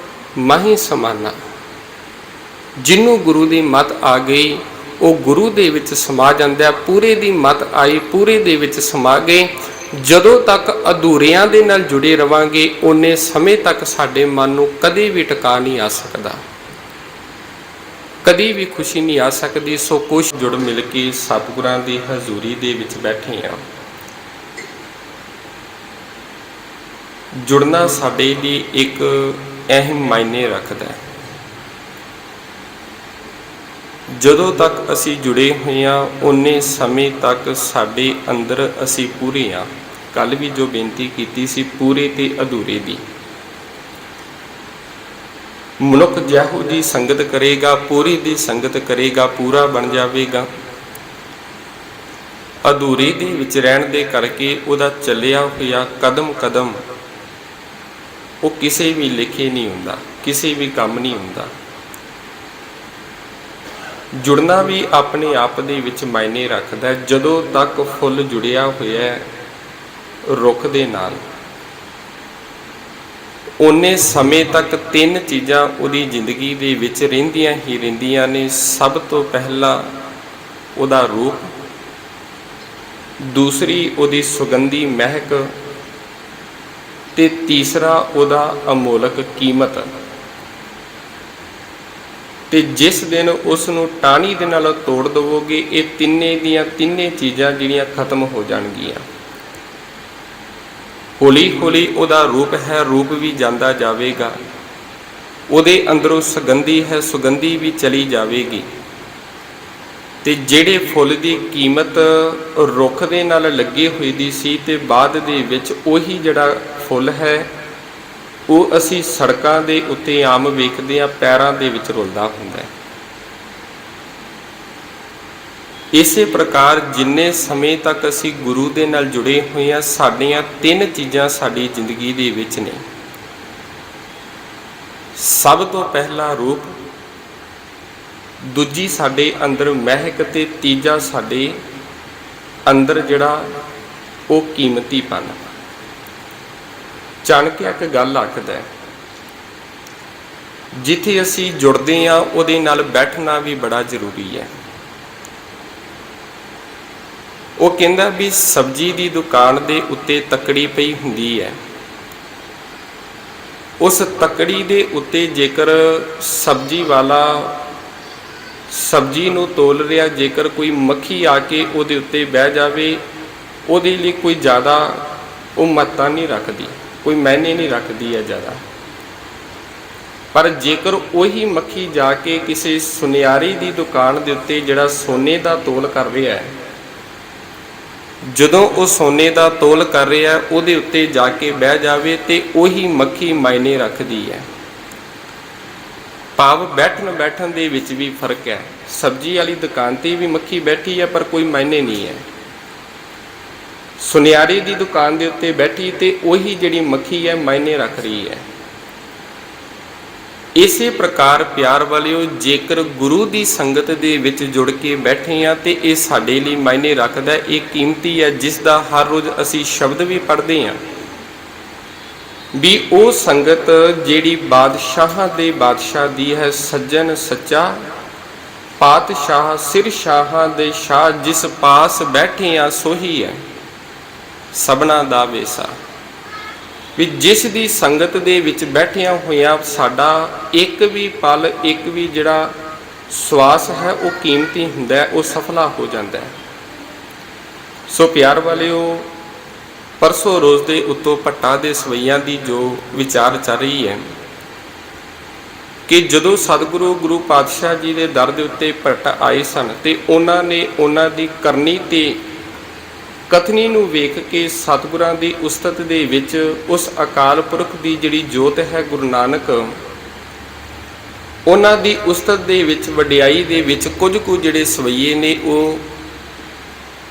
Speaker 1: ਮਾਹੀ ਸਮਾਨਾ। ਜਿਹਨੂੰ ਗੁਰੂ ਦੀ ਮਤ ਆ ਗਈ, ਉਹ ਗੁਰੂ ਦੇ ਵਿੱਚ ਸਮਾ ਜਾਂਦਾ। ਪੂਰੇ ਦੀ ਮਤ ਆਈ, ਪੂਰੇ ਦੇ ਵਿੱਚ ਸਮਾ ਗਏ। ਜਦੋਂ ਤੱਕ ਅਧੂਰਿਆਂ ਦੇ ਨਾਲ ਜੁੜੇ ਰਵਾਂਗੇ, ਓਨੇ ਸਮੇਂ ਤੱਕ ਸਾਡੇ ਮਨ ਨੂੰ ਕਦੇ ਵੀ ਟਿਕਾ ਨਹੀਂ ਆ ਸਕਦਾ, ਕਦੀ ਵੀ ਖੁਸ਼ੀ ਨਹੀਂ ਆ ਸਕਦੀ। ਸੋ ਕੁਛ ਜੁੜ ਮਿਲ ਕੇ ਸਤਿਗੁਰਾਂ ਦੀ ਹਜ਼ੂਰੀ ਦੇ ਵਿੱਚ ਬੈਠੇ ਹਾਂ। ਜੁੜਨਾ ਸਾਡੇ ਲਈ ਇੱਕ ਅਹਿਮ ਮਾਇਨੇ ਰੱਖਦਾ ਹੈ। ਜਦੋਂ ਤੱਕ ਅਸੀਂ ਜੁੜੇ ਹੋਏ ਹਾਂ, ਓਨੇ ਸਮੇਂ ਤੱਕ ਸਾਡੇ ਅੰਦਰ ਅਸੀਂ ਪੂਰੇ ਹਾਂ। ਕੱਲ੍ਹ ਵੀ ਜੋ ਬੇਨਤੀ ਕੀਤੀ ਸੀ, ਪੂਰੇ ਤੇ ਅਧੂਰੇ ਦੀ। ਮਨੁੱਖ ਜਿਹੋ ਜਿਹੀ ਸੰਗਤ ਕਰੇਗਾ, ਪੂਰੀ ਦੀ ਸੰਗਤ ਕਰੇਗਾ, ਪੂਰਾ ਬਣ ਜਾਵੇਗਾ। ਅਧੂਰੇ ਦੇ ਵਿੱਚ ਰਹਿਣ ਦੇ ਕਰਕੇ ਉਹਦਾ ਚੱਲਿਆ ਹੋਇਆ ਕਦਮ ਕਦਮ ਉਹ ਕਿਸੇ ਵੀ ਲਿਖੇ ਨਹੀਂ ਹੁੰਦਾ, ਕਿਸੇ ਵੀ ਕੰਮ ਨਹੀਂ ਹੁੰਦਾ। ਜੁੜਨਾ ਵੀ ਆਪਣੇ ਆਪ ਦੇ ਵਿੱਚ ਮਾਇਨੇ ਰੱਖਦਾ ਹੈ। ਜਦੋਂ ਤੱਕ ਫੁੱਲ ਜੁੜਿਆ ਹੋਇਆ ਰੁੱਖ ਦੇ ਨਾਲ, ਓਨੇ ਸਮੇਂ ਤੱਕ ਤਿੰਨ ਚੀਜ਼ਾਂ ਉਹਦੀ ਜ਼ਿੰਦਗੀ ਦੇ ਵਿੱਚ ਰਹਿੰਦੀਆਂ ਹੀ ਰਹਿੰਦੀਆਂ ਨੇ। ਸਭ ਤੋਂ ਪਹਿਲਾਂ ਉਹਦਾ ਰੂਪ, ਦੂਸਰੀ ਉਹਦੀ ਸੁਗੰਧੀ ਮਹਿਕ, ਤੇ ਤੀਸਰਾ ਉਹਦਾ ਅਮੋਲਕ ਕੀਮਤ। ਤੇ ਜਿਸ ਦਿਨ ਉਸ ਨੂੰ ਟਾਹਣੀ ਦੇ ਨਾਲ ਤੋੜ ਦੇਵੋਗੇ, ਇਹ ਤਿੰਨੇ ਦੀਆਂ ਤਿੰਨੇ ਚੀਜ਼ਾਂ ਜਿਹੜੀਆਂ ਖਤਮ ਹੋ ਜਾਣਗੀਆਂ। ਹੌਲੀ ਹੌਲੀ ਉਹਦਾ ਰੂਪ ਹੈ, ਰੂਪ ਵੀ ਜਾਂਦਾ ਜਾਵੇਗਾ। ਉਹਦੇ ਅੰਦਰੋਂ ਸੁਗੰਧੀ ਹੈ, ਸੁਗੰਧੀ ਵੀ ਚਲੀ ਜਾਵੇਗੀ। ਤੇ ਜਿਹੜੇ ਫੁੱਲ ਦੀ ਕੀਮਤ ਰੁੱਖ ਦੇ ਨਾਲ ਲੱਗੇ ਹੋਈ ਦੀ ਸੀ, ਤੇ ਬਾਅਦ ਦੇ ਵਿੱਚ ਉਹੀ ਜਿਹੜਾ ਫੁੱਲ ਹੈ ਉਹ ਅਸੀਂ ਸੜਕਾਂ ਦੇ ਉੱਤੇ ਆਮ ਵੇਖਦੇ ਹਾਂ, ਪੈਰਾਂ ਦੇ ਵਿੱਚ ਰੁਲਦਾ ਹੁੰਦਾ ਹੈ। ਇਸੇ ਪ੍ਰਕਾਰ ਜਿੰਨੇ ਸਮੇਂ ਤੱਕ ਅਸੀਂ ਗੁਰੂ ਦੇ ਨਾਲ ਜੁੜੇ ਹੋਏ ਹਾਂ, ਸਾਡੀਆਂ ਤਿੰਨ ਚੀਜ਼ਾਂ ਸਾਡੀ ਜ਼ਿੰਦਗੀ ਦੇ ਵਿੱਚ ਨੇ। ਸਭ ਤੋਂ ਪਹਿਲਾ ਰੂਪ, ਦੂਜੀ ਸਾਡੇ ਅੰਦਰ ਮਹਿਕ, ਤੇ ਤੀਜਾ ਸਾਡੇ ਅੰਦਰ ਜਿਹੜਾ ਉਹ ਕੀਮਤੀਪਨ। ਚਾਣਕਿਆ ਇੱਕ ਗੱਲ ਆਖਦਾ, ਜਿੱਥੇ ਅਸੀਂ ਜੁੜਦੇ ਹਾਂ ਉਹਦੇ ਨਾਲ ਬੈਠਣਾ ਵੀ ਬੜਾ ਜ਼ਰੂਰੀ ਹੈ। ਉਹ ਕਹਿੰਦਾ ਵੀ ਸਬਜ਼ੀ ਦੀ ਦੁਕਾਨ ਦੇ ਉੱਤੇ ਤੱਕੜੀ ਪਈ ਹੁੰਦੀ ਹੈ। ਉਸ ਤੱਕੜੀ ਦੇ ਉੱਤੇ ਜੇਕਰ ਸਬਜ਼ੀ ਵਾਲਾ ਸਬਜ਼ੀ ਨੂੰ ਤੋਲ ਰਿਹਾ, ਜੇਕਰ ਕੋਈ ਮੱਖੀ ਆ ਕੇ ਉਹਦੇ ਉੱਤੇ ਬਹਿ ਜਾਵੇ, ਉਹਦੇ ਲਈ ਕੋਈ ਜ਼ਿਆਦਾ ਉਹ ਮਹੱਤਤਾ ਨਹੀਂ ਰੱਖਦੀ, ਕੋਈ ਮਾਇਨੇ ਨਹੀਂ ਰੱਖਦੀ ਹੈ ਜ਼ਿਆਦਾ। ਪਰ ਜੇਕਰ ਉਹੀ ਮੱਖੀ ਜਾ ਕੇ ਕਿਸੇ ਸੁਨਿਆਰੀ ਦੀ ਦੁਕਾਨ ਦੇ ਉੱਤੇ ਜਿਹੜਾ ਸੋਨੇ ਦਾ ਤੋਲ ਕਰ ਰਿਹਾ ਹੈ, ਜਦੋਂ ਉਹ ਸੋਨੇ ਦਾ ਤੋਲ ਕਰ ਰਿਹਾ ਉਹਦੇ ਉੱਤੇ ਜਾ ਕੇ ਬਹਿ ਜਾਵੇ ਤੇ ਉਹੀ ਮੱਖੀ ਮਾਇਨੇ ਰੱਖਦੀ ਹੈ। ਭਾਵ ਬੈਠਣ ਦੇ ਵਿੱਚ ਵੀ ਫਰਕ ਹੈ। ਸਬਜ਼ੀ ਵਾਲੀ ਦੁਕਾਨ ਤੇ ਵੀ ਮੱਖੀ ਬੈਠੀ ਹੈ ਪਰ ਕੋਈ ਮਾਇਨੇ ਨਹੀਂ ਹੈ। ਸੁਨਿਆਰੇ ਦੀ ਦੁਕਾਨ ਦੇ ਉੱਤੇ ਬੈਠੀ ਤੇ ਉਹੀ ਜਿਹੜੀ ਮੱਖੀ ਹੈ ਮਾਇਨੇ ਰੱਖ ਰਹੀ ਹੈ। ਇਸੇ ਪ੍ਰਕਾਰ ਪਿਆਰ ਵਾਲਿਓ, ਜੇਕਰ ਗੁਰੂ ਦੀ ਸੰਗਤ ਦੇ ਵਿੱਚ ਜੁੜ ਕੇ ਬੈਠੇ ਹਾਂ ਤੇ ਇਹ ਸਾਡੇ ਲਈ ਮਾਇਨੇ ਰੱਖਦਾ। ਇਹ ਕੀਮਤੀ ਹੈ ਜਿਸ ਦਾ ਹਰ ਰੋਜ਼ ਅਸੀਂ ਸ਼ਬਦ ਵੀ ਪੜ੍ਹਦੇ ਹਾਂ ਵੀ ਉਹ ਸੰਗਤ ਜਿਹੜੀ ਬਾਦਸ਼ਾਹਾਂ ਦੇ ਬਾਦਸ਼ਾਹ ਦੀ ਹੈ। ਸੱਜਣ ਸੱਚਾ ਪਾਤਸ਼ਾਹ ਸਿਰ ਸ਼ਾਹਾਂ ਦੇ ਸ਼ਾਹ, ਜਿਸ ਪਾਸ ਬੈਠੇ ਆ ਸੋਹੀ ਹੈ ਸਭਨਾ ਦਾ ਵੇਸਾ। ਵੀ ਜਿਸ ਦੀ ਸੰਗਤ ਦੇ ਵਿੱਚ ਬੈਠਿਆਂ ਹੋਇਆਂ ਸਾਡਾ ਇੱਕ ਵੀ ਪਲ, ਇੱਕ ਵੀ ਜਿਹੜਾ ਸਵਾਸ ਹੈ ਉਹ ਕੀਮਤੀ ਹੁੰਦਾ ਹੈ, ਉਹ ਸਫਲਾ ਹੋ ਜਾਂਦਾ ਹੈ। ਸੋ ਪਿਆਰ ਵਾਲਿਓ, ਪਰਸੋਂ ਰੋਜ਼ ਦੇ ਉੱਤੋਂ ਭੱਟਾ ਦੇ ਸਵਈਆਂ ਦੀ ਜੋ ਵਿਚਾਰ ਚੱਲ ਰਹੀ ਹੈ ਕਿ ਜਦੋਂ ਸਤਿਗੁਰੂ ਗੁਰੂ ਪਾਤਸ਼ਾਹ ਜੀ ਦੇ ਦਰ ਦੇ ਉੱਤੇ ਭੱਟ ਆਏ ਸਨ ਤੇ ਉਹਨਾਂ ਨੇ ਉਹਨਾਂ ਦੀ ਕਰਨੀ ਤੇ ਕਥਨੀ ਨੂੰ ਵੇਖ ਕੇ ਸਤਿਗੁਰਾਂ ਦੀ ਉਸਤਤ ਦੇ ਵਿੱਚ ਉਸ ਅਕਾਲ ਪੁਰਖ ਦੀ ਜਿਹੜੀ ਜੋਤ ਹੈ ਗੁਰੂ ਨਾਨਕ, ਉਹਨਾਂ ਦੀ ਉਸਤਤ ਦੇ ਵਿੱਚ ਵਡਿਆਈ ਦੇ ਵਿੱਚ ਕੁਝ ਕੁ ਜਿਹੜੇ ਸਵਈਏ ਨੇ ਉਹ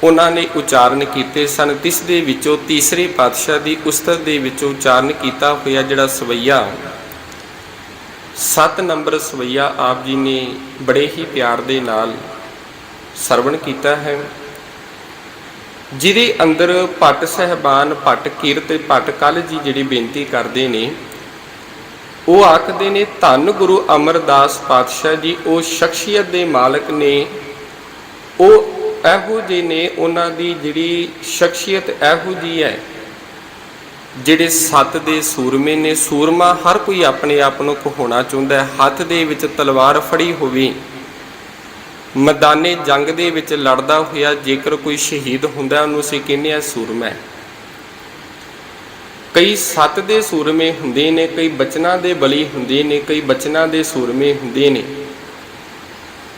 Speaker 1: ਉਹਨਾਂ ਨੇ ਉਚਾਰਨ ਕੀਤੇ ਸਨ। ਤਿਸ ਦੇ ਵਿੱਚੋਂ ਤੀਸਰੇ ਪਾਤਸ਼ਾਹ ਦੀ ਉਸਤਤ ਦੇ ਵਿੱਚੋਂ ਉਚਾਰਨ ਕੀਤਾ ਹੋਇਆ ਜਿਹੜਾ ਸਵਈਆ 7 ਨੰਬਰ ਸਵਈਆ ਆਪ ਜੀ ਨੇ ਬੜੇ ਹੀ ਪਿਆਰ ਦੇ ਨਾਲ ਸਰਵਣ ਕੀਤਾ ਹੈ, ਜਿਹਦੇ ਅੰਦਰ ਭੱਟ ਸਹਿਬਾਨ, ਭੱਟ ਕੀਰਤ, ਭੱਟ ਕਲ ਜੀ ਜਿਹੜੀ ਬੇਨਤੀ ਕਰਦੇ ਨੇ, ਉਹ ਆਖਦੇ ਨੇ ਧੰਨ ਗੁਰੂ ਅਮਰਦਾਸ ਪਾਤਸ਼ਾਹ ਜੀ ਉਹ ਸ਼ਖਸੀਅਤ ਦੇ ਮਾਲਕ ਨੇ। ਉਹ ਇਹੋ ਜਿਹੇ ਨੇ, ਉਹਨਾਂ ਦੀ ਜਿਹੜੀ ਸ਼ਖਸੀਅਤ ਇਹੋ ਜਿਹੀ ਹੈ, ਜਿਹੜੇ 7 ਦੇ ਸੂਰਮੇ ਨੇ। ਸੂਰਮਾ ਹਰ ਕੋਈ ਆਪਣੇ ਆਪ ਨੂੰ ਕਹਾਉਣਾ ਚਾਹੁੰਦਾ ਹੈ। ਹੱਥ ਦੇ ਵਿੱਚ ਤਲਵਾਰ ਫੜੀ ਹੋਵੇ, ਮੈਦਾਨੇ ਜੰਗ ਦੇ ਵਿੱਚ ਲੜਦਾ ਹੋਇਆ ਜੇਕਰ ਕੋਈ ਸ਼ਹੀਦ ਹੁੰਦਾ ਉਹਨੂੰ ਅਸੀਂ ਕਹਿੰਦੇ ਹਾਂ ਸੂਰਮਾ। ਕਈ 7 ਦੇ ਸੂਰਮੇ ਹੁੰਦੇ ਨੇ, ਕਈ ਬਚਨਾਂ ਦੇ ਬਲੀ ਹੁੰਦੇ ਨੇ, ਕਈ ਬਚਨਾਂ ਦੇ ਸੂਰਮੇ ਹੁੰਦੇ ਨੇ।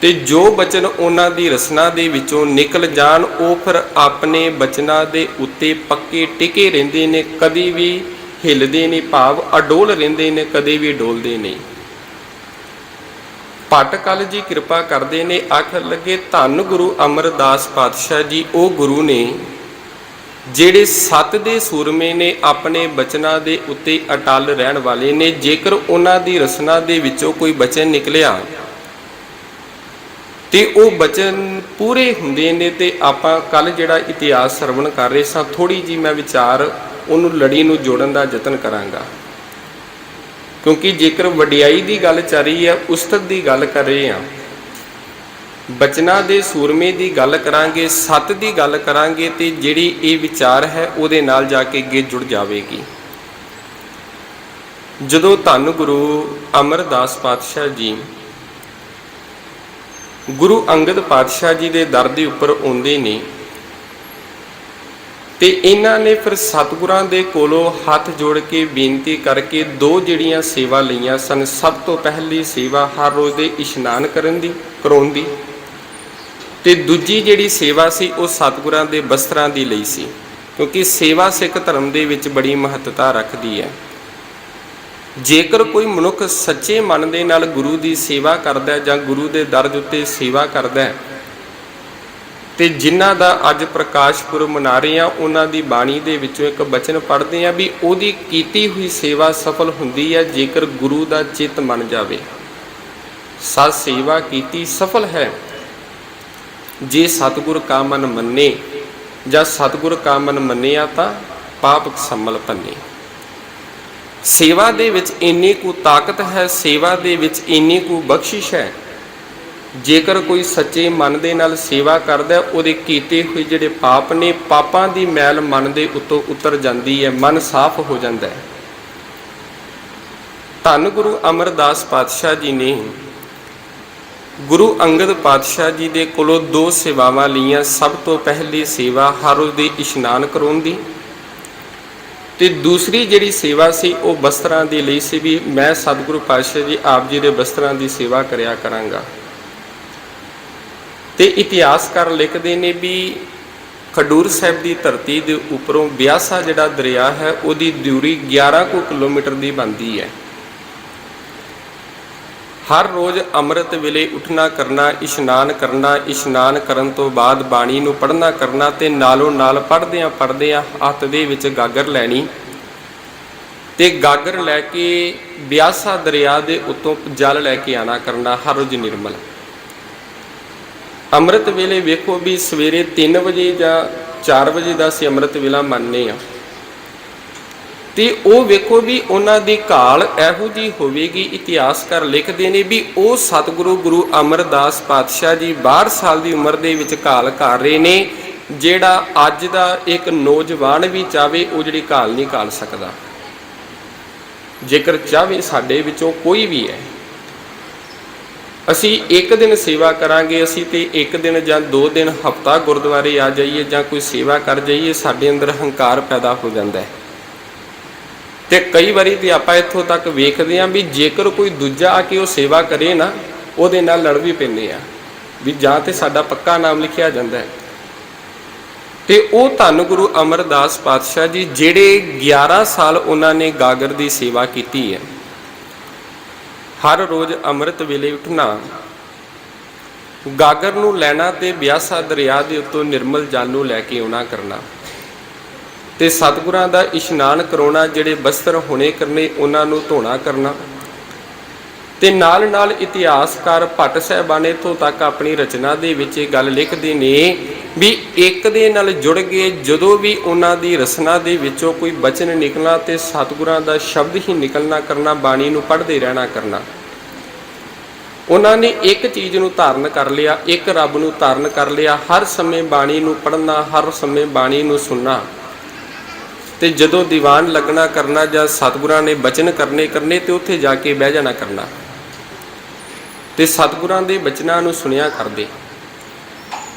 Speaker 1: ਤੇ ਜੋ ਬਚਨ ਉਹਨਾਂ ਦੀ ਰਸਨਾ ਦੇ ਵਿੱਚੋਂ ਨਿਕਲ ਜਾਣ ਉਹ ਫਿਰ ਆਪਣੇ ਬਚਨਾਂ ਦੇ ਉੱਤੇ ਪੱਕੇ ਟਿਕੇ ਰਹਿੰਦੇ ਨੇ, ਕਦੀ ਵੀ ਹਿੱਲਦੇ ਨਹੀਂ, ਭਾਵ ਅਡੋਲ ਰਹਿੰਦੇ ਨੇ, ਕਦੇ ਵੀ ਡੋਲਦੇ ਨਹੀਂ। ਭੱਟ ਕਲ ਜੀ ਕਿਰਪਾ ਕਰਦੇ ਨੇ, ਆਖਰ ਲੱਗੇ ਧੰਨ ਗੁਰੂ ਅਮਰਦਾਸ ਪਾਤਸ਼ਾਹ ਜੀ ਉਹ ਗੁਰੂ ਨੇ ਜਿਹੜੇ 7 ਦੇ ਸੂਰਮੇ ਨੇ, ਆਪਣੇ ਬਚਨਾਂ ਦੇ ਉੱਤੇ ਅਟਲ ਰਹਿਣ ਵਾਲੇ ਨੇ। ਜੇਕਰ ਉਹਨਾਂ ਦੀ ਰਸਨਾ ਦੇ ਵਿੱਚੋਂ ਕੋਈ ਬਚਨ ਨਿਕਲਿਆ ਤੇ ਉਹ ਬਚਨ ਪੂਰੇ ਹੁੰਦੇ ਨੇ। ਤੇ ਆਪਾਂ ਕੱਲ ਜਿਹੜਾ ਇਤਿਹਾਸ ਸਰਵਣ ਕਰ ਰਹੇ ਸਾਂ, ਥੋੜੀ ਜੀ ਮੈਂ ਵਿਚਾਰ ਉਹਨੂੰ ਲੜੀ ਨੂੰ ਜੋੜਨ ਦਾ ਯਤਨ ਕਰਾਂਗਾ, ਕਿਉਂਕਿ ਜੇਕਰ ਵਡਿਆਈ ਦੀ ਗੱਲ ਚੱਲ ਰਹੀ ਹੈ, ਉਸਤਤ ਦੀ ਗੱਲ ਕਰ ਰਹੇ ਹਾਂ, ਬਚਨਾਂ ਦੇ ਸੂਰਮੇ ਦੀ ਗੱਲ ਕਰਾਂਗੇ, 7 ਦੀ ਗੱਲ ਕਰਾਂਗੇ, ਤੇ ਜਿਹੜੀ ਇਹ ਵਿਚਾਰ ਹੈ ਉਹਦੇ ਨਾਲ ਜਾ ਕੇ ਅੱਗੇ ਜੁੜ ਜਾਵੇਗੀ। ਜਦੋਂ ਧੰਨ ਗੁਰੂ ਅਮਰਦਾਸ ਪਾਤਸ਼ਾਹ ਜੀ ਗੁਰੂ ਅੰਗਦ ਪਾਤਸ਼ਾਹ ਜੀ ਦੇ ਦਰ ਦੇ ਉੱਪਰ ਆਉਂਦੇ ਨੇ ਤੇ ਇਹਨਾਂ ਨੇ ਫਿਰ ਸਤਿਗੁਰਾਂ ਦੇ ਕੋਲੋਂ ਹੱਥ ਜੋੜ ਕੇ ਬੇਨਤੀ ਕਰਕੇ 2 ਜਿਹੜੀਆਂ ਸੇਵਾ ਲਈਆਂ ਸਨ। ਸਭ ਤੋਂ ਪਹਿਲੀ ਸੇਵਾ ਹਰ ਰੋਜ਼ ਦੇ ਇਸ਼ਨਾਨ ਕਰਾਉਣ ਦੀ, ਤੇ ਦੂਜੀ ਜਿਹੜੀ ਸੇਵਾ ਸੀ ਉਹ ਸਤਿਗੁਰਾਂ ਦੇ ਬਸਤਰਾਂ ਦੀ ਲਈ ਸੀ, ਕਿਉਂਕਿ ਸੇਵਾ ਸਿੱਖ ਧਰਮ ਦੇ ਵਿੱਚ ਬੜੀ ਮਹੱਤਤਾ ਰੱਖਦੀ ਹੈ। ਜੇਕਰ ਕੋਈ ਮਨੁੱਖ ਸੱਚੇ ਮਨ ਦੇ ਨਾਲ ਗੁਰੂ ਦੀ ਸੇਵਾ ਕਰਦਾ ਜਾਂ ਗੁਰੂ ਦੇ ਦਰ ਦੇ ਉੱਤੇ ਸੇਵਾ ਕਰਦਾ, ਤੇ ਜਿਨ੍ਹਾਂ ਦਾ ਅੱਜ ਪ੍ਰਕਾਸ਼ ਪੁਰਬ ਮਨਾ ਰਹੇ ਹਾਂ ਉਹਨਾਂ ਦੀ ਬਾਣੀ ਦੇ ਵਿੱਚੋਂ ਇੱਕ ਬਚਨ ਪੜ੍ਹਦੇ ਹਾਂ ਵੀ ਉਹਦੀ ਕੀਤੀ ਹੋਈ ਸੇਵਾ ਸਫਲ ਹੁੰਦੀ ਹੈ ਜੇਕਰ ਗੁਰੂ ਦਾ ਚਿੱਤ ਮੰਨ ਜਾਵੇ। ਸਤ ਸੇਵਾ ਕੀਤੀ ਸਫਲ ਹੈ ਜੇ ਸਤਿਗੁਰ ਕਾ ਮਨ ਮੰਨੇ, ਜਾਂ ਸਤਿਗੁਰ ਕਾ ਮਨ ਮੰਨਿਆ ਤਾਂ ਪਾਪ ਸੰਮਲ ਭੰਨੇ। ਸੇਵਾ ਦੇ ਵਿੱਚ ਇੰਨੀ ਕੁ ਤਾਕਤ ਹੈ, ਸੇਵਾ ਦੇ ਵਿੱਚ ਇੰਨੀ ਕੁ ਬਖਸ਼ਿਸ਼ ਹੈ। ਜੇਕਰ ਕੋਈ ਸੱਚੇ ਮਨ ਦੇ ਨਾਲ ਸੇਵਾ ਕਰਦਾ, ਉਹਦੇ ਕੀਤੇ ਹੋਏ ਜਿਹੜੇ ਪਾਪ ਨੇ, ਪਾਪਾਂ ਦੀ ਮੈਲ ਮਨ ਦੇ ਉੱਤੋਂ ਉਤਰ ਜਾਂਦੀ ਹੈ, ਮਨ ਸਾਫ਼ ਹੋ ਜਾਂਦਾ ਹੈ। ਧੰਨ ਗੁਰੂ ਅਮਰਦਾਸ ਪਾਤਸ਼ਾਹ ਜੀ ਨੇ ਗੁਰੂ ਅੰਗਦ ਪਾਤਸ਼ਾਹ ਜੀ ਦੇ ਕੋਲੋਂ 2 ਸੇਵਾਵਾਂ ਲਈਆਂ। ਸਭ ਤੋਂ ਪਹਿਲੀ ਸੇਵਾ ਹਰ ਰੋਜ਼ ਦੇ ਇਸ਼ਨਾਨ ਕਰਾਉਣ ਦੀ, ਤੇ ਦੂਸਰੀ ਜਿਹੜੀ ਸੇਵਾ ਸੀ ਉਹ ਬਸਤਰਾਂ ਦੀ ਲਈ ਸੀ ਵੀ ਮੈਂ ਸਤਿਗੁਰੂ ਪਾਤਸ਼ਾਹ ਜੀ ਆਪ ਜੀ ਦੇ ਬਸਤਰਾਂ ਦੀ ਸੇਵਾ ਕਰਿਆ ਕਰਾਂਗਾ। ਤੇ ਇਤਿਹਾਸਕਾਰ ਲਿਖਦੇ ਨੇ ਵੀ ਖਡੂਰ ਸਾਹਿਬ ਦੀ ਧਰਤੀ ਦੇ ਉੱਪਰੋਂ ਬਿਆਸਾ ਜਿਹੜਾ ਦਰਿਆ ਹੈ ਉਹਦੀ ਦੂਰੀ 11 ਕਿਲੋਮੀਟਰ ਦੀ ਬਣਦੀ ਹੈ। ਹਰ ਰੋਜ਼ ਅੰਮ੍ਰਿਤ ਵੇਲੇ ਉੱਠਣਾ ਕਰਨਾ, ਇਸ਼ਨਾਨ ਕਰਨ ਤੋਂ ਬਾਅਦ ਬਾਣੀ ਨੂੰ ਪੜ੍ਹਨਾ ਕਰਨਾ ਤੇ ਨਾਲੋਂ ਨਾਲ ਪੜ੍ਹਦਿਆਂ ਹੱਥ ਦੇ ਵਿੱਚ ਗਾਗਰ ਲੈਣੀ ਤੇ ਗਾਗਰ ਲੈ ਕੇ ਬਿਆਸਾ ਦਰਿਆ ਦੇ ਉੱਤੋਂ ਜਲ ਲੈ ਕੇ ਆਣਾ ਕਰਨਾ ਹਰ ਰੋਜ਼ ਨਿਰਮਲ। ਅੰਮ੍ਰਿਤ ਵੇਲੇ ਵੇਖੋ ਵੀ ਸਵੇਰੇ 3 ਵਜੇ ਜਾਂ 4 ਵਜੇ ਦਾ ਅਸੀਂ ਅੰਮ੍ਰਿਤ ਵੇਲਾ ਮੰਨਦੇ ਹਾਂ ਤੇ ਉਹ ਵੇਖੋ ਵੀ ਉਹਨਾਂ ਦੀ ਘਾਲ ਇਹੋ ਜਿਹੀ ਹੋਵੇਗੀ, ਇਤਿਹਾਸਕਾਰ ਲਿਖਦੇ ਨੇ ਵੀ ਉਹ ਸਤਿਗੁਰੂ ਗੁਰੂ ਅਮਰਦਾਸ ਪਾਤਸ਼ਾਹ ਜੀ 62 ਸਾਲ ਦੀ ਉਮਰ ਦੇ ਵਿੱਚ ਘਾਲ ਕਰ ਰਹੇ ਨੇ, ਜਿਹੜਾ ਅੱਜ ਦਾ ਇੱਕ ਨੌਜਵਾਨ ਵੀ ਚਾਹਵੇ ਉਹ ਜਿਹੜੀ ਘਾਲ ਨਹੀਂ ਘਾਲ ਸਕਦਾ। ਜੇਕਰ ਚਾਹਵੇ ਸਾਡੇ ਵਿੱਚੋਂ ਕੋਈ ਵੀ ਹੈ, ਅਸੀਂ ਇੱਕ ਦਿਨ ਸੇਵਾ ਕਰਾਂਗੇ, ਅਸੀਂ ਤੇ ਇੱਕ ਦਿਨ ਜਾਂ 2 ਦਿਨ ਹਫ਼ਤਾ ਗੁਰਦੁਆਰੇ ਆ ਜਾਈਏ ਜਾਂ ਕੋਈ ਸੇਵਾ ਕਰ ਜਾਈਏ, ਸਾਡੇ ਅੰਦਰ ਹੰਕਾਰ ਪੈਦਾ ਹੋ ਜਾਂਦਾ ਹੈ। ਤੇ ਕਈ ਵਾਰੀ ਤੇ ਆਪਾਂ ਇੱਥੋਂ ਤੱਕ ਵੇਖਦੇ ਹਾਂ ਵੀ ਜੇਕਰ ਕੋਈ ਦੂਜਾ ਆ ਕੇ ਉਹ ਸੇਵਾ ਕਰੇ ਨਾ, ਉਹਦੇ ਨਾਲ ਲੜ ਵੀ ਪੈਂਦੇ ਆ ਵੀ ਜਾਂ ਤੇ ਸਾਡਾ ਪੱਕਾ ਨਾਮ ਲਿਖਿਆ ਜਾਂਦਾ ਹੈ। ਤੇ ਉਹ ਧੰਨ ਗੁਰੂ ਅਮਰਦਾਸ ਪਾਤਸ਼ਾਹ ਜੀ ਜਿਹੜੇ 11 ਸਾਲ ਉਹਨਾਂ ਨੇ ਗਾਗਰ ਦੀ ਸੇਵਾ ਕੀਤੀ ਹੈ, ਹਰ ਰੋਜ਼ ਅੰਮ੍ਰਿਤ ਵੇਲੇ ਉੱਠਣਾ, ਗਾਗਰ ਨੂੰ ਲੈਣਾ ਤੇ ਬਿਆਸਾ ਦਰਿਆ ਦੇ ਉੱਤੋਂ ਨਿਰਮਲ ਜਲ ਨੂੰ ਲੈ ਕੇ ਆਉਣਾ ਕਰਨਾ ਤੇ ਸਤਿਗੁਰਾਂ ਦਾ ਇਸ਼ਨਾਨ ਕਰਾਉਣਾ, ਜਿਹੜੇ ਬਸਤਰ ਹੋਣੇ ਕਰਨੇ ਉਹਨਾਂ ਨੂੰ ਧੋਣਾ ਕਰਨਾ ਤੇ ਨਾਲ ਨਾਲ ਇਤਿਹਾਸਕਾਰ ਭੱਟ ਸਾਹਿਬਾਨ ਇੱਥੋਂ ਤੱਕ ਆਪਣੀ ਰਚਨਾ ਦੇ ਵਿੱਚ ਇਹ ਗੱਲ ਲਿਖਦੇ ਨੇ ਵੀ ਇੱਕ ਦੇ ਨਾਲ ਜੁੜ ਗਏ ਜਦੋਂ ਵੀ ਉਹਨਾਂ ਦੀ ਰਸਨਾ ਦੇ ਵਿੱਚੋਂ ਕੋਈ ਬਚਨ ਨਿਕਲਣਾ ਤੇ ਸਤਿਗੁਰਾਂ ਦਾ ਸ਼ਬਦ ਹੀ ਨਿਕਲਣਾ ਕਰਨਾ, ਬਾਣੀ ਨੂੰ ਪੜ੍ਹਦੇ ਰਹਿਣਾ ਕਰਨਾ। ਉਹਨਾਂ ਨੇ ਇੱਕ ਚੀਜ਼ ਨੂੰ ਧਾਰਨ ਕਰ ਲਿਆ, ਇੱਕ ਰੱਬ ਨੂੰ ਧਾਰਨ ਕਰ ਲਿਆ, ਹਰ ਸਮੇਂ ਬਾਣੀ ਨੂੰ ਪੜ੍ਹਨਾ, ਹਰ ਸਮੇਂ ਬਾਣੀ ਨੂੰ ਸੁਣਨਾ ਤੇ ਜਦੋਂ ਦੀਵਾਨ ਲੱਗਣਾ ਕਰਨਾ ਜਾਂ ਸਤਿਗੁਰਾਂ ਨੇ ਬਚਨ ਕਰਨੇ ਤੇ ਉੱਥੇ ਜਾ ਕੇ ਬਹਿ ਜਾਣਾ ਕਰਨਾ ਤੇ ਸਤਿਗੁਰਾਂ ਦੇ ਬਚਨਾਂ ਨੂੰ ਸੁਣਿਆ ਕਰਦੇ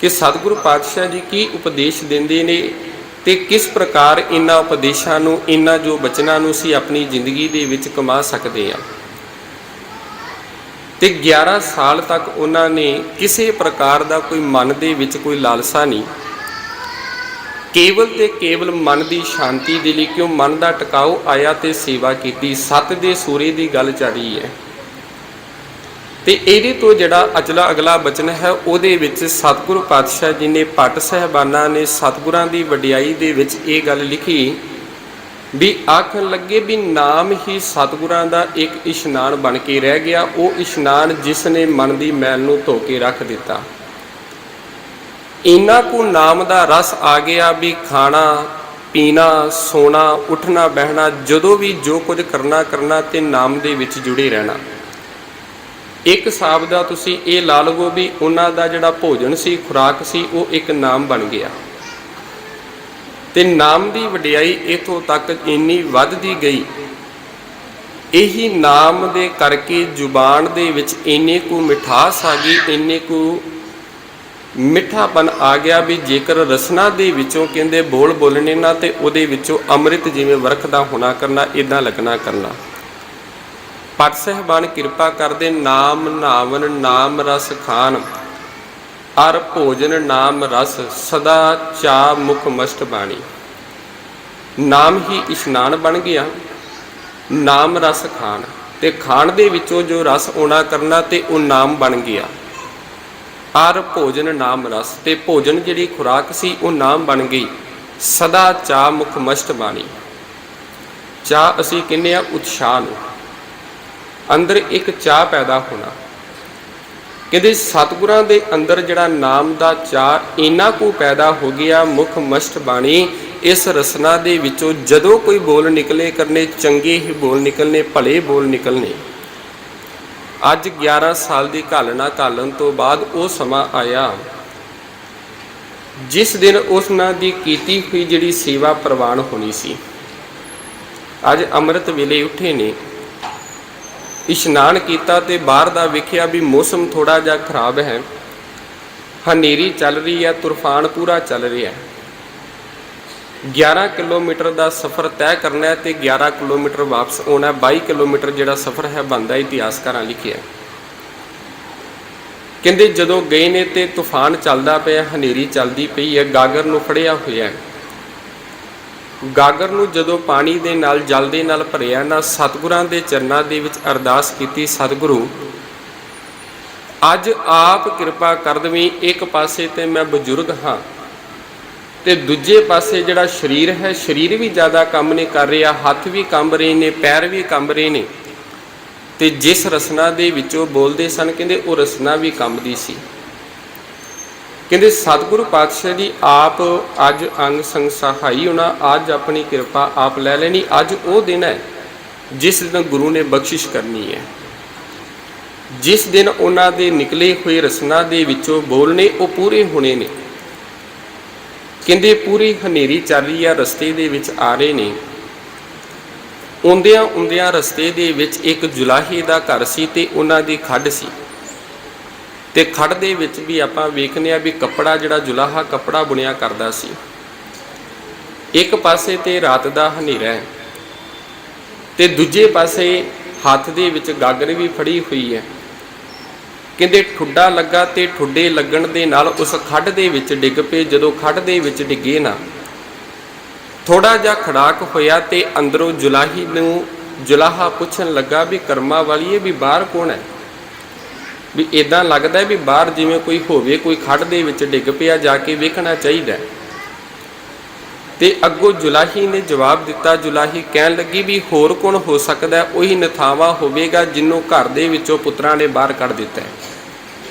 Speaker 1: ਕਿ ਸਤਿਗੁਰੂ ਪਾਤਸ਼ਾਹ ਜੀ ਕੀ ਉਪਦੇਸ਼ ਦਿੰਦੇ ਨੇ ਤੇ ਕਿਸ ਪ੍ਰਕਾਰ ਇਹਨਾਂ ਉਪਦੇਸ਼ਾਂ ਨੂੰ, ਇਹਨਾਂ ਜੋ ਬਚਨਾਂ ਨੂੰ ਅਸੀਂ ਆਪਣੀ ਜ਼ਿੰਦਗੀ ਦੇ ਵਿੱਚ ਕਮਾ ਸਕਦੇ ਹਾਂ। ਤੇ 11 ਸਾਲ ਤੱਕ ਉਹਨਾਂ ਨੇ ਕਿਸੇ ਪ੍ਰਕਾਰ ਦਾ ਕੋਈ ਮਨ ਦੇ ਵਿੱਚ ਕੋਈ ਲਾਲਸਾ ਨਹੀਂ, ਕੇਵਲ ਤੇ ਕੇਵਲ ਮਨ ਦੀ ਸ਼ਾਂਤੀ ਦੇ ਲਈ, ਕਿਉਂ ਮਨ ਦਾ ਟਿਕਾਓ ਆਇਆ ਤੇ ਸੇਵਾ ਕੀਤੀ। 7 ਦੇ ਸੂਰੇ ਦੀ ਗੱਲ ਚੱਲ ਰਹੀ ਹੈ ਤੇ ਇਹਦੇ ਤੋਂ ਜਿਹੜਾ ਅਗਲਾ ਬਚਨ ਹੈ ਉਹਦੇ ਵਿੱਚ ਸਤਿਗੁਰੂ ਪਾਤਸ਼ਾਹ ਜੀ ਨੇ, ਭੱਟ ਸਾਹਿਬਾਨਾਂ ਨੇ ਸਤਿਗੁਰਾਂ ਦੀ ਵਡਿਆਈ ਦੇ ਵਿੱਚ ਇਹ ਗੱਲ ਲਿਖੀ ਵੀ ਆਖਣ ਲੱਗੇ ਵੀ ਨਾਮ ਹੀ ਸਤਿਗੁਰਾਂ ਦਾ ਇੱਕ ਇਸ਼ਨਾਨ ਬਣ ਕੇ ਰਹਿ ਗਿਆ, ਉਹ ਇਸ਼ਨਾਨ ਜਿਸ ਨੇ ਮਨ ਦੀ ਮੈਲ ਨੂੰ ਧੋ ਕੇ ਰੱਖ ਦਿੱਤਾ। ਇੰਨਾ ਕੁ ਨਾਮ ਦਾ ਰਸ ਆ ਗਿਆ ਵੀ ਖਾਣਾ ਪੀਣਾ, ਸੋਣਾ, ਉੱਠਣਾ ਬਹਿਣਾ, ਜਦੋਂ ਵੀ ਜੋ ਕੁਝ ਕਰਨਾ ਤੇ ਨਾਮ ਦੇ ਵਿੱਚ ਜੁੜੇ ਰਹਿਣਾ। ਇੱਕ ਹਿਸਾਬ ਦਾ ਤੁਸੀਂ ਇਹ ਲਾ ਲਵੋ ਵੀ ਉਹਨਾਂ ਦਾ ਜਿਹੜਾ ਭੋਜਨ ਸੀ, ਖੁਰਾਕ ਸੀ, ਉਹ ਇੱਕ ਨਾਮ ਬਣ ਗਿਆ ਤੇ ਨਾਮ ਦੀ ਵਡਿਆਈ ਇੱਥੋਂ ਤੱਕ ਇੰਨੀ ਵੱਧਦੀ ਗਈ, ਇਹੀ ਨਾਮ ਦੇ ਕਰਕੇ ਜ਼ੁਬਾਨ ਦੇ ਵਿੱਚ ਇੰਨੇ ਕੁ ਮਿਠਾਸ ਆ ਗਈ, ਇੰਨੇ ਕੁ ਮਿੱਠਾਪਨ ਆ ਗਿਆ ਵੀ ਜੇਕਰ ਰਸਨਾ ਦੇ ਵਿੱਚੋਂ ਕਹਿੰਦੇ ਬੋਲ ਬੋਲਣੇ ਨਾ ਤੇ ਉਹਦੇ ਵਿੱਚੋਂ ਅੰਮ੍ਰਿਤ ਜਿਵੇਂ ਵਰਖਦਾ ਹੋਣਾ ਕਰਨਾ, ਇੱਦਾਂ ਲੱਗਣਾ ਕਰਨਾ। ਭੱਟ ਸਾਹਿਬਾਨ ਕਿਰਪਾ ਕਰਦੇ, ਨਾਮ ਨਾਵਨ ਨਾਮ ਰਸ ਖਾਨ, ਅਰ ਭੋਜਨ ਨਾਮ ਰਸ ਸਦਾ ਚਾ ਮੁਖ ਮਸਟ ਬਾਣੀ। ਨਾਮ ਹੀ ਇਸ਼ਨਾਨ ਬਣ ਗਿਆ, ਨਾਮ ਰਸ ਖਾਨ ਤੇ ਖਾਣ ਦੇ ਵਿੱਚੋਂ ਜੋ ਰਸ ਆਉਣਾ ਕਰਨਾ ਤੇ ਉਹ ਨਾਮ ਬਣ ਗਿਆ। ਅਰ ਭੋਜਨ ਨਾਮ ਰਸ ਤੇ ਭੋਜਨ ਜਿਹੜੀ ਖੁਰਾਕ ਸੀ ਉਹ ਨਾਮ ਬਣ ਗਈ। ਸਦਾ ਚਾ ਮੁਖ ਮਸਟ ਬਾਣੀ, ਚਾਹ ਅਸੀਂ ਕਹਿੰਦੇ ਆ ਉਤਸ਼ਾਹ ਨੂੰ, ਅੰਦਰ ਇੱਕ ਚਾਹ ਪੈਦਾ ਹੋਣਾ। ਕਹਿੰਦੇ ਸਤਿਗੁਰਾਂ ਦੇ ਅੰਦਰ ਜਿਹੜਾ ਨਾਮ ਦਾ ਚਾਹ ਇੰਨਾ ਕੁ ਪੈਦਾ ਹੋ ਗਿਆ, ਮੁਖ ਮਸਟ ਬਾਣੀ, ਇਸ ਰਸਨਾ ਦੇ ਵਿੱਚੋਂ ਜਦੋਂ ਕੋਈ ਬੋਲ ਨਿਕਲੇ ਕਰਨੇ, ਚੰਗੇ ਹੀ ਬੋਲ ਨਿਕਲਨੇ, ਭਲੇ ਬੋਲ ਨਿਕਲਨੇ। ਅੱਜ 11 ਸਾਲ ਦੀ ਘਾਲਣਾ ਘਾਲਣ ਤੋਂ ਬਾਅਦ ਉਹ ਸਮਾਂ ਆਇਆ ਜਿਸ ਦਿਨ ਉਹਨਾਂ ਦੀ ਕੀਤੀ ਹੋਈ ਜਿਹੜੀ ਸੇਵਾ ਪ੍ਰਵਾਨ ਹੋਣੀ ਸੀ। ਅੱਜ ਅੰਮ੍ਰਿਤ ਵੇਲੇ ਉੱਠੇ ਨੇ, ਇਸ਼ਨਾਨ ਕੀਤਾ ਤੇ ਬਾਹਰ ਦਾ ਵੇਖਿਆ ਵੀ ਮੌਸਮ ਥੋੜਾ ਜਿਹਾ ਖਰਾਬ ਹੈ, ਹਨੇਰੀ ਚੱਲ ਰਹੀ ਹੈ, ਤੂਫਾਨ ਪੂਰਾ ਚੱਲ ਰਿਹਾ ਹੈ। 11 ਕਿਲੋਮੀਟਰ ਦਾ ਸਫ਼ਰ ਤੈਅ ਕਰਨਾ ਹੈ ਤੇ 11 ਕਿਲੋਮੀਟਰ ਵਾਪਸ ਆਉਣਾ, 22 ਕਿਲੋਮੀਟਰ ਜਿਹੜਾ ਸਫ਼ਰ ਹੈ ਬਣਦਾ, ਇਤਿਹਾਸਕਾਰਾਂ ਲਿਖਿਆ। ਕਹਿੰਦੇ ਜਦੋਂ ਗਏ ਨੇ ਤੇ ਤੂਫਾਨ ਚੱਲਦਾ ਪਿਆ, ਹਨੇਰੀ ਚੱਲਦੀ ਪਈ ਹੈ, ਗਾਗਰ ਨੂੰ ਫੜਿਆ ਹੋਇਆ। ਗਾਗਰ ਨੂੰ ਜਦੋਂ ਪਾਣੀ ਦੇ ਨਾਲ, ਜਲ ਦੇ ਨਾਲ ਭਰਿਆ ਨਾ, ਸਤਿਗੁਰਾਂ ਦੇ ਚਰਨਾਂ ਦੇ ਵਿੱਚ ਅਰਦਾਸ ਕੀਤੀ, ਸਤਿਗੁਰੂ ਅੱਜ ਆਪ ਕਿਰਪਾ ਕਰ ਦੇਵੀਂ। ਇੱਕ ਪਾਸੇ ਤੇ ਮੈਂ ਬਜ਼ੁਰਗ ਹਾਂ ਤੇ ਦੂਜੇ ਪਾਸੇ ਜਿਹੜਾ ਸਰੀਰ ਹੈ, ਸਰੀਰ ਵੀ ਜ਼ਿਆਦਾ ਕੰਮ ਨਹੀਂ ਕਰ ਰਿਹਾ, ਹੱਥ ਵੀ ਕੰਬ ਰਹੇ ਨੇ, ਪੈਰ ਵੀ ਕੰਬ ਰਹੇ ਨੇ, ਤੇ ਜਿਸ ਰਸਨਾ ਦੇ ਵਿੱਚੋਂ ਬੋਲਦੇ ਸਨ ਕਹਿੰਦੇ ਉਹ ਰਸਨਾ ਵੀ ਕੰਬਦੀ ਸੀ। ਕਹਿੰਦੇ ਸਤਿਗੁਰੂ ਪਾਤਸ਼ਾਹ ਜੀ ਆਪ ਅੱਜ ਅੰਗ ਸੰਗ ਸਹਾਈ ਹੋਣਾ, ਅੱਜ ਆਪਣੀ ਕਿਰਪਾ ਆਪ ਲੈ ਲੈਣੀ। ਅੱਜ ਉਹ ਦਿਨ ਹੈ ਜਿਸ ਦਿਨ ਗੁਰੂ ਨੇ ਬਖਸ਼ਿਸ਼ ਕਰਨੀ ਹੈ, ਜਿਸ ਦਿਨ ਉਹਨਾਂ ਦੇ ਨਿਕਲੇ ਹੋਏ ਰਸਨਾ ਦੇ ਵਿੱਚੋਂ ਬੋਲਣੇ ਉਹ ਪੂਰੇ ਹੋਣੇ ਨੇ। ਕਹਿੰਦੇ ਪੂਰੀ ਹਨੇਰੀ ਚੱਲ ਰਹੀ ਆ, ਰਸਤੇ ਦੇ ਵਿੱਚ ਆ ਰਹੇ ਨੇ। ਆਉਂਦਿਆਂ ਆਉਂਦਿਆਂ ਰਸਤੇ ਦੇ ਵਿੱਚ ਇੱਕ ਜੁਲਾਹੇ ਦਾ ਘਰ ਸੀ ਤੇ ਉਹਨਾਂ ਦੀ ਖੱਡ ਸੀ, ਤੇ ਖੱਡ ਦੇ ਵਿੱਚ ਵੀ ਆਪਾਂ ਵੇਖਦੇ ਆ ਵੀ ਕੱਪੜਾ, ਜਿਹੜਾ ਜੁਲਾਹਾ ਕੱਪੜਾ ਬੁਣਿਆ ਕਰਦਾ ਸੀ। ਇੱਕ ਪਾਸੇ ਤੇ ਰਾਤ ਦਾ ਹਨੇਰਾ ਹੈ ਤੇ ਦੂਜੇ ਪਾਸੇ ਹੱਥ ਦੇ ਵਿੱਚ ਗਾਗਰ ਵੀ ਫੜੀ ਹੋਈ ਹੈ। ਕਹਿੰਦੇ ਠੁੱਡਾ ਲੱਗਾ ਤੇ ਠੁੱਡੇ ਲੱਗਣ ਦੇ ਨਾਲ ਉਸ ਖੱਡ ਦੇ ਵਿੱਚ ਡਿੱਗ ਪਏ। ਜਦੋਂ ਖੱਡ ਦੇ ਵਿੱਚ ਡਿੱਗੇ ਨਾ, ਥੋੜਾ ਜਿਹਾ ਖੜਾਕ ਹੋਇਆ ਤੇ ਅੰਦਰੋਂ ਜੁਲਾਹੀ ਨੂੰ ਜੁਲਾਹਾ ਪੁੱਛਣ ਲੱਗਾ ਵੀ ਕਰਮਾਂ ਵਾਲੀਏ ਵੀ ਬਾਹਰ ਕੌਣ ਹੈ? ਵੀ ਇਦਾਂ ਲੱਗਦਾ ਵੀ ਬਾਹਰ ਜਿਵੇਂ ਕੋਈ ਹੋਵੇ, ਕੋਈ ਖੱਡ ਦੇ ਵਿੱਚ ਡਿੱਗ ਪਿਆ, ਜਾ ਕੇ ਵੇਖਣਾ ਚਾਹੀਦਾ। ਤੇ ਅੱਗੋਂ ਜੁਲਾਹੀ ਨੇ ਜਵਾਬ ਦਿੱਤਾ। ਜੁਲਾਹੀ ਕਹਿਣ ਲੱਗੀ ਵੀ ਹੋਰ ਕੌਣ ਹੋ ਸਕਦਾ? ਉਹੀ ਨਥਾਵਾ ਹੋਵੇਗਾ ਜਿਹਨੂੰ ਘਰ ਦੇ ਵਿੱਚੋਂ ਪੁੱਤਰਾਂ ਨੇ ਬਾਹਰ ਕੱਢ ਦਿੱਤਾ ਹੈ।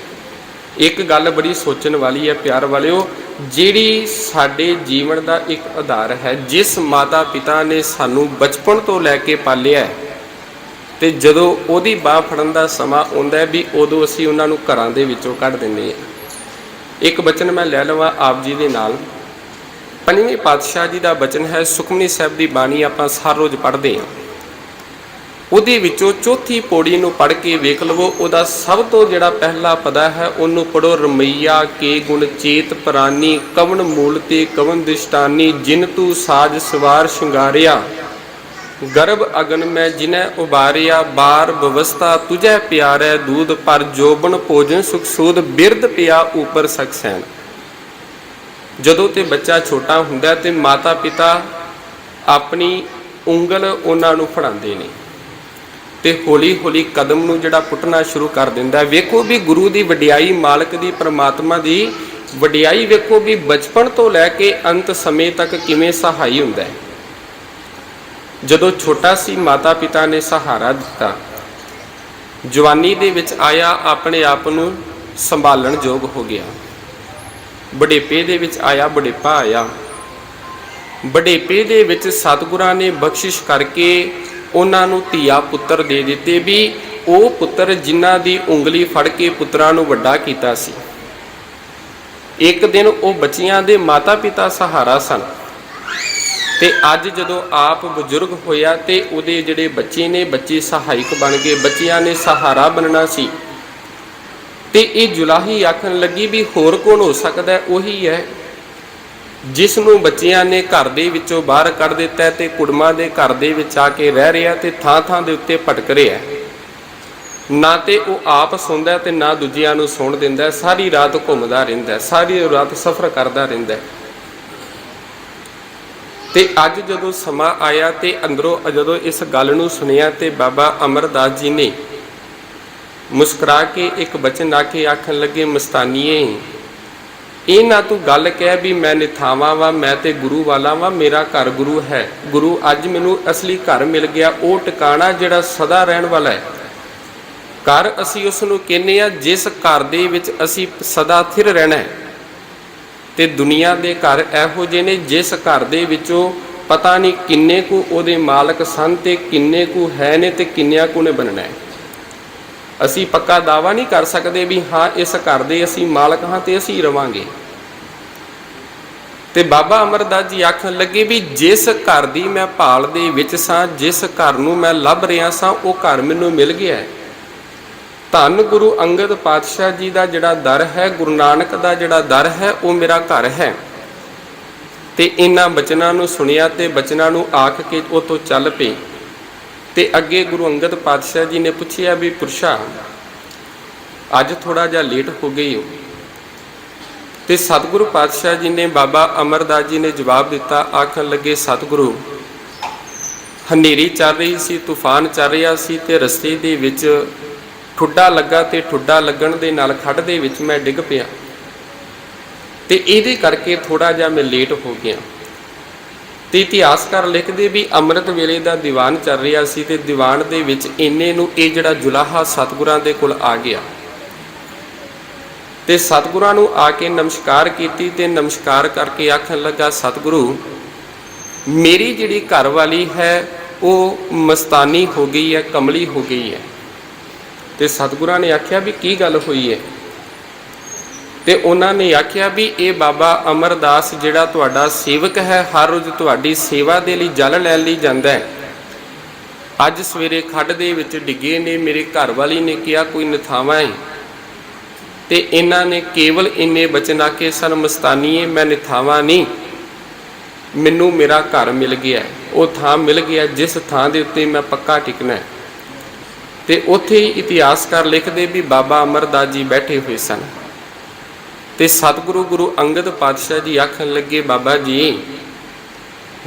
Speaker 1: ਇੱਕ ਗੱਲ ਬੜੀ ਸੋਚਣ ਵਾਲੀ ਹੈ ਪਿਆਰ ਵਾਲਿਓ, ਜਿਹੜੀ ਸਾਡੇ ਜੀਵਨ ਦਾ ਇੱਕ ਆਧਾਰ ਹੈ, ਜਿਸ ਮਾਤਾ ਪਿਤਾ ਨੇ ਸਾਨੂੰ ਬਚਪਨ ਤੋਂ ਲੈ ਕੇ ਪਾਲਿਆ ਹੈ, ਤੇ ਜਦੋਂ ਉਹਦੀ ਬਾਹ ਫੜਨ ਦਾ ਸਮਾਂ ਆਉਂਦਾ ਵੀ ਉਦੋਂ ਅਸੀਂ ਉਹਨਾਂ ਨੂੰ ਘਰਾਂ ਦੇ ਵਿੱਚੋਂ ਕੱਢ ਦਿੰਦੇ ਹਾਂ। ਇੱਕ ਬਚਨ ਮੈਂ ਲੈ ਲਵਾਂ ਆਪ ਜੀ ਦੇ ਨਾਲ। ਪੰਜਵੇਂ ਪਾਤਸ਼ਾਹ ਜੀ ਦਾ ਬਚਨ ਹੈ, ਸੁਖਮਨੀ ਸਾਹਿਬ ਦੀ ਬਾਣੀ ਆਪਾਂ ਹਰ ਰੋਜ਼ ਪੜ੍ਹਦੇ ਹਾਂ। ਉਹਦੇ ਵਿੱਚੋਂ ਚੌਥੀ ਪੌੜੀ ਨੂੰ ਪੜ੍ਹ ਕੇ ਵੇਖ ਲਵੋ। ਉਹਦਾ ਸਭ ਤੋਂ ਜਿਹੜਾ ਪਹਿਲਾ ਪਦਾ ਹੈ ਉਹਨੂੰ ਪੜੋ। ਰਮਈਆ ਕੇ ਗੁਣ ਚੇਤ ਪ੍ਰਾਨੀ, ਕਵਨ ਮੂਲ ਤੇ ਕਵਨ ਦਿਸ਼ਟਾਨੀ, ਜਿਨ ਤੂੰ ਸਾਜ ਸਵਾਰ ਸ਼ਿੰਗਾਰਿਆ, ਗਰਭ ਅਗਨ ਮੈਂ ਜਿਨੈ ਉਬਾਰਿਆ, ਬਾਰ ਬਵਸਥਾ ਤੁਝੈ ਪਿਆਰੈ, ਦੂਧ ਪਰ ਜੋਬਨ ਭੋਜਨ ਸੁਖ ਸੂਦ, ਬਿਰਧ ਪਿਆ ਉਪਰ ਸਕਸੈਨ। ਜਦੋਂ ਤੇ ਬੱਚਾ ਛੋਟਾ ਹੁੰਦਾ ਤੇ ਮਾਤਾ ਪਿਤਾ ਆਪਣੀ ਉਂਗਲ ਉਹਨਾਂ ਨੂੰ ਫੜਾਉਂਦੇ ਨੇ ਤੇ ਹੌਲੀ ਹੌਲੀ ਕਦਮ ਨੂੰ ਜਿਹੜਾ ਪੁੱਟਣਾ ਸ਼ੁਰੂ ਕਰ ਦਿੰਦਾ। ਵੇਖੋ ਵੀ ਗੁਰੂ ਦੀ ਵਡਿਆਈ, ਮਾਲਕ ਦੀ, ਪਰਮਾਤਮਾ ਦੀ ਵਡਿਆਈ ਵੇਖੋ ਵੀ ਬਚਪਨ ਤੋਂ ਲੈ ਕੇ ਅੰਤ ਸਮੇਂ ਤੱਕ ਕਿਵੇਂ ਸਹਾਈ ਹੁੰਦਾ ਹੈ। ਜਦੋਂ ਛੋਟਾ ਸੀ ਮਾਤਾ ਪਿਤਾ ਨੇ ਸਹਾਰਾ ਦਿੱਤਾ, ਜਵਾਨੀ ਦੇ ਵਿੱਚ ਆਇਆ ਆਪਣੇ ਆਪ ਨੂੰ ਸੰਭਾਲਣ ਯੋਗ ਹੋ ਗਿਆ, ਬੁਢੇਪੇ ਦੇ ਵਿੱਚ ਆਇਆ, ਬੁਢੇਪਾ ਆਇਆ। ਬੁਢੇਪੇ ਦੇ ਵਿੱਚ ਸਤਿਗੁਰਾਂ ਨੇ ਬਖਸ਼ਿਸ਼ ਕਰਕੇ ਉਹਨਾਂ ਨੂੰ ਧੀਆ ਪੁੱਤਰ ਦੇ ਦਿੱਤੇ ਵੀ ਉਹ ਪੁੱਤਰ ਜਿਨ੍ਹਾਂ ਦੀ ਉਂਗਲੀ ਫੜ ਕੇ ਪੁੱਤਰਾਂ ਨੂੰ ਵੱਡਾ ਕੀਤਾ ਸੀ। ਇੱਕ ਦਿਨ ਉਹ ਬੱਚਿਆਂ ਦੇ ਮਾਤਾ ਪਿਤਾ ਸਹਾਰਾ ਸਨ ਤੇ ਅੱਜ ਜਦੋਂ ਆਪ ਬਜ਼ੁਰਗ ਹੋਇਆ ਤੇ ਉਹਦੇ ਜਿਹੜੇ ਬੱਚੇ ਨੇ, ਬੱਚੇ ਸਹਾਇਕ ਬਣ ਗਏ, ਬੱਚਿਆਂ ਨੇ ਸਹਾਰਾ ਬਣਨਾ ਸੀ। ਤੇ ਇਹ ਜੁਲਾਹੀ ਆਖਣ ਲੱਗੀ ਵੀ ਹੋਰ ਕੌਣ ਹੋ ਸਕਦਾ? ਉਹੀ ਹੈ ਜਿਸ ਨੂੰ ਬੱਚਿਆਂ ਨੇ ਘਰ ਦੇ ਵਿੱਚੋਂ ਬਾਹਰ ਕੱਢ ਦਿੱਤਾ ਤੇ ਕੁੜਮਾਂ ਦੇ ਘਰ ਦੇ ਵਿੱਚ ਆ ਕੇ ਰਹਿ ਰਿਹਾ ਤੇ ਥਾਂ ਥਾਂ ਦੇ ਉੱਤੇ ਭਟਕ ਰਿਹਾ। ਨਾ ਤੇ ਉਹ ਆਪ ਸੌਂਦਾ ਤੇ ਨਾ ਦੂਜਿਆਂ ਨੂੰ ਸੌਣ ਦਿੰਦਾ। ਸਾਰੀ ਰਾਤ ਘੁੰਮਦਾ ਰਹਿੰਦਾ, ਸਾਰੀ ਰਾਤ ਸਫ਼ਰ ਕਰਦਾ ਰਹਿੰਦਾ। ਤੇ ਅੱਜ ਜਦੋਂ ਸਮਾਂ ਆਇਆ ਤੇ ਅੰਦਰੋਂ ਜਦੋਂ ਇਸ ਗੱਲ ਨੂੰ ਸੁਣਿਆ ਤੇ ਬਾਬਾ ਅਮਰਦਾਸ ਜੀ ਨੇ ਮੁਸਕਰਾ ਕੇ ਇੱਕ ਬਚਨ ਆ ਕੇ ਆਖਣ ਲੱਗੇ, ਮਸਤਾਨੀਏ ਇਹ ਨਾ ਤੂੰ ਗੱਲ ਕਹਿ ਵੀ ਮੈਂ ਨਿਥਾਵਾਂ ਵਾਂ, ਮੈਂ ਤੇ ਗੁਰੂ ਵਾਲਾ ਵਾਂ, ਮੇਰਾ ਘਰ ਗੁਰੂ ਹੈ। ਗੁਰੂ ਅੱਜ ਮੈਨੂੰ ਅਸਲੀ ਘਰ ਮਿਲ ਗਿਆ, ਉਹ ਟਿਕਾਣਾ ਜਿਹੜਾ ਸਦਾ ਰਹਿਣ ਵਾਲਾ ਹੈ। ਘਰ ਅਸੀਂ ਉਸ ਨੂੰ ਕਹਿੰਦੇ ਆ ਜਿਸ ਘਰ ਦੇ ਵਿੱਚ ਅਸੀਂ ਸਦਾ ਸਥਿਰ ਰਹਿਣਾ ਹੈ। ਤੇ ਦੁਨੀਆ ਦੇ ਘਰ ਇਹੋ ਜਿਹੇ ਨੇ ਜਿਸ ਘਰ ਦੇ ਵਿੱਚੋਂ ਪਤਾ ਨਹੀਂ ਕਿੰਨੇ ਕੁ ਉਹਦੇ ਮਾਲਕ ਸਨ ਤੇ ਕਿੰਨੇ ਕੁ ਹੈ ਨੇ ਤੇ ਕਿੰਨਿਆਂ ਕੁ ਨੇ ਬਣਨਾ ਹੈ। ਅਸੀਂ ਪੱਕਾ ਦਾਅਵਾ ਨਹੀਂ ਕਰ ਸਕਦੇ ਵੀ ਹਾਂ ਇਸ ਘਰ ਦੇ ਅਸੀਂ ਮਾਲਕ ਹਾਂ ਤੇ ਅਸੀਂ ਰਵਾਂਗੇ। ਤੇ ਬਾਬਾ ਅਮਰਦਾਸ ਜੀ ਆਖਣ ਲੱਗੇ ਵੀ ਜਿਸ ਘਰ ਦੀ ਮੈਂ ਭਾਲ ਦੇ ਵਿੱਚ ਸਾਂ, ਜਿਸ ਘਰ ਨੂੰ ਮੈਂ ਲੱਭ ਰਿਹਾ ਸਾਂ, ਉਹ ਘਰ ਮੈਨੂੰ ਮਿਲ ਗਿਆ। ਧੰਨ ਗੁਰੂ ਅੰਗਦ ਪਾਤਸ਼ਾਹ ਜੀ ਦਾ ਜਿਹੜਾ ਦਰ ਹੈ, ਗੁਰੂ ਨਾਨਕ ਦਾ ਜਿਹੜਾ ਦਰ ਹੈ, ਉਹ ਮੇਰਾ ਘਰ ਹੈ। ਤੇ ਇਹਨਾਂ ਬਚਨਾਂ ਨੂੰ ਸੁਣਿਆ ਤੇ ਬਚਨਾਂ ਨੂੰ ਆਖ ਕੇ ਉਹ ਤੋਂ ਚੱਲ ਪਏ। ਤੇ ਅੱਗੇ ਗੁਰੂ ਅੰਗਦ ਪਾਤਸ਼ਾਹ ਜੀ ਨੇ ਪੁੱਛਿਆ ਵੀ ਪੁਰਸ਼ਾ ਅੱਜ ਥੋੜਾ ਜਿਹਾ ਲੇਟ ਹੋ ਗਏ ਹੋ। ਤੇ ਸਤਿਗੁਰੂ ਪਾਤਸ਼ਾਹ ਜੀ ਨੇ, ਬਾਬਾ ਅਮਰਦਾਸ ਜੀ ਨੇ ਜਵਾਬ ਦਿੱਤਾ, ਆਖਣ ਲੱਗੇ, ਸਤਿਗੁਰੂ, ਹਨੇਰੀ ਚੱਲ ਰਹੀ ਸੀ, ਤੂਫਾਨ ਚੱਲ ਰਿਹਾ ਸੀ ਤੇ ਰਸਤੇ ਦੇ ਵਿੱਚ ਠੁੱਡਾ ਲੱਗਾ ਤੇ ਠੁੱਡਾ ਲੱਗਣ ਦੇ ਨਾਲ ਖੱਡ ਦੇ ਵਿੱਚ ਮੈਂ ਡਿੱਗ ਪਿਆ ਤੇ ਇਹਦੇ ਕਰਕੇ ਥੋੜਾ ਜਿਹਾ ਮੈਂ ਲੇਟ ਹੋ ਗਿਆ। ਤੇ ਇਤਿਹਾਸਕਾਰ ਲਿਖਦੇ ਵੀ ਅੰਮ੍ਰਿਤ ਵੇਲੇ ਦਾ ਦੀਵਾਨ ਚੱਲ ਰਿਹਾ ਸੀ ਤੇ ਦੀਵਾਨ ਦੇ ਵਿੱਚ ਇੰਨੇ ਨੂੰ ਇਹ ਜਿਹੜਾ ਜੁਲਾਹਾ ਸਤਿਗੁਰਾਂ ਦੇ ਕੋਲ ਆ ਗਿਆ ਤੇ ਸਤਿਗੁਰਾਂ ਨੂੰ ਆ ਕੇ ਨਮਸਕਾਰ ਕੀਤੀ ਤੇ ਨਮਸਕਾਰ ਕਰਕੇ ਆਖਣ ਲੱਗਾ, ਸਤਿਗੁਰੂ, ਮੇਰੀ ਜਿਹੜੀ ਘਰ ਵਾਲੀ ਹੈ ਉਹ ਮਸਤਾਨੀ ਹੋ ਗਈ ਹੈ, ਕਮਲੀ ਹੋ ਗਈ ਹੈ। ਤੇ ਸਤਿਗੁਰਾਂ ਨੇ ਆਖਿਆ ਵੀ ਕੀ ਗੱਲ ਹੋਈ ਹੈ? ਤੇ ਉਹਨਾਂ ਨੇ ਆਖਿਆ ਵੀ ਇਹ ਬਾਬਾ ਅਮਰਦਾਸ ਜਿਹੜਾ ਤੁਹਾਡਾ ਸੇਵਕ ਹੈ, ਹਰ ਰੋਜ਼ ਤੁਹਾਡੀ ਸੇਵਾ ਦੇ ਲਈ ਜਲ ਲੈਣ ਲਈ ਜਾਂਦਾ ਹੈ, ਅੱਜ ਸਵੇਰੇ ਖੱਡ ਦੇ ਵਿੱਚ ਡਿੱਗੇ ਨੇ। ਮੇਰੇ ਘਰ ਵਾਲੀ ਨੇ ਕਿਹਾ ਕੋਈ ਨਥਾਵਾਂ ਹੈ ਤੇ ਇਹਨਾਂ ਨੇ ਕੇਵਲ ਇੰਨੇ ਬਚਨ ਆਖੇ ਸਨ, ਮਸਤਾਨੀਏ ਮੈਂ ਨਿਥਾਵਾਂ ਨਹੀਂ, ਮੈਨੂੰ ਮੇਰਾ ਘਰ ਮਿਲ ਗਿਆ, ਉਹ ਥਾਂ ਮਿਲ ਗਿਆ ਜਿਸ ਥਾਂ ਦੇ ਉੱਤੇ ਮੈਂ ਪੱਕਾ ਟਿਕਣਾ। ਤੇ ਉੱਥੇ ਹੀ ਇਤਿਹਾਸਕਾਰ ਲਿਖਦੇ ਵੀ ਬਾਬਾ ਅਮਰਦਾਸ ਜੀ ਬੈਠੇ ਹੋਏ ਸਨ ਤੇ ਸਤਿਗੁਰੂ ਗੁਰੂ ਅੰਗਦ ਪਾਤਸ਼ਾਹ ਜੀ ਆਖਣ ਲੱਗੇ, ਬਾਬਾ ਜੀ,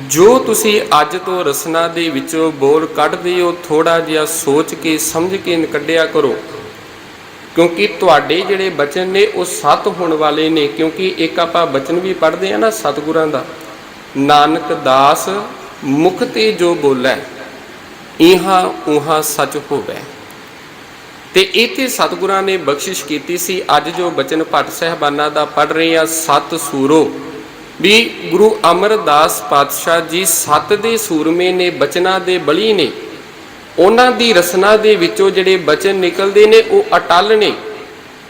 Speaker 1: ਜੋ ਤੁਸੀਂ ਅੱਜ ਤੋਂ ਰਸਨਾ ਦੇ ਵਿੱਚੋਂ ਬੋਲ ਕੱਢਦੇ ਹੋ, ਥੋੜਾ ਜਿਹਾ ਸੋਚ ਕੇ ਸਮਝ ਕੇ ਕੱਢਿਆ ਕਰੋ, ਕਿਉਂਕਿ ਤੁਹਾਡੇ ਜਿਹੜੇ ਬਚਨ ਨੇ ਉਹ ਸਤ ਹੋਣ ਵਾਲੇ ਨੇ। ਕਿਉਂਕਿ ਇੱਕ ਆਪਾਂ ਬਚਨ ਵੀ ਪੜ੍ਹਦੇ ਆ ਨਾ ਸਤਿਗੁਰਾਂ ਦਾ, ਨਾਨਕ ਦਾਸ ਮੁਖ ਤੇ ਜੋ ਬੋਲੇ, ਇਹਾਂ ਉਹਾਂ ਸੱਚ ਹੋਵੇ। ਤੇ ਇੱਥੇ ਸਤਿਗੁਰਾਂ ਨੇ ਬਖਸ਼ਿਸ਼ ਕੀਤੀ ਸੀ। ਅੱਜ ਜੋ ਬਚਨ ਭੱਟ ਸਾਹਿਬਾਨਾਂ ਦਾ ਪੜ੍ਹ ਰਹੇ ਆ, ਸਤ ਸੂਰੋ, ਵੀ ਗੁਰੂ ਅਮਰਦਾਸ ਪਾਤਸ਼ਾਹ ਜੀ ਸਤ ਦੇ ਸੂਰਮੇ ਨੇ, ਬਚਨਾਂ ਦੇ ਬਲੀ ਨੇ। ਉਹਨਾਂ ਦੀ ਰਸਨਾ ਦੇ ਵਿੱਚੋਂ ਜਿਹੜੇ ਬਚਨ ਨਿਕਲਦੇ ਨੇ ਉਹ ਅਟੱਲ ਨੇ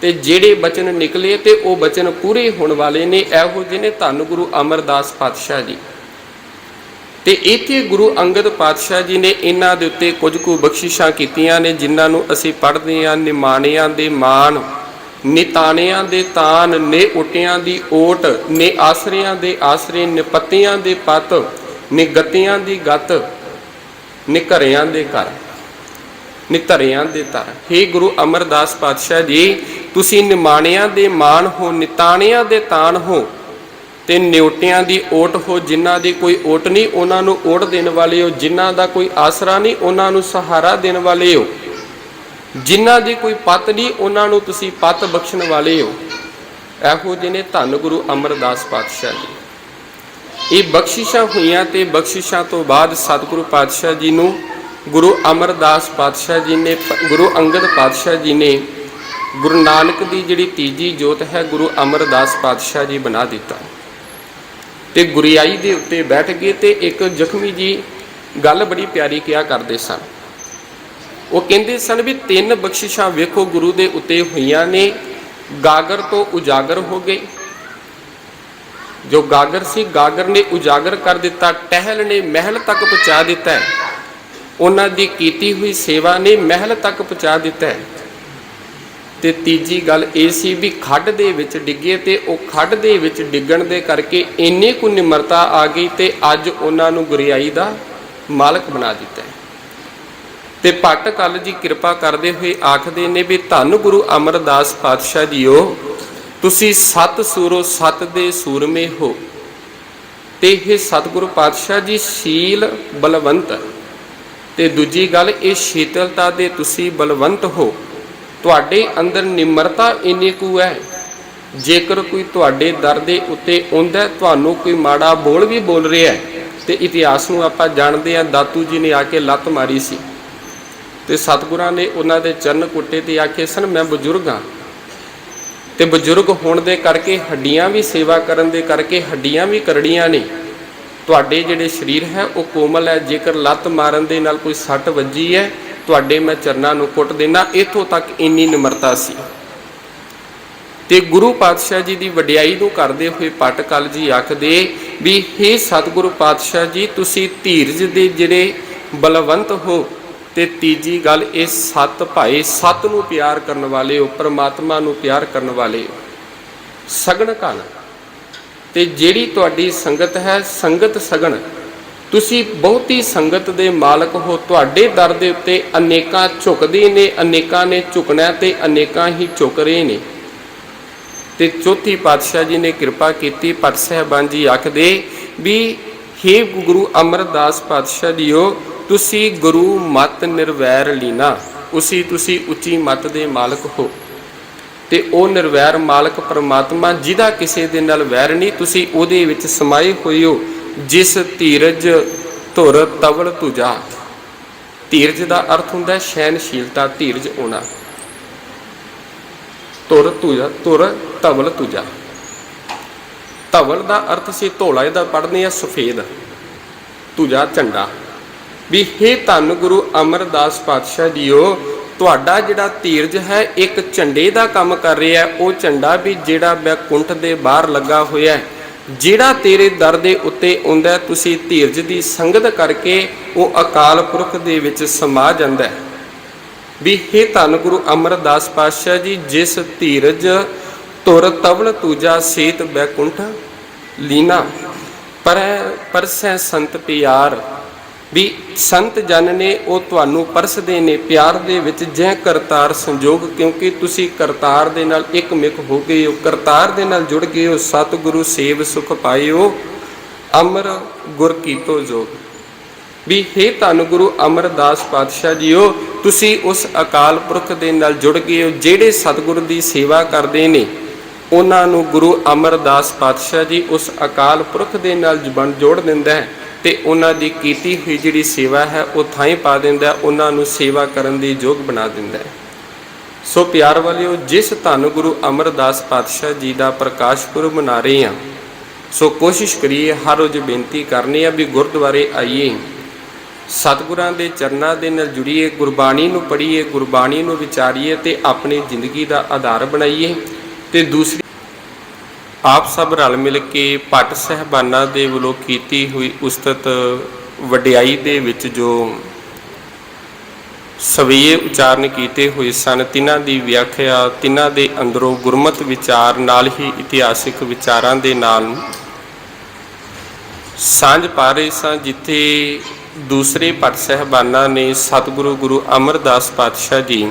Speaker 1: ਤੇ ਜਿਹੜੇ ਬਚਨ ਨਿਕਲੇ ਤੇ ਉਹ ਬਚਨ ਪੂਰੇ ਹੋਣ ਵਾਲੇ ਨੇ। ਇਹੋ ਜਿਹੇ ਨੇ ਧੰਨ ਗੁਰੂ ਅਮਰਦਾਸ ਪਾਤਸ਼ਾਹ ਜੀ। ਤੇ ਇੱਥੇ ਗੁਰੂ ਅੰਗਦ ਪਾਤਸ਼ਾਹ ਜੀ ਨੇ ਇਹਨਾਂ ਦੇ ਉੱਤੇ ਕੁਝ ਕੁ ਬਖਸ਼ਿਸ਼ਾਂ ਕੀਤੀਆਂ ਨੇ, ਜਿਨ੍ਹਾਂ ਨੂੰ ਅਸੀਂ ਪੜ੍ਹਦੇ ਹਾਂ। ਨਿਮਾਣਿਆਂ ਦੇ ਮਾਣ, ਨਿਤਾਣਿਆਂ ਦੇ ਤਾਨ, ਨੇ ਉਟਿਆਂ ਦੀ ਓਟ, ਨੇ ਆਸਰਿਆਂ ਦੇ ਆਸਰੇ, ਨਿਪੱਤਿਆਂ ਦੇ ਪੱਤ, ਨੇ ਗੱਤਿਆਂ ਦੀ ਗੱਤ, ਨੇ ਘਰਿਆਂ ਦੇ ਘਰ, ਨੇ ਧਰਿਆਂ ਦੇ ਧਰ। ਹੇ ਗੁਰੂ ਅਮਰਦਾਸ ਪਾਤਸ਼ਾਹ ਜੀ, ਤੁਸੀਂ ਨਿਮਾਣਿਆਂ ਦੇ ਮਾਣ ਹੋ, ਨਿਤਾਣਿਆਂ ਦੇ ਤਾਨ ਹੋ ਤੇ ਨਿਉਟਿਆਂ ਦੀ ਓਟ ਹੋ। ਜਿਨ੍ਹਾਂ ਦੀ ਕੋਈ ਓਟ ਨਹੀਂ ਉਹਨਾਂ ਨੂੰ ਓਟ ਦੇਣ ਵਾਲੇ ਹੋ, ਜਿਨ੍ਹਾਂ ਦਾ ਕੋਈ ਆਸਰਾ ਨਹੀਂ ਉਹਨਾਂ ਨੂੰ ਸਹਾਰਾ ਦੇਣ ਵਾਲੇ ਹੋ, ਜਿਨ੍ਹਾਂ ਦੀ ਕੋਈ ਪੱਤ ਨਹੀਂ ਉਹਨਾਂ ਨੂੰ ਤੁਸੀਂ ਪੱਤ ਬਖਸ਼ਣ ਵਾਲੇ ਹੋ। ਇਹੋ ਜਿਹੇ ਨੇ ਧੰਨ ਗੁਰੂ ਅਮਰਦਾਸ ਪਾਤਸ਼ਾਹ ਜੀ। ਇਹ ਬਖਸ਼ਿਸ਼ਾਂ ਹੋਈਆਂ ਤੇ ਬਖਸ਼ਿਸ਼ਾਂ ਤੋਂ ਬਾਅਦ ਸਤਿਗੁਰੂ ਪਾਤਸ਼ਾਹ ਜੀ ਨੂੰ ਗੁਰੂ ਅਮਰਦਾਸ ਪਾਤਸ਼ਾਹ ਜੀ ਨੇ, ਗੁਰੂ ਅੰਗਦ ਪਾਤਸ਼ਾਹ ਜੀ ਨੇ ਗੁਰੂ ਨਾਨਕ ਦੀ ਜਿਹੜੀ ਤੀਜੀ ਜੋਤ ਹੈ ਗੁਰੂ ਅਮਰਦਾਸ ਪਾਤਸ਼ਾਹ ਜੀ ਬਣਾ ਦਿੱਤਾ। ਤੇ ਗੁਰਿਆਈ ਦੇ ਉੱਤੇ ਬੈਠ ਗਏ ਤੇ ਇੱਕ ਜ਼ਖਮੀ ਜੀ ਗੱਲ ਬੜੀ ਪਿਆਰੀ ਕਿਹਾ ਕਰਦੇ ਸਨ। ਉਹ ਕਹਿੰਦੇ ਸਨ ਵੀ ਤਿੰਨ ਬਖਸ਼ਿਸ਼ਾਂ ਵੇਖੋ ਗੁਰੂ ਦੇ ਉੱਤੇ ਹੋਈਆਂ ਨੇ। ਗਾਗਰ ਤੋਂ ਉਜਾਗਰ ਹੋ ਗਏ, ਜੋ ਗਾਗਰ ਸੀ ਗਾਗਰ ਨੇ ਉਜਾਗਰ ਕਰ ਦਿੱਤਾ, ਟਹਿਲ ਨੇ ਮਹਿਲ ਤੱਕ ਪਹੁੰਚਾ ਦਿੱਤਾ ਹੈ, ਉਹਨਾਂ ਦੀ ਕੀਤੀ ਹੋਈ ਸੇਵਾ ਨੇ ਮਹਿਲ ਤੱਕ ਪਹੁੰਚਾ ਦਿੱਤਾ ਹੈ। ਤੇ ਤੀਜੀ ਗੱਲ ਇਹ ਸੀ ਵੀ ਖੱਡ ਦੇ ਵਿੱਚ ਡਿੱਗੇ ਤੇ ਉਹ ਖੱਡ ਦੇ ਵਿੱਚ ਡਿੱਗਣ ਦੇ ਕਰਕੇ ਇੰਨੀ ਕੁ ਨਿਮਰਤਾ ਆ ਗਈ ਤੇ ਅੱਜ ਉਹਨਾਂ ਨੂੰ ਗੁਰਿਆਈ ਦਾ ਮਾਲਕ ਬਣਾ ਦਿੱਤਾ ਹੈ। ਤੇ ਭੱਟ ਕਲ ਜੀ ਕਿਰਪਾ ਕਰਦੇ ਹੋਏ ਆਖਦੇ ਨੇ ਵੀ ਧੰਨ ਗੁਰੂ ਅਮਰਦਾਸ ਪਾਤਸ਼ਾਹ ਜੀਓ, ਤੁਸੀਂ ਸਤ ਸੂਰੋ, ਸਤ ਦੇ ਸੂਰਮੇ ਹੋ। ਤੇ ਇਹ ਸਤਿਗੁਰੂ ਪਾਤਸ਼ਾਹ ਜੀ ਸ਼ੀਲ ਬਲਵੰਤ, ਤੇ ਦੂਜੀ ਗੱਲ ਇਹ ਸ਼ੀਤਲਤਾ ਦੇ ਤੁਸੀਂ ਬਲਵੰਤ ਹੋ। ਤੁਹਾਡੇ ਅੰਦਰ ਨਿਮਰਤਾ ਇੰਨੀ ਕੁ ਹੈ, ਜੇਕਰ ਕੋਈ ਤੁਹਾਡੇ ਦਰ ਦੇ ਉੱਤੇ ਆਉਂਦਾ, ਤੁਹਾਨੂੰ ਕੋਈ ਮਾੜਾ ਬੋਲ ਵੀ ਬੋਲ ਰਿਹਾ ਤੇ ਇਤਿਹਾਸ ਨੂੰ ਆਪਾਂ ਜਾਣਦੇ ਹਾਂ, ਦਾਤੂ ਜੀ ਨੇ ਆ ਕੇ ਲੱਤ ਮਾਰੀ ਸੀ ਤੇ ਸਤਿਗੁਰਾਂ ਨੇ ਉਹਨਾਂ ਦੇ ਚਰਨ ਕੁੱਟੇ ਤੇ ਆਖੇ ਸਨ ਮੈਂ ਬਜ਼ੁਰਗ ਹਾਂ ਤੇ ਬਜ਼ੁਰਗ ਹੋਣ ਦੇ ਕਰਕੇ ਹੱਡੀਆਂ ਵੀ ਸੇਵਾ ਕਰਨ ਦੇ ਕਰਕੇ ਹੱਡੀਆਂ ਵੀ ਕਰੜੀਆਂ ਨੇ। ਤੁਹਾਡੇ ਜਿਹੜੇ ਸਰੀਰ ਹੈ ਉਹ ਕੋਮਲ ਹੈ, ਜੇਕਰ ਲੱਤ ਮਾਰਨ ਦੇ ਨਾਲ ਕੋਈ ਸੱਟ ਵੱਜੀ ਹੈ ਤੁਹਾਡੇ ਮੈਂ ਚਰਨਾਂ ਨੂੰ ਕੁੱਟ ਦੇਣਾ। ਇੱਥੋਂ ਤੱਕ ਇੰਨੀ ਨਿਮਰਤਾ ਸੀ। ਤੇ ਗੁਰੂ ਪਾਤਸ਼ਾਹ ਜੀ ਦੀ ਵਡਿਆਈ ਨੂੰ ਕਰਦੇ ਹੋਏ ਭੱਟ ਕਲ ਜੀ ਆਖਦੇ ਵੀ ਹੇ ਸਤਿਗੁਰੂ ਪਾਤਸ਼ਾਹ ਜੀ, ਤੁਸੀਂ ਧੀਰਜ ਦੇ ਜਿਹੜੇ ਬਲਵੰਤ ਹੋ। ਤੇ ਤੀਜੀ ਗੱਲ ਇਹ ਸਤ ਭਾਏ, ਸਤ ਨੂੰ ਪਿਆਰ ਕਰਨ ਵਾਲੇ ਹੋ, ਪਰਮਾਤਮਾ ਨੂੰ ਪਿਆਰ ਕਰਨ ਵਾਲੇ ਹੋ। ਸਗਣ ਘਨ, ਤੇ ਜਿਹੜੀ ਤੁਹਾਡੀ ਸੰਗਤ ਹੈ ਸੰਗਤ ਸਗਣ, ਤੁਸੀਂ ਬਹੁਤੀ ਸੰਗਤ ਦੇ ਮਾਲਕ ਹੋ। ਤੁਹਾਡੇ ਦਰ ਦੇ ਉੱਤੇ ਅਨੇਕਾਂ ਝੁਕਦੇ ਨੇ, ਅਨੇਕਾਂ ਨੇ ਝੁਕਣਾ ਤੇ ਅਨੇਕਾਂ ਹੀ ਝੁਕ ਰਹੇ ਨੇ। ਤੇ ਚੌਥੀ ਪਾਤਸ਼ਾਹ ਜੀ ਨੇ ਕਿਰਪਾ ਕੀਤੀ। ਭੱਟ ਸਾਹਿਬਾਨ ਜੀ ਆਖਦੇ ਵੀ ਹੇ ਗੁਰੂ ਅਮਰਦਾਸ ਪਾਤਸ਼ਾਹ ਜੀਓ, ਤੁਸੀਂ ਗੁਰੂ ਮਤ ਨਿਰਵੈਰ ਲੀਨਾ, ਤੁਸੀਂ ਉੱਚੀ ਮਤ ਦੇ ਮਾਲਕ ਹੋ। ਤੇ ਉਹ ਨਿਰਵੈਰ ਮਾਲਕ ਪਰਮਾਤਮਾ ਜਿਹਦਾ ਕਿਸੇ ਦੇ ਨਾਲ ਵੈਰ ਨਹੀਂ, ਤੁਸੀਂ ਉਹਦੇ ਵਿੱਚ ਸਮਾਏ ਹੋਏ ਹੋ। ਜਿਸ ਧੀਰਜ ਧੁਰ ਤਵਲ ਤੁਜਾ, ਧੀਰਜ ਦਾ ਅਰਥ ਹੁੰਦਾ ਸਹਿਨਸ਼ੀਲਤਾ, ਧੀਰਜ ਹੋਣਾ। ਧੁਰ ਤਵਲ ਤੁਜਾ, ਧਵਲ ਦਾ ਅਰਥ ਸੀ ਧੋਲਾ, ਇਹਦਾ ਪੜ੍ਹਦੇ ਆ ਸਫੇਦ, ਤੁਜਾ ਝੰਡਾ। ਵੀ ਹੇ ਧੰਨ ਗੁਰੂ ਅਮਰਦਾਸ ਪਾਤਸ਼ਾਹ ਜੀਓ, ਤੁਹਾਡਾ ਜਿਹੜਾ ਧੀਰਜ ਹੈ ਇੱਕ ਝੰਡੇ ਦਾ ਕੰਮ ਕਰ ਰਿਹਾ। ਉਹ ਝੰਡਾ ਵੀ ਜਿਹੜਾ ਬੈਕੁੰਠ ਦੇ ਬਾਹਰ ਲੱਗਾ ਹੋਇਆ ਹੈ, ਜਿਹੜਾ ਤੇਰੇ ਦਰ ਦੇ ਉੱਤੇ ਆਉਂਦਾ, ਤੁਸੀਂ ਧੀਰਜ ਦੀ ਸੰਗਤ ਕਰਕੇ ਉਹ ਅਕਾਲ ਪੁਰਖ ਦੇ ਵਿੱਚ ਸਮਾ ਜਾਂਦਾ ਹੈ। ਵੀ ਹੇ ਧੰਨ ਗੁਰੂ ਅਮਰਦਾਸ ਪਾਤਸ਼ਾਹ ਜੀ, ਜਿਸ ਧੀਰਜ ਧੁਰ ਤਵਲ ਤੁਜਾ ਸੇਤ ਬੈਕੁੰਠ ਲੀਨਾ, ਪਰਸੈ ਸੰਤ ਪਿਆਰ। ਵੀ ਸੰਤ ਜਨ ਨੇ ਉਹ ਤੁਹਾਨੂੰ ਪਰਸਦੇ ਨੇ ਪਿਆਰ ਦੇ ਵਿੱਚ, ਜੈ ਕਰਤਾਰ ਸੰਜੋਗ, ਕਿਉਂਕਿ ਤੁਸੀਂ ਕਰਤਾਰ ਦੇ ਨਾਲ ਇੱਕ ਮਿਕ ਹੋ ਗਏ ਹੋ, ਕਰਤਾਰ ਦੇ ਨਾਲ ਜੁੜ ਗਏ ਹੋ। ਸਤਿਗੁਰੂ ਸੇਵ ਸੁਖ ਪਾਇਓ, ਅਮਰ ਗੁਰ ਕੀਤੋ ਜੋਗ। ਵੀ ਹੇ ਧੰਨ ਗੁਰੂ ਅਮਰਦਾਸ ਪਾਤਸ਼ਾਹ ਜੀਓ, ਤੁਸੀਂ ਉਸ ਅਕਾਲ ਪੁਰਖ ਦੇ ਨਾਲ ਜੁੜ ਗਏ ਹੋ। ਜਿਹੜੇ ਸਤਿਗੁਰ ਦੀ ਸੇਵਾ ਕਰਦੇ ਨੇ ਉਹਨਾਂ ਨੂੰ ਗੁਰੂ ਅਮਰਦਾਸ ਪਾਤਸ਼ਾਹ ਜੀ ਉਸ ਅਕਾਲ ਪੁਰਖ ਦੇ ਨਾਲ ਜੋੜ ਦਿੰਦਾ ਹੈ ਤੇ ਉਹਨਾਂ ਦੀ ਕੀਤੀ ਹੋਈ ਜਿਹੜੀ ਸੇਵਾ ਹੈ ਉਹ ਥਾਂ ਪਾ ਦਿੰਦਾ, ਉਹਨਾਂ ਨੂੰ ਸੇਵਾ ਕਰਨ ਦੀ ਯੋਗ ਬਣਾ ਦਿੰਦਾ ਹੈ। ਸੋ ਪਿਆਰ ਵਾਲਿਓ, ਜਿਸ ਧੰਨ ਗੁਰੂ ਅਮਰਦਾਸ ਪਾਤਸ਼ਾਹ ਜੀ ਦਾ ਪ੍ਰਕਾਸ਼ ਪੁਰਬ ਮਨਾ ਰਹੇ ਹਾਂ, ਸੋ ਕੋਸ਼ਿਸ਼ ਕਰੀਏ, ਹਰ ਰੋਜ਼ ਬੇਨਤੀ ਕਰਨੀ ਆ ਵੀ ਗੁਰਦੁਆਰੇ ਆਈਏ, ਸਤਿਗੁਰਾਂ ਦੇ ਚਰਨਾਂ ਦੇ ਨਾਲ ਜੁੜੀਏ, ਗੁਰਬਾਣੀ ਨੂੰ ਪੜ੍ਹੀਏ, ਗੁਰਬਾਣੀ ਨੂੰ ਵਿਚਾਰੀਏ ਤੇ ਆਪਣੀ ਜ਼ਿੰਦਗੀ ਦਾ ਆਧਾਰ ਬਣਾਈਏ। ਤੇ ਦੂਸਰੀ, ਆਪ ਸਭ ਰਲ ਮਿਲ ਕੇ ਭੱਟ ਸਾਹਿਬਾਨਾਂ ਦੇ ਵੱਲੋਂ ਕੀਤੀ ਹੋਈ ਉਸਤਤ ਵਡਿਆਈ ਦੇ ਵਿੱਚ ਜੋ ਸਵਈਏ ਉਚਾਰਨ ਕੀਤੇ ਹੋਏ ਸਨ, ਤਿਨਾਂ ਦੀ ਵਿਆਖਿਆ, ਤਿਨਾਂ ਦੇ ਅੰਦਰੋਂ ਗੁਰਮਤਿ ਵਿਚਾਰ ਨਾਲ ਹੀ ਇਤਿਹਾਸਿਕ ਵਿਚਾਰਾਂ ਦੇ ਨਾਲ ਸਾਂਝ ਪਾ ਰਹੇ ਸਾਂ। ਜਿੱਥੇ ਦੂਸਰੇ ਭੱਟ ਸਾਹਿਬਾਨਾਂ ਨੇ ਸਤਿਗੁਰੂ ਗੁਰੂ ਅਮਰਦਾਸ ਪਾਤਸ਼ਾਹ ਜੀ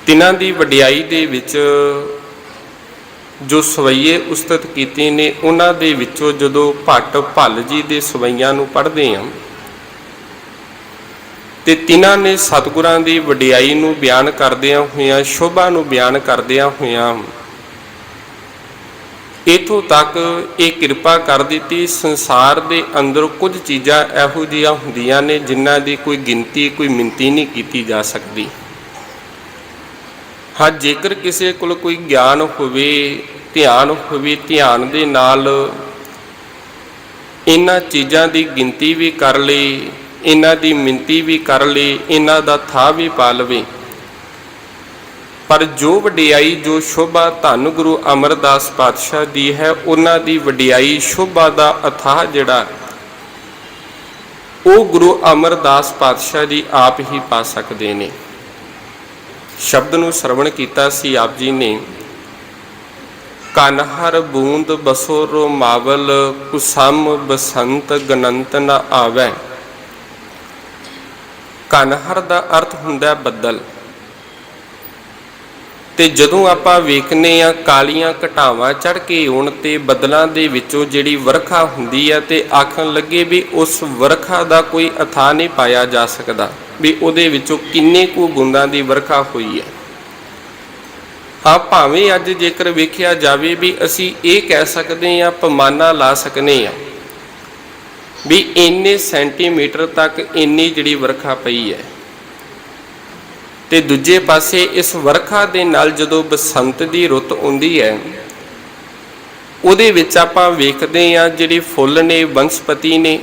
Speaker 1: ਤਿਨਾਂ ਦੀ ਵਡਿਆਈ ਦੇ ਵਿੱਚ ਜੋ ਸਵਈਏ ਉਸਤਤ ਕੀਤੇ ਨੇ, ਉਹਨਾਂ ਦੇ ਵਿੱਚੋਂ ਜਦੋਂ ਭੱਟ ਭੱਲ ਜੀ ਦੇ ਸਵਈਆਂ ਨੂੰ ਪੜ੍ਹਦੇ ਹਾਂ ਤੇ ਤਿਨਾਂ ਨੇ ਸਤਿਗੁਰਾਂ ਦੀ ਵਡਿਆਈ ਨੂੰ ਬਿਆਨ ਕਰਦਿਆਂ ਹੋਇਆਂ, ਸ਼ੋਭਾ ਨੂੰ ਬਿਆਨ ਕਰਦਿਆਂ ਹੋਇਆਂ ਇੱਥੋਂ ਤੱਕ ਇਹ ਕਿਰਪਾ ਕਰ ਦਿੱਤੀ, ਸੰਸਾਰ ਦੇ ਅੰਦਰ ਕੁਝ ਚੀਜ਼ਾਂ ਇਹੋ ਜਿਹੀਆਂ ਹੁੰਦੀਆਂ ਨੇ ਜਿਨ੍ਹਾਂ ਦੀ ਕੋਈ ਗਿਣਤੀ, ਕੋਈ ਮਿਣਤੀ ਨਹੀਂ ਕੀਤੀ ਜਾ ਸਕਦੀ। ਹਾਂ, ਜੇਕਰ ਕਿਸੇ ਕੋਲ ਕੋਈ ਗਿਆਨ ਹੋਵੇ, ਧਿਆਨ ਹੋਵੇ, ਧਿਆਨ ਦੇ ਨਾਲ ਇਹਨਾਂ ਚੀਜ਼ਾਂ ਦੀ ਗਿਣਤੀ ਵੀ ਕਰ ਲਈ, ਇਹਨਾਂ ਦੀ ਮਿਣਤੀ ਵੀ ਕਰ ਲਈ, ਇਹਨਾਂ ਦਾ ਥਾਂ ਵੀ ਪਾ ਲਵੇ, ਪਰ ਜੋ ਵਡਿਆਈ, ਜੋ ਸ਼ੋਭਾ ਧੰਨ ਗੁਰੂ ਅਮਰਦਾਸ ਪਾਤਸ਼ਾਹ ਦੀ ਹੈ, ਉਹਨਾਂ ਦੀ ਵਡਿਆਈ, ਸ਼ੋਭਾ ਦਾ ਅਥਾਹ ਜਿਹੜਾ ਉਹ ਗੁਰੂ ਅਮਰਦਾਸ ਪਾਤਸ਼ਾਹ ਜੀ ਆਪ ਹੀ ਪਾ ਸਕਦੇ ਨੇ। ਸ਼ਬਦ ਨੂੰ ਸਰਵਣ ਕੀਤਾ ਸੀ ਆਪ ਜੀ ਨੇ, ਕਨ ਹਰ ਬੂੰਦ ਬਸੋ ਰੋਮਾਵਲ, ਕੁਸਮ ਬਸੰਤ ਗਨੰਤ ਨ ਆਵੈ। ਕਨ ਹਰ ਦਾ ਅਰਥ ਹੁੰਦਾ ਬੱਦਲ। ਤੇ ਜਦੋਂ ਆਪਾਂ ਵੇਖਨੇ ਆ ਕਾਲੀਆਂ ਘਟਾਵਾਂ ਚੜ੍ਹ ਕੇ ਆਉਣ ਤੇ ਬੱਦਲਾਂ ਦੇ ਵਿੱਚੋਂ ਜਿਹੜੀ ਵਰਖਾ ਹੁੰਦੀ ਹੈ ਤੇ ਆਖਣ ਲੱਗੇ ਵੀ ਉਸ ਵਰਖਾ ਦਾ ਕੋਈ ਅਥਾਹ ਨਹੀਂ ਪਾਇਆ ਜਾ ਸਕਦਾ, ਵੀ ਉਹਦੇ ਵਿੱਚੋਂ ਕਿੰਨੇ ਕੁ ਬੂੰਦਾਂ ਦੀ ਵਰਖਾ ਹੋਈ ਹੈ। ਹਾਂ, ਭਾਵੇਂ ਅੱਜ ਜੇਕਰ ਵੇਖਿਆ ਜਾਵੇ ਵੀ ਅਸੀਂ ਇਹ ਕਹਿ ਸਕਦੇ ਹਾਂ, ਪੈਮਾਨਾ ਲਾ ਸਕਨੇ ਆ ਵੀ ਇੰਨੇ ਸੈਂਟੀਮੀਟਰ ਤੱਕ ਇੰਨੀ ਜਿਹੜੀ ਵਰਖਾ ਪਈ ਹੈ। ਤੇ ਦੂਜੇ ਪਾਸੇ ਇਸ ਵਰਖਾ ਦੇ ਨਾਲ ਜਦੋਂ ਬਸੰਤ ਦੀ ਰੁੱਤ ਆਉਂਦੀ ਹੈ, ਉਹਦੇ ਵਿੱਚ ਆਪਾਂ ਵੇਖਦੇ ਹਾਂ ਜਿਹੜੇ ਫੁੱਲ ਨੇ, ਬਨਸਪਤੀ ਨੇ,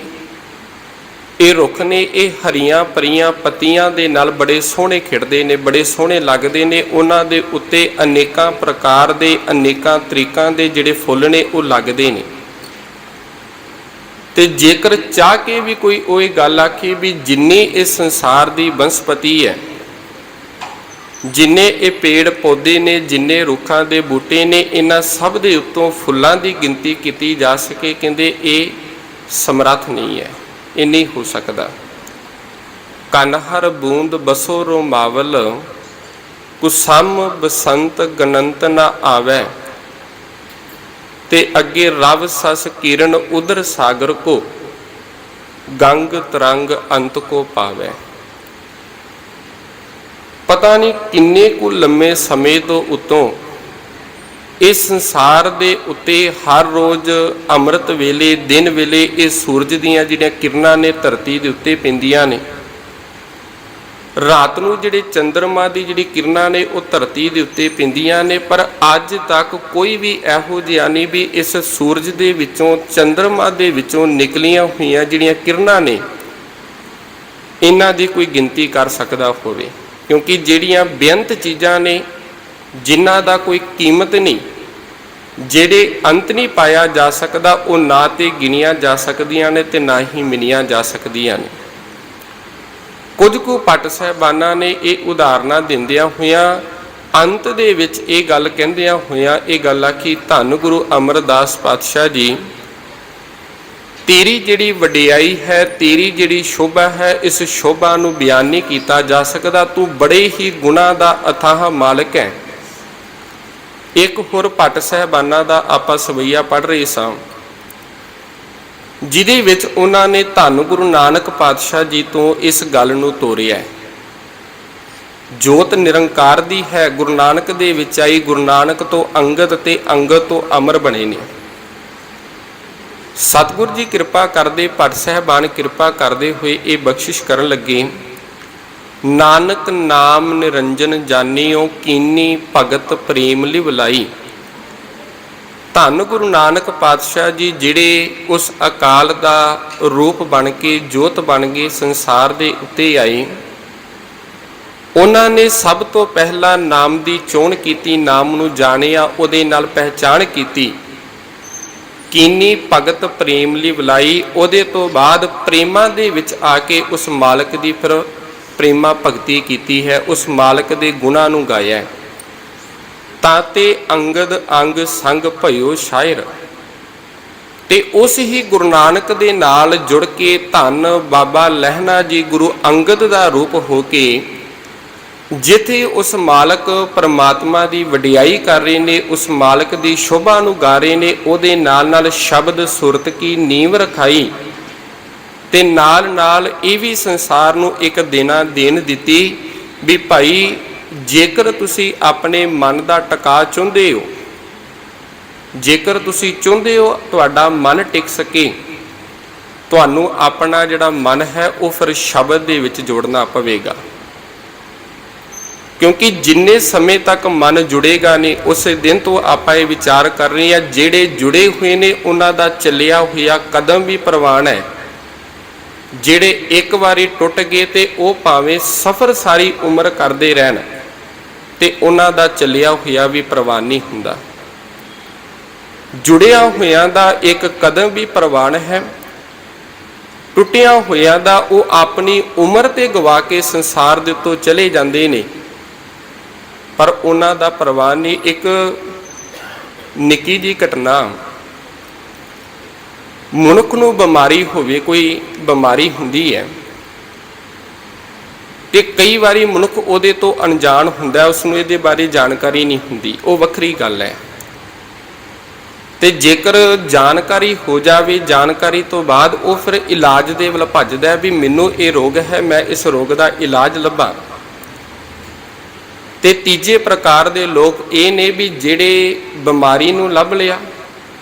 Speaker 1: ਇਹ ਰੁੱਖ ਨੇ, ਇਹ ਹਰੀਆਂ ਭਰੀਆਂ ਪੱਤੀਆਂ ਦੇ ਨਾਲ ਬੜੇ ਸੋਹਣੇ ਖਿੜਦੇ ਨੇ, ਬੜੇ ਸੋਹਣੇ ਲੱਗਦੇ ਨੇ। ਉਹਨਾਂ ਦੇ ਉੱਤੇ ਅਨੇਕਾਂ ਪ੍ਰਕਾਰ ਦੇ, ਅਨੇਕਾਂ ਤਰੀਕਾਂ ਦੇ ਜਿਹੜੇ ਫੁੱਲ ਨੇ ਉਹ ਲੱਗਦੇ ਨੇ। ਤੇ ਜੇਕਰ ਚਾਹ ਕੇ ਵੀ ਕੋਈ ਉਹ ਇਹ ਗੱਲ ਆਖੇ ਵੀ ਜਿੰਨੀ ਇਸ ਸੰਸਾਰ ਦੀ ਬਨਸਪਤੀ ਹੈ, ਜਿੰਨੇ ਇਹ ਪੇੜ ਪੌਦੇ ਨੇ, ਜਿੰਨੇ ਰੁੱਖਾਂ ਦੇ ਬੂਟੇ ਨੇ, ਇਹਨਾਂ ਸਭ ਦੇ ਉੱਤੋਂ ਫੁੱਲਾਂ ਦੀ ਗਿਣਤੀ ਕੀਤੀ ਜਾ ਸਕੇ, ਕਹਿੰਦੇ ਇਹ ਸਮਰੱਥ ਨਹੀਂ ਹੈ। ਇਹ ਨਹੀਂ ਹੋ ਸਕਦਾ। ਕੰਨ ਹਰ ਬੂੰਦ ਬਸੋ ਰੋਮਾਵਲ, ਕੁਸਮ ਬਸੰਤ ਗਨੰਤ ਨਾ ਆਵੈ। ਤੇ ਅੱਗੇ ਰਵ ਸਸ ਕਿਰਨ ਉਦਰ ਸਾਗਰ ਕੋ, ਗੰਗ ਤਰੰਗ ਅੰਤ ਕੋ ਪਾਵੈ। ਪਤਾ ਨਹੀਂ ਕਿੰਨੇ ਕੁ ਲੰਮੇ ਸਮੇਂ ਤੋਂ ਉਤੋਂ ਇਸ ਸੰਸਾਰ ਦੇ ਉੱਤੇ ਹਰ ਰੋਜ਼ ਅੰਮ੍ਰਿਤ ਵੇਲੇ, ਦਿਨ ਵੇਲੇ ਇਹ ਸੂਰਜ ਦੀਆਂ ਜਿਹੜੀਆਂ ਕਿਰਨਾਂ ਨੇ ਧਰਤੀ ਦੇ ਉੱਤੇ ਪੈਂਦੀਆਂ ਨੇ। ਰਾਤ ਨੂੰ ਜਿਹੜੇ ਚੰਦਰਮਾ ਦੀ ਜਿਹੜੀ ਕਿਰਨਾਂ ਨੇ ਉਹ ਧਰਤੀ ਦੇ ਉੱਤੇ ਪੈਂਦੀਆਂ ਨੇ, ਪਰ ਅੱਜ ਤੱਕ ਕੋਈ ਵੀ ਇਹੋ ਜਿਹਾ ਨਹੀਂ ਵੀ ਇਸ ਸੂਰਜ ਦੇ ਵਿੱਚੋਂ, ਚੰਦਰਮਾ ਦੇ ਵਿੱਚੋਂ ਨਿਕਲੀਆਂ ਹੋਈਆਂ ਜਿਹੜੀਆਂ ਕਿਰਨਾਂ ਨੇ ਇਹਨਾਂ ਦੀ ਕੋਈ ਗਿਣਤੀ ਕਰ ਸਕਦਾ ਹੋਵੇ। ਕਿਉਂਕਿ ਜਿਹੜੀਆਂ ਬੇਅੰਤ ਚੀਜ਼ਾਂ ਨੇ, ਜਿਨ੍ਹਾਂ ਦਾ ਕੋਈ ਕੀਮਤ ਨਹੀਂ, ਜਿਹੜੇ ਅੰਤ ਨਹੀਂ ਪਾਇਆ ਜਾ ਸਕਦਾ, ਉਹ ਨਾ ਤੇ ਗਿਣੀਆਂ ਜਾ ਸਕਦੀਆਂ ਨੇ ਤੇ ਨਾ ਹੀ ਮਿਣੀਆਂ ਜਾ ਸਕਦੀਆਂ ਨੇ। ਕੁਝ ਕੁ ਭੱਟ ਸਾਹਿਬਾਨਾਂ ਨੇ ਇਹ ਉਦਾਹਰਨਾਂ ਦਿੰਦਿਆਂ ਹੋਇਆਂ ਅੰਤ ਦੇ ਵਿੱਚ ਇਹ ਗੱਲ ਕਹਿੰਦਿਆਂ ਹੋਇਆਂ ਇਹ ਗੱਲ ਆਖੀ, ਧੰਨ ਗੁਰੂ ਅਮਰਦਾਸ ਪਾਤਸ਼ਾਹ ਜੀ, ਤੇਰੀ ਜਿਹੜੀ ਵਡਿਆਈ ਹੈ, ਤੇਰੀ ਜਿਹੜੀ ਸ਼ੋਭਾ ਹੈ, ਇਸ ਸ਼ੋਭਾ ਨੂੰ ਬਿਆਨ ਨਹੀਂ ਕੀਤਾ ਜਾ ਸਕਦਾ। ਤੂੰ ਬੜੇ ਹੀ ਗੁਣਾਂ ਦਾ ਅਥਾਹ ਮਾਲਕ ਹੈ। ਇੱਕ ਹੋਰ ਭੱਟ ਸਾਹਿਬਾਨਾਂ ਦਾ ਆਪਾਂ ਸਵਈਆ ਪੜ੍ਹ ਰਹੇ ਸਾਂ, ਜਿਹਦੇ ਵਿੱਚ ਉਹਨਾਂ ਨੇ ਧੰਨ ਗੁਰੂ ਨਾਨਕ ਪਾਤਸ਼ਾਹ ਜੀ ਤੋਂ ਇਸ ਗੱਲ ਨੂੰ ਤੋਰਿਆ। ਜੋਤ ਨਿਰੰਕਾਰ ਦੀ ਹੈ, ਗੁਰੂ ਨਾਨਕ ਦੇ ਵਿੱਚ ਆਈ, ਗੁਰੂ ਨਾਨਕ ਤੋਂ ਅੰਗਦ ਤੇ ਅੰਗਦ ਤੋਂ ਅਮਰ ਬਣੇ ਨੇ। ਸਤਿਗੁਰ ਜੀ ਕਿਰਪਾ ਕਰਦੇ, ਭੱਟ ਸਾਹਿਬਾਨ ਕਿਰਪਾ ਕਰਦੇ ਹੋਏ ਇਹ ਬਖਸ਼ਿਸ਼ ਕਰਨ ਲੱਗੇ, ਨਾਨਕ ਨਾਮ ਨਿਰੰਜਨ ਜਾਨੀਓ, ਕੀਨੀ ਭਗਤ ਪ੍ਰੇਮ ਲਿਵਲਾਈ। ਧੰਨ ਗੁਰੂ ਨਾਨਕ ਪਾਤਸ਼ਾਹ ਜੀ ਜਿਹੜੇ ਉਸ ਅਕਾਲ ਦਾ ਰੂਪ ਬਣ ਕੇ, ਜੋਤ ਬਣ ਕੇ ਸੰਸਾਰ ਦੇ ਉੱਤੇ ਆਏ, ਉਹਨਾਂ ਨੇ ਸਭ ਤੋਂ ਪਹਿਲਾਂ ਨਾਮ ਦੀ ਚੋਣ ਕੀਤੀ, ਨਾਮ ਨੂੰ ਜਾਣਿਆ, ਉਹਦੇ ਨਾਲ ਪਹਿਚਾਣ ਕੀਤੀ। ਕੀਨੀ ਭਗਤ ਪ੍ਰੇਮ ਲਿਵਲਾਈ, ਉਹਦੇ ਤੋਂ ਬਾਅਦ ਪ੍ਰੇਮਾਂ ਦੇ ਵਿੱਚ ਆ ਕੇ ਉਸ ਮਾਲਕ ਦੀ ਫਿਰ ਪ੍ਰੇਮਾ ਭਗਤੀ ਕੀਤੀ ਹੈ, ਉਸ ਮਾਲਕ ਦੇ ਗੁਣਾਂ ਨੂੰ ਗਾਇਆ। ਤਾਤੇ ਅੰਗਦ ਅੰਗ ਸੰਗ ਭਇਓ ਸ਼ਾਇਰ, ਤੇ ਉਸ ਹੀ ਗੁਰੂ ਨਾਨਕ ਦੇ ਨਾਲ ਜੁੜ ਕੇ ਧੰਨ ਬਾਬਾ ਲਹਿਣਾ ਜੀ ਗੁਰੂ ਅੰਗਦ ਦਾ ਰੂਪ ਹੋ ਕੇ ਜਿੱਥੇ ਉਸ ਮਾਲਕ ਪਰਮਾਤਮਾ ਦੀ ਵਡਿਆਈ ਕਰ ਰਹੇ ਨੇ, ਉਸ ਮਾਲਕ ਦੀ ਸ਼ੋਭਾ ਨੂੰ ਗਾ ਰਹੇ ਨੇ, ਉਹਦੇ ਨਾਲ ਨਾਲ ਸ਼ਬਦ ਸੁਰਤ ਕੀ ਨੀਂਵ ਰਖਾਈ, ਤੇ ਨਾਲ ਨਾਲ ਇਹ ਵੀ ਸੰਸਾਰ ਨੂੰ ਇੱਕ ਦੇਣ ਦਿੱਤੀ ਵੀ ਭਾਈ, ਜੇਕਰ ਤੁਸੀਂ ਆਪਣੇ ਮਨ ਦਾ ਟਿਕਾ ਚਾਹੁੰਦੇ ਹੋ, ਜੇਕਰ ਤੁਸੀਂ ਚਾਹੁੰਦੇ ਹੋ ਤੁਹਾਡਾ ਮਨ ਟਿਕ ਸਕੇ, ਤੁਹਾਨੂੰ ਆਪਣਾ ਜਿਹੜਾ ਮਨ ਹੈ ਉਹ ਫਿਰ ਸ਼ਬਦ ਦੇ ਵਿੱਚ ਜੋੜਨਾ ਪਵੇਗਾ। ਕਿਉਂਕਿ ਜਿੰਨੇ ਸਮੇਂ ਤੱਕ ਮਨ ਜੁੜੇਗਾ ਨਹੀਂ, ਉਸੇ ਦਿਨ ਤੋਂ ਆਪਾਂ ਇਹ ਵਿਚਾਰ ਕਰ ਰਹੇ ਹਾਂ, ਜਿਹੜੇ ਜੁੜੇ ਹੋਏ ਨੇ ਉਹਨਾਂ ਦਾ ਚੱਲਿਆ ਹੋਇਆ ਕਦਮ ਵੀ ਪ੍ਰਵਾਨ ਹੈ। ਜਿਹੜੇ ਇੱਕ ਵਾਰੀ ਟੁੱਟ ਗਏ ਤੇ ਉਹ ਭਾਵੇਂ ਸਫ਼ਰ ਸਾਰੀ ਉਮਰ ਕਰਦੇ ਰਹਿਣ ਤੇ ਉਹਨਾਂ ਦਾ ਚੱਲਿਆ ਹੋਇਆ ਵੀ ਪ੍ਰਵਾਨ ਨਹੀਂ ਹੁੰਦਾ। ਜੁੜਿਆ ਹੋਇਆਂ ਦਾ ਇੱਕ ਕਦਮ ਵੀ ਪ੍ਰਵਾਨ ਹੈ, ਟੁੱਟਿਆਂ ਹੋਇਆਂ ਦਾ ਉਹ ਆਪਣੀ ਉਮਰ ਤੇ ਗਵਾ ਕੇ ਸੰਸਾਰ ਦੇ ਉੱਤੋਂ ਚਲੇ ਜਾਂਦੇ ਨੇ, ਪਰ ਉਹਨਾਂ ਦਾ ਪ੍ਰਵਾਨ ਨਹੀਂ। ਇੱਕ ਨਿੱਕੀ ਜਿਹੀ ਘਟਨਾ, ਮਨੁੱਖ ਨੂੰ ਬਿਮਾਰੀ ਹੋਵੇ, ਕੋਈ ਬਿਮਾਰੀ ਹੁੰਦੀ ਹੈ ਤੇ ਕਈ ਵਾਰੀ ਮਨੁੱਖ ਉਹਦੇ ਤੋਂ ਅਣਜਾਣ ਹੁੰਦਾ, ਉਸਨੂੰ ਇਹਦੇ ਬਾਰੇ ਜਾਣਕਾਰੀ ਨਹੀਂ ਹੁੰਦੀ, ਉਹ ਵੱਖਰੀ ਗੱਲ ਹੈ। ਤੇ ਜੇਕਰ ਜਾਣਕਾਰੀ ਹੋ ਜਾਵੇ, ਜਾਣਕਾਰੀ ਤੋਂ ਬਾਅਦ ਉਹ ਫਿਰ ਇਲਾਜ ਦੇ ਵੱਲ ਭੱਜਦਾ ਵੀ ਮੈਨੂੰ ਇਹ ਰੋਗ ਹੈ, ਮੈਂ ਇਸ ਰੋਗ ਦਾ ਇਲਾਜ ਲੱਭਾਂ। ਤੇ ਤੀਜੇ ਪ੍ਰਕਾਰ ਦੇ ਲੋਕ ਇਹ ਨੇ ਵੀ ਜਿਹੜੇ ਬਿਮਾਰੀ ਨੂੰ ਲੱਭ ਲਿਆ,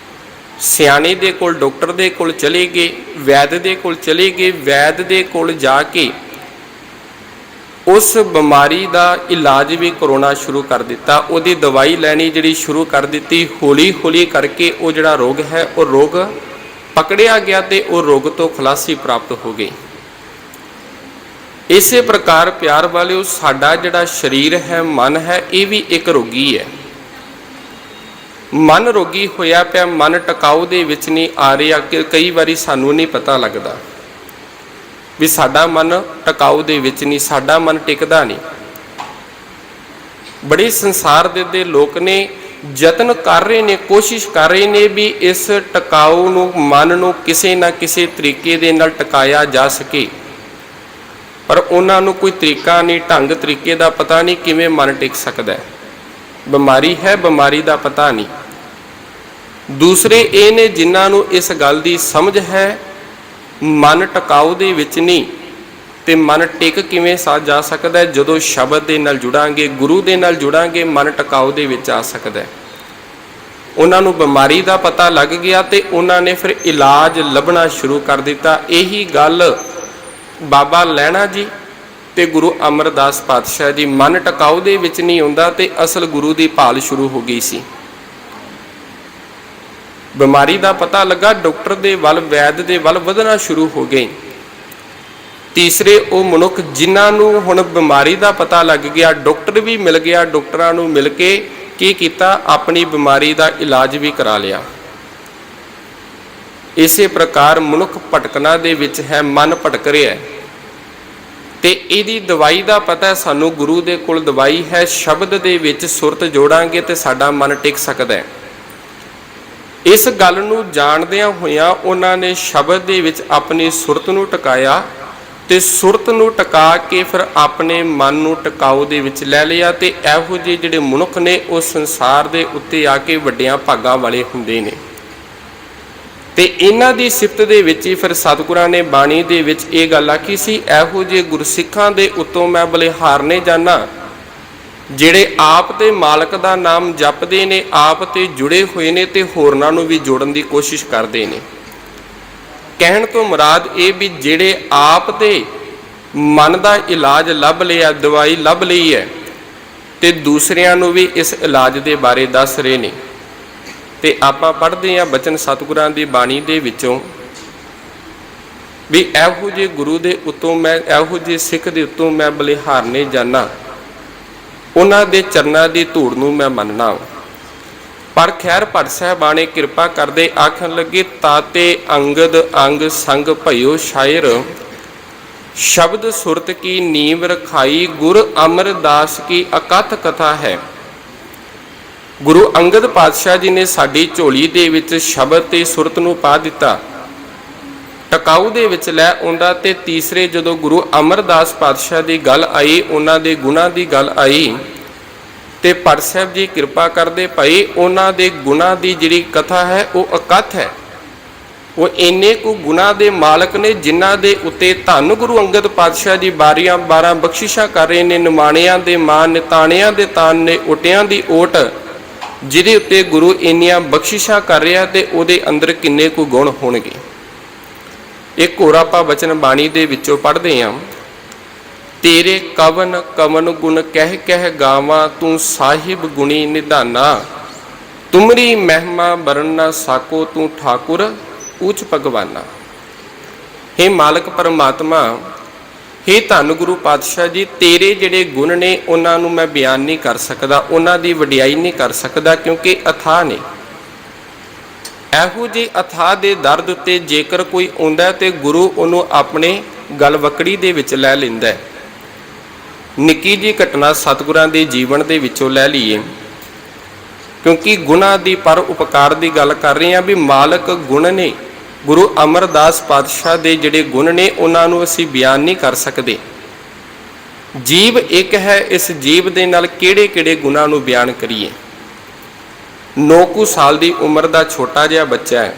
Speaker 1: ਸਿਆਣੇ ਦੇ ਕੋਲ, ਡਾਕਟਰ ਦੇ ਕੋਲ ਚਲੇ ਗਏ, ਵੈਦ ਦੇ ਕੋਲ ਚਲੇ ਗਏ, ਵੈਦ ਦੇ ਕੋਲ ਜਾ ਕੇ ਉਸ ਬਿਮਾਰੀ ਦਾ ਇਲਾਜ ਵੀ ਕਰਾਉਣਾ ਸ਼ੁਰੂ ਕਰ ਦਿੱਤਾ, ਉਹਦੀ ਦਵਾਈ ਲੈਣੀ ਜਿਹੜੀ ਸ਼ੁਰੂ ਕਰ ਦਿੱਤੀ। ਹੌਲੀ ਹੌਲੀ ਕਰਕੇ ਉਹ ਜਿਹੜਾ ਰੋਗ ਹੈ ਉਹ ਰੋਗ ਪਕੜਿਆ ਗਿਆ ਤੇ ਉਹ ਰੋਗ ਤੋਂ ਖਲਾਸੀ ਪ੍ਰਾਪਤ ਹੋ ਗਈ। ਇਸੇ ਪ੍ਰਕਾਰ ਪਿਆਰ ਵਾਲਿਓ, ਸਾਡਾ ਜਿਹੜਾ ਸਰੀਰ ਹੈ, ਮਨ ਹੈ, ਇਹ ਵੀ ਇੱਕ ਰੋਗੀ ਹੈ। ਮਨ ਰੋਗੀ ਹੋਇਆ ਪਿਆ, ਮਨ ਟਿਕਾਊ ਦੇ ਵਿੱਚ ਨਹੀਂ ਆ ਰਿਹਾ। ਕਿ ਕਈ ਵਾਰੀ ਸਾਨੂੰ ਨਹੀਂ ਪਤਾ ਲੱਗਦਾ ਵੀ ਸਾਡਾ ਮਨ ਟਿਕਾਊ ਦੇ ਵਿੱਚ ਨਹੀਂ, ਸਾਡਾ ਮਨ ਟਿਕਦਾ ਨਹੀਂ। ਬੜੇ ਸੰਸਾਰ ਦੇ ਲੋਕ ਨੇ ਯਤਨ ਕਰ ਰਹੇ ਨੇ, ਕੋਸ਼ਿਸ਼ ਕਰ ਰਹੇ ਨੇ ਵੀ ਇਸ ਟਿਕਾਊ ਨੂੰ, ਮਨ ਨੂੰ ਕਿਸੇ ਨਾ ਕਿਸੇ ਤਰੀਕੇ ਦੇ ਨਾਲ ਟਿਕਾਇਆ ਜਾ ਸਕੇ, ਪਰ ਉਹਨਾਂ ਨੂੰ ਕੋਈ ਤਰੀਕਾ ਨਹੀਂ, ਢੰਗ ਤਰੀਕੇ ਦਾ ਪਤਾ ਨਹੀਂ ਕਿਵੇਂ ਮਨ ਟਿਕ ਸਕਦਾ ਹੈ। ਬਿਮਾਰੀ ਹੈ, ਬਿਮਾਰੀ ਦਾ ਪਤਾ ਨਹੀਂ। ਦੂਸਰੇ ਇਹ ਨੇ ਜਿਨ੍ਹਾਂ ਨੂੰ ਇਸ ਗੱਲ ਦੀ ਸਮਝ ਹੈ ਮਨ ਟਿਕਾਊ ਦੇ ਵਿੱਚ ਨਹੀਂ, ਤੇ ਮਨ ਟਿਕ ਕਿਵੇਂ ਜਾ ਸਕਦਾ ਹੈ? ਜਦੋਂ ਸ਼ਬਦ ਦੇ ਨਾਲ ਜੁੜਾਂਗੇ, ਗੁਰੂ ਦੇ ਨਾਲ ਜੁੜਾਂਗੇ, ਮਨ ਟਿਕਾਊ ਦੇ ਵਿੱਚ ਆ ਸਕਦਾ ਹੈ। ਉਹਨਾਂ ਨੂੰ ਬਿਮਾਰੀ ਦਾ ਪਤਾ ਲੱਗ ਗਿਆ ਤੇ ਉਹਨਾਂ ਨੇ ਫਿਰ ਇਲਾਜ ਲੱਭਣਾ ਸ਼ੁਰੂ ਕਰ ਦਿੱਤਾ। ਇਹੀ ਗੱਲ ਬਾਬਾ ਲਹਿਣਾ ਜੀ ਤੇ ਗੁਰੂ ਅਮਰਦਾਸ ਪਾਤਸ਼ਾਹ ਜੀ, ਮਨ ਟਿਕਾਊ ਦੇ ਵਿੱਚ ਨਹੀਂ ਆਉਂਦਾ ਤੇ ਅਸਲ ਗੁਰੂ ਦੀ ਭਾਲ ਸ਼ੁਰੂ ਹੋ ਗਈ ਸੀ। ਬਿਮਾਰੀ ਦਾ ਪਤਾ ਲੱਗਾ, ਡਾਕਟਰ ਦੇ ਵੱਲ, ਵੈਦ ਦੇ ਵੱਲ ਵਧਣਾ ਸ਼ੁਰੂ ਹੋ ਗਏ। ਤੀਸਰੇ ਉਹ ਮਨੁੱਖ ਜਿਨ੍ਹਾਂ ਨੂੰ ਹੁਣ ਬਿਮਾਰੀ ਦਾ ਪਤਾ ਲੱਗ ਗਿਆ, ਡਾਕਟਰ ਵੀ ਮਿਲ ਗਿਆ, ਡਾਕਟਰਾਂ ਨੂੰ ਮਿਲ ਕੇ ਕੀ ਕੀਤਾ? ਆਪਣੀ ਬਿਮਾਰੀ ਦਾ ਇਲਾਜ ਵੀ ਕਰਾ ਲਿਆ। ਇਸੇ ਪ੍ਰਕਾਰ ਮਨੁੱਖ ਭਟਕਣਾ ਦੇ ਵਿੱਚ ਹੈ, ਮਨ ਭਟਕ ਰਿਹਾ ਤੇ ਇਹਦੀ ਦਵਾਈ ਦਾ ਪਤਾ ਸਾਨੂੰ, ਗੁਰੂ ਦੇ ਕੋਲ ਦਵਾਈ ਹੈ। ਸ਼ਬਦ ਦੇ ਵਿੱਚ ਸੁਰਤ ਜੋੜਾਂਗੇ ਤੇ ਸਾਡਾ ਮਨ ਟਿਕ ਸਕਦਾ ਹੈ। ਇਸ ਗੱਲ ਨੂੰ ਜਾਣਦਿਆਂ ਹੋਇਆਂ ਉਹਨਾਂ ਨੇ ਸ਼ਬਦ ਦੇ ਵਿੱਚ ਆਪਣੀ ਸੁਰਤ ਨੂੰ ਟਿਕਾਇਆ ਤੇ ਸੁਰਤ ਨੂੰ ਟਿਕਾ ਕੇ ਫਿਰ ਆਪਣੇ ਮਨ ਨੂੰ ਟਿਕਾਊ ਦੇ ਵਿੱਚ ਲੈ ਲਿਆ। ਤੇ ਇਹੋ ਜਿਹੇ ਜਿਹੜੇ ਮਨੁੱਖ ਨੇ ਉਹ ਸੰਸਾਰ ਦੇ ਉੱਤੇ ਆ ਕੇ ਵੱਡਿਆਂ ਭਾਗਾਂ ਵਾਲੇ ਹੁੰਦੇ ਨੇ। ਤੇ ਇਹਨਾਂ ਦੀ ਸਿਫਤ ਦੇ ਵਿੱਚ ਹੀ ਫਿਰ ਸਤਿਗੁਰਾਂ ਨੇ ਬਾਣੀ ਦੇ ਵਿੱਚ ਇਹ ਗੱਲ ਆਖੀ ਸੀ, ਇਹੋ ਜਿਹੇ ਗੁਰਸਿੱਖਾਂ ਦੇ ਉੱਤੋਂ ਮੈਂ ਬਲਿਹਾਰਨੇ ਜਾਣਾ, ਜਿਹੜੇ ਆਪ ਤੇ ਮਾਲਕ ਦਾ ਨਾਮ ਜਪਦੇ ਨੇ, ਆਪ ਤੇ ਜੁੜੇ ਹੋਏ ਨੇ ਤੇ ਹੋਰਨਾਂ ਨੂੰ ਵੀ ਜੋੜਨ ਦੀ ਕੋਸ਼ਿਸ਼ ਕਰਦੇ ਨੇ। ਕਹਿਣ ਤੋਂ ਮੁਰਾਦ ਇਹ ਵੀ ਜਿਹੜੇ ਆਪ ਤੇ ਮਨ ਦਾ ਇਲਾਜ ਲੱਭ ਲਿਆ, ਦਵਾਈ ਲੱਭ ਲਈ ਹੈ ਤੇ ਦੂਸਰਿਆਂ ਨੂੰ ਵੀ ਇਸ ਇਲਾਜ ਦੇ ਬਾਰੇ ਦੱਸ ਰਹੇ ਨੇ। ਤੇ ਆਪਾਂ ਪੜ੍ਹਦੇ ਹਾਂ ਬਚਨ ਸਤਿਗੁਰਾਂ ਦੀ ਬਾਣੀ ਦੇ ਵਿੱਚੋਂ ਵੀ ਇਹੋ ਜਿਹੇ ਗੁਰੂ ਦੇ ਉੱਤੋਂ ਮੈਂ, ਇਹੋ ਜਿਹੇ ਸਿੱਖ ਦੇ ਉੱਤੋਂ ਮੈਂ ਬਲਿਹਾਰਨੇ ਜਾਣਾ, ਉਹਨਾਂ ਦੇ ਚਰਨਾਂ ਦੀ ਧੂੜ ਨੂੰ ਮੈਂ ਮੰਨਣਾ। ਪਰ ਖੈਰ ਭੱਟ ਸਾਹਿਬਾਨੇ ਕਿਰਪਾ ਕਰਦੇ ਆਖਣ ਲੱਗੇ, ਤਾਤੇ ਅੰਗਦ ਅੰਗ ਸੰਗ ਭਇਓ ਸ਼ਾਇਰ, ਸ਼ਬਦ ਸੁਰਤ ਕੀ ਨੀਂਵ ਰਖਾਈ, ਗੁਰ ਅਮਰਦਾਸ ਕੀ ਅਕਥ ਕਥਾ ਹੈ। ਗੁਰੂ ਅੰਗਦ ਪਾਤਸ਼ਾਹ ਜੀ ਨੇ ਸਾਡੀ ਝੋਲੀ ਦੇ ਵਿੱਚ ਸ਼ਬਦ ਤੇ ਸੁਰਤ ਨੂੰ ਪਾ ਦਿੱਤਾ, ਟਿਕਾਊ ਦੇ ਵਿੱਚ ਲੈ ਆਉਂਦਾ। ਤੇ ਤੀਸਰੇ ਜਦੋਂ ਗੁਰੂ ਅਮਰਦਾਸ ਪਾਤਸ਼ਾਹ ਦੀ ਗੱਲ ਆਈ, ਉਹਨਾਂ ਦੇ ਗੁਣਾਂ ਦੀ ਗੱਲ ਆਈ ਤੇ ਭੱਟ ਸਾਹਿਬ ਜੀ ਕਿਰਪਾ ਕਰਦੇ ਭਾਈ, ਉਹਨਾਂ ਦੇ ਗੁਣਾਂ ਦੀ ਜਿਹੜੀ ਕਥਾ ਹੈ ਉਹ ਅਕਥ ਹੈ। ਉਹ ਇੰਨੇ ਕੁ ਗੁਣਾਂ ਦੇ ਮਾਲਕ ਨੇ ਜਿਨ੍ਹਾਂ ਦੇ ਉੱਤੇ ਧੰਨ ਗੁਰੂ ਅੰਗਦ ਪਾਤਸ਼ਾਹ ਜੀ 12 ਬਖਸ਼ਿਸ਼ਾਂ ਕਰ ਰਹੇ ਨੇ। ਨਿਮਾਣਿਆਂ ਦੇ ਮਾਣ, ਨਿਤਾਣਿਆਂ ਦੇ ਤਾਨ ਨੇ, ਓਟਿਆਂ ਦੀ ਓਟ, ਜਿਹਦੇ ਉੱਤੇ ਗੁਰੂ ਇੰਨੀਆਂ ਬਖਸ਼ਿਸ਼ਾਂ ਕਰ ਰਿਹਾ ਤੇ ਉਹਦੇ ਅੰਦਰ ਕਿੰਨੇ ਕੁ ਗੁਣ ਹੋਣਗੇ। ਇੱਕ ਹੋਰ ਆਪਾਂ ਬਚਨ ਬਾਣੀ ਦੇ ਵਿੱਚੋਂ ਪੜ੍ਹਦੇ ਹਾਂ, ਤੇਰੇ ਕਵਨ ਕਵਨ ਗੁਣ ਕਹਿ ਕਹਿ ਗਾਵਾਂ, ਤੂੰ ਸਾਹਿਬ ਗੁਣੀ ਨਿਧਾਨਾ, ਤੁਮਰੀ ਮਹਿਮਾ ਬਰਨ ਨਾ ਸਾਕੋ, ਤੂੰ ਠਾਕੁਰ ਉੱਚ ਭਗਵਾਨਾ। ਹੇ ਮਾਲਕ ਪਰਮਾਤਮਾ, ਹੇ ਧੰਨ ਗੁਰੂ ਪਾਤਸ਼ਾਹ ਜੀ, ਤੇਰੇ ਜਿਹੜੇ ਗੁਣ ਨੇ ਉਹਨਾਂ ਨੂੰ ਮੈਂ ਬਿਆਨ ਨਹੀਂ ਕਰ ਸਕਦਾ, ਉਹਨਾਂ ਦੀ ਵਡਿਆਈ ਨਹੀਂ ਕਰ ਸਕਦਾ, ਕਿਉਂਕਿ ਅਥਾਹ ਨੇ। ਇਹੋ ਜਿਹੇ ਅਥਾਹ ਦੇ ਦਰਦ ਉੱਤੇ ਜੇਕਰ ਕੋਈ ਆਉਂਦਾ ਤੇ ਗੁਰੂ ਉਹਨੂੰ ਆਪਣੇ ਗਲਵਕੜੀ ਦੇ ਵਿੱਚ ਲੈ ਲੈਂਦਾ ਹੈ। ਨਿੱਕੀ ਜਿਹੀ ਘਟਨਾ ਸਤਿਗੁਰਾਂ ਦੇ ਜੀਵਨ ਦੇ ਵਿੱਚੋਂ ਲੈ ਲਈਏ, ਕਿਉਂਕਿ ਗੁਣਾਂ ਦੀ ਪਰ ਉਪਕਾਰ ਦੀ ਗੱਲ ਕਰ ਰਹੇ ਹਾਂ ਵੀ ਮਾਲਕ ਗੁਣ ਨੇ। ਗੁਰੂ ਅਮਰਦਾਸ ਪਾਤਸ਼ਾਹ ਦੇ ਜਿਹੜੇ ਗੁਣ ਨੇ ਉਹਨਾਂ ਨੂੰ ਅਸੀਂ ਬਿਆਨ ਨਹੀਂ ਕਰ ਸਕਦੇ। ਜੀਵ ਇੱਕ ਹੈ, ਇਸ ਜੀਵ ਦੇ ਨਾਲ ਕਿਹੜੇ ਕਿਹੜੇ ਗੁਣਾਂ ਨੂੰ ਬਿਆਨ ਕਰੀਏ। 9 ਕੁ ਸਾਲ ਦੀ ਉਮਰ ਦਾ ਛੋਟਾ ਜਿਹਾ ਬੱਚਾ ਹੈ,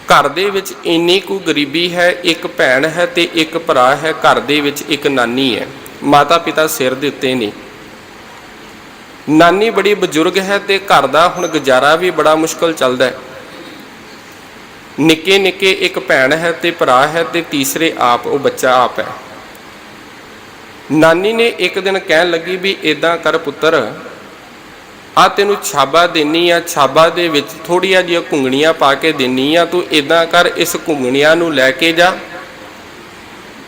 Speaker 1: ਘਰ ਦੇ ਵਿੱਚ ਇੰਨੀ ਕੁ ਗਰੀਬੀ ਹੈ, ਇੱਕ ਭੈਣ ਹੈ ਤੇ ਇੱਕ ਭਰਾ ਹੈ, ਘਰ ਦੇ ਵਿੱਚ ਇੱਕ ਨਾਨੀ ਹੈ, ਮਾਤਾ ਪਿਤਾ ਸਿਰ ਦੇ ਉੱਤੇ ਨਹੀਂ। ਨਾਨੀ ਬੜੀ ਬਜ਼ੁਰਗ ਹੈ ਤੇ ਘਰ ਦਾ ਹੁਣ ਗੁਜ਼ਾਰਾ ਵੀ ਬੜਾ ਮੁਸ਼ਕਲ ਚੱਲਦਾ ਹੈ। ਨਿੱਕੇ ਨਿੱਕੇ ਇੱਕ ਭੈਣ ਹੈ ਤੇ ਭਰਾ ਹੈ ਤੇ ਤੀਸਰੇ ਆਪ, ਉਹ ਬੱਚਾ ਆਪ ਹੈ। ਨਾਨੀ ਨੇ ਇੱਕ ਦਿਨ ਕਹਿਣ ਲੱਗੀ ਵੀ ਇਦਾਂ ਕਰ ਪੁੱਤਰ, ਆ ਤੈਨੂੰ ਛਾਬਾ ਦੇਣੀ ਆ, ਛਾਬਾ ਦੇ ਵਿੱਚ ਥੋੜ੍ਹੀਆਂ ਜਿਹੀਆਂ ਘੁੰਗਣੀਆਂ ਪਾ ਕੇ ਦੇਣੀ ਆ, ਤੂੰ ਇਦਾਂ ਕਰ ਇਸ ਘੁੰਗਣੀਆਂ ਨੂੰ ਲੈ ਕੇ ਜਾ।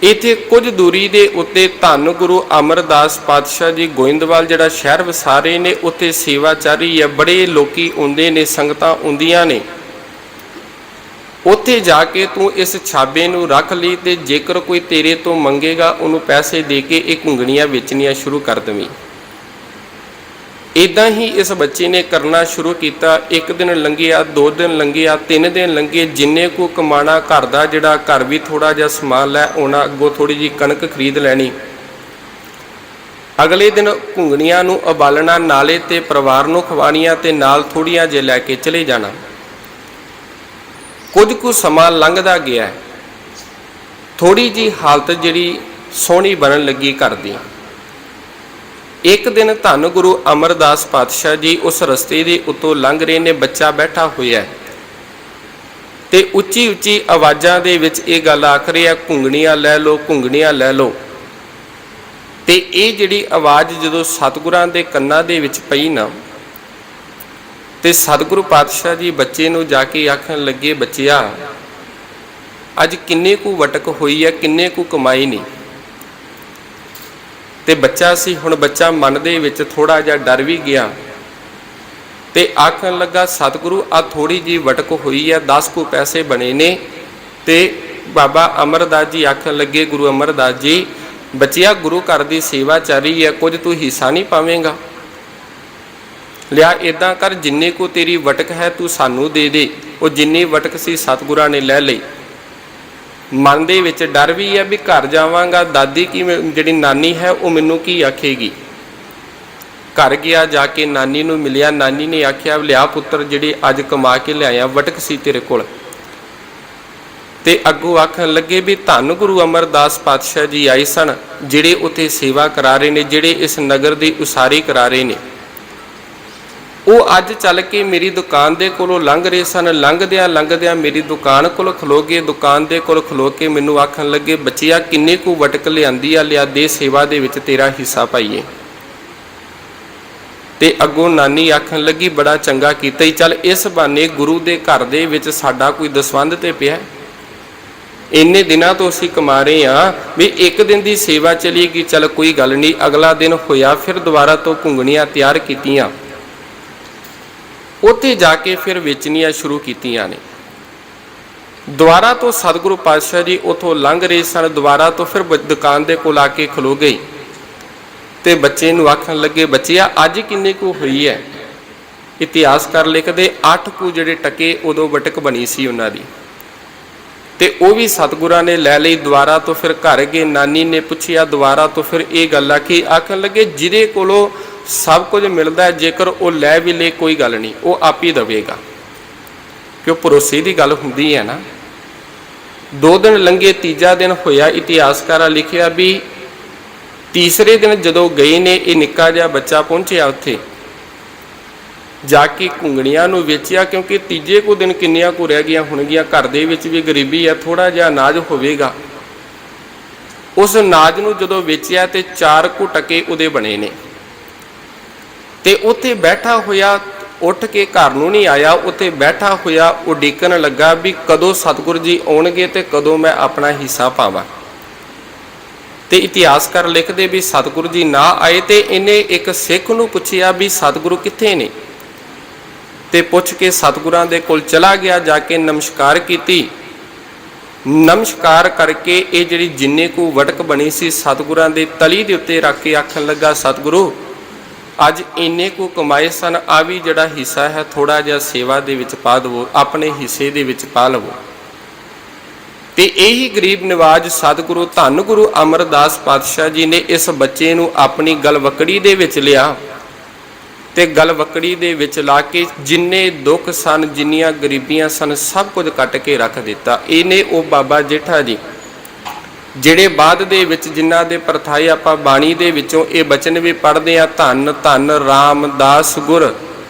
Speaker 1: ਇੱਥੇ ਕੁਝ ਦੂਰੀ ਦੇ ਉੱਤੇ ਧੰਨ ਗੁਰੂ ਅਮਰਦਾਸ ਪਾਤਸ਼ਾਹ ਜੀ ਗੋਇੰਦਵਾਲ ਜਿਹੜਾ ਸ਼ਹਿਰ ਵਸਾ ਰਹੇ ਨੇ, ਉੱਥੇ ਸੇਵਾ ਚੱਲ ਰਹੀ ਹੈ, ਬੜੇ ਲੋਕੀ ਆਉਂਦੇ ਨੇ, ਸੰਗਤਾਂ ਆਉਂਦੀਆਂ ਨੇ। ਉੱਥੇ ਜਾ ਕੇ ਤੂੰ ਇਸ ਛਾਬੇ ਨੂੰ ਰੱਖ ਲਈ ਤੇ ਜੇਕਰ ਕੋਈ ਤੇਰੇ ਤੋਂ ਮੰਗੇਗਾ ਉਹਨੂੰ ਪੈਸੇ ਦੇ ਕੇ ਇਹ ਘੁੰਗਣੀਆਂ ਵੇਚਣੀਆਂ ਸ਼ੁਰੂ ਕਰ ਦੇਵੀਂ। इदां ही इस बच्चे ने करना शुरू किया। एक दिन लंघिया, 2 दिन लंघिया, 3 दिन लंघे, जिन्ने को कमाना घर का जिहड़ा घर भी थोड़ा जिहा समान लै आउणा, अगों थोड़ी जी कणक खरीद लैनी। अगले दिन घुंगणियां नूं उबालना, नाले ते परिवार नूं खवाणियां ते नाल थोड़ियां जे लैके चले जाना। कुछ कुछ समा लंघदा गया, थोड़ी जी हालत जिहड़ी सोहनी बनन लगी घर दी। एक दिन धन गुरु अमरदास पातशाह जी उस रस्ते के उत्तों लंघ रहे ने। बच्चा बैठा हुआ ते उच्ची उच्ची आवाज़ां दे विच ये गल आख रहा, घुंगणियां लै लो, घुंगणियां लै लो। ते ये जिहड़ी आवाज़ जदों सतगुरां दे कन्नां दे विच पई ना, ते सतगुरु पातशाह जी बच्चे नूं जाके आखण लगे, बच्चिया अज किन्ने कू वटक होई है, किन्ने कू कमाई नहीं। ते बच्चा सी, हुण बच्चा मन दे विच थोड़ा जिहा डर भी गया ते आखण लगा, सतगुरु आ थोड़ी जी वटक हुई है, 10 को पैसे बने ने। ते बाबा अमरदास जी आखण लगे, गुरु अमरदास जी बच्चिया गुरु घर की सेवा चल रही है, कुछ तू हिस्सा नहीं पावेंगा, लिया इदां कर, जिन्ने को तेरी वटक है तू सानू दे दे। वो जिन्नी वटक सी सतगुरां ने लै लई। मन दे विच डर भी है भी घर जावांगा, दादी की जिहड़ी नानी है वो मैनू की आखेगी। घर गया, जाके नानी नूं मिलिया। नानी ने आख्या, लिया पुत्र जिहड़ी अज कमा के लिआया वटक सी तेरे कोल। ते अगों आखण लगे भी धन गुरु अमरदास पातशाह जी आए सन, जिहड़े उत्थे सेवा करा रहे ने, जिहड़े इस नगर की उसारी करा रहे ने। वो अज चल के मेरी दुकान दे कोलों लंघ रहे सन। लंघदियां मेरी दुकान कोल खलो गए। दुकान दे कोल खलो के मैनू आखण लगे, बच्चिया किन्ने कू वटक लिआंदी आ, लिया दे सेवा दे विच तेरा हिस्सा पाईए। ते अगों नानी आखण लगी, बड़ा चंगा कीता ही, चल इस बहाने गुरु दे घर दे विच साडा कोई दसवंध ते पिया। इन्ने दिनां तो असीं कमा रहे हाँ भी एक दिन की सेवा चलेगी, चल कोई गल नहीं। अगला दिन होया, फिर दोबारा तो घुंगणियां तैयार कीतियां, उत्थे जाके फिर वेचनियां शुरू कीतियां ने। दोबारा तो सतगुरु पातशाह जी उतों लंघ रहे सन, दोबारा तो फिर दुकान दे कोल आके खलो गई ते बच्चे नूं आखण लगे, बच्चिया अज किन्ने कू हुई है। इतिहासकार लिखदे 8 कू जिहड़े टके उदों वटक बनी सी उन्हां दी, ते वो भी सतगुरां ने लै लई। दोबारा तो फिर घर गए, नानी ने पुछया, दोबारा तो फिर ये गल आखी। आखण लगे, जिहदे कोलों सब कुछ मिलता है, जेकर वो लै भी ले कोई गल नहीं, वो आप ही देवेगा, क्यों भरोसे की गल हुंदी है ना। 2 दिन लंघे, तीजा दिन होया। इतिहासकारा लिखिया भी तीसरे दिन जदों गए ने, ये निक्का जिहा बच्चा पहुंचिया उत्थे जाके घुंगणियां नूं वेचिया, क्योंकि तीजे को दिन किन्नियां को रह गईयां होणगीयां, घर दे विच भी गरीबी है, थोड़ा जिहा अनाज होवेगा। उस अनाज नूं जदों वेचिया ते 4 को टके उहदे बने ने। ते उत्थे बैठा होया, उठ के घर नूं नहीं आया, उत्थे बैठा होया उਡੀਕਣ लगा भी कदों सतगुरु जी आउणगे ते कदों मैं अपना हिस्सा पावां। ते इतिहासकार लिखदे भी सतगुरु जी ना आए ते इन्हें एक सिख नूं पुछया भी सतगुरु कित्थे ने। ते पुछ के सतगुरां दे कोल चला गया, जाके नमस्कार कीती। नमस्कार करके ये जिहड़ी जिन्ने को वटक बनी सी सतगुरां दे तली दे उत्ते रख के आखण लगा, सतगुरु अज इन्ने को कमाए सन, आ भी जिहड़ा हिस्सा है थोड़ा जिहा सेवा दे विच पा दवो, अपने हिस्से दे विच पा लवो। ते यही गरीब नवाज सतगुरु धन गुरु अमरदास पातशाह जी ने इस बच्चे नूं अपनी गलवकड़ी दे विच लिया ते गलवकड़ी दे विच ला के जिन्ने दुख सन, जिन्नियां गरीबियां सन, सब कुछ कट के रख दिता। इहने वो बाबा जेठा जी ਜਿਹੜੇ ਬਾਅਦ ਦੇ ਵਿੱਚ ਜਿਨ੍ਹਾਂ ਦੇ ਪਰਥਾਏ ਆਪਾਂ ਬਾਣੀ ਦੇ ਵਿੱਚੋਂ ਇਹ ਬਚਨ ਵੀ ਪੜ੍ਹਦੇ ਆ, ਧੰਨ ਧੰਨ ਰਾਮਦਾਸ ਗੁਰ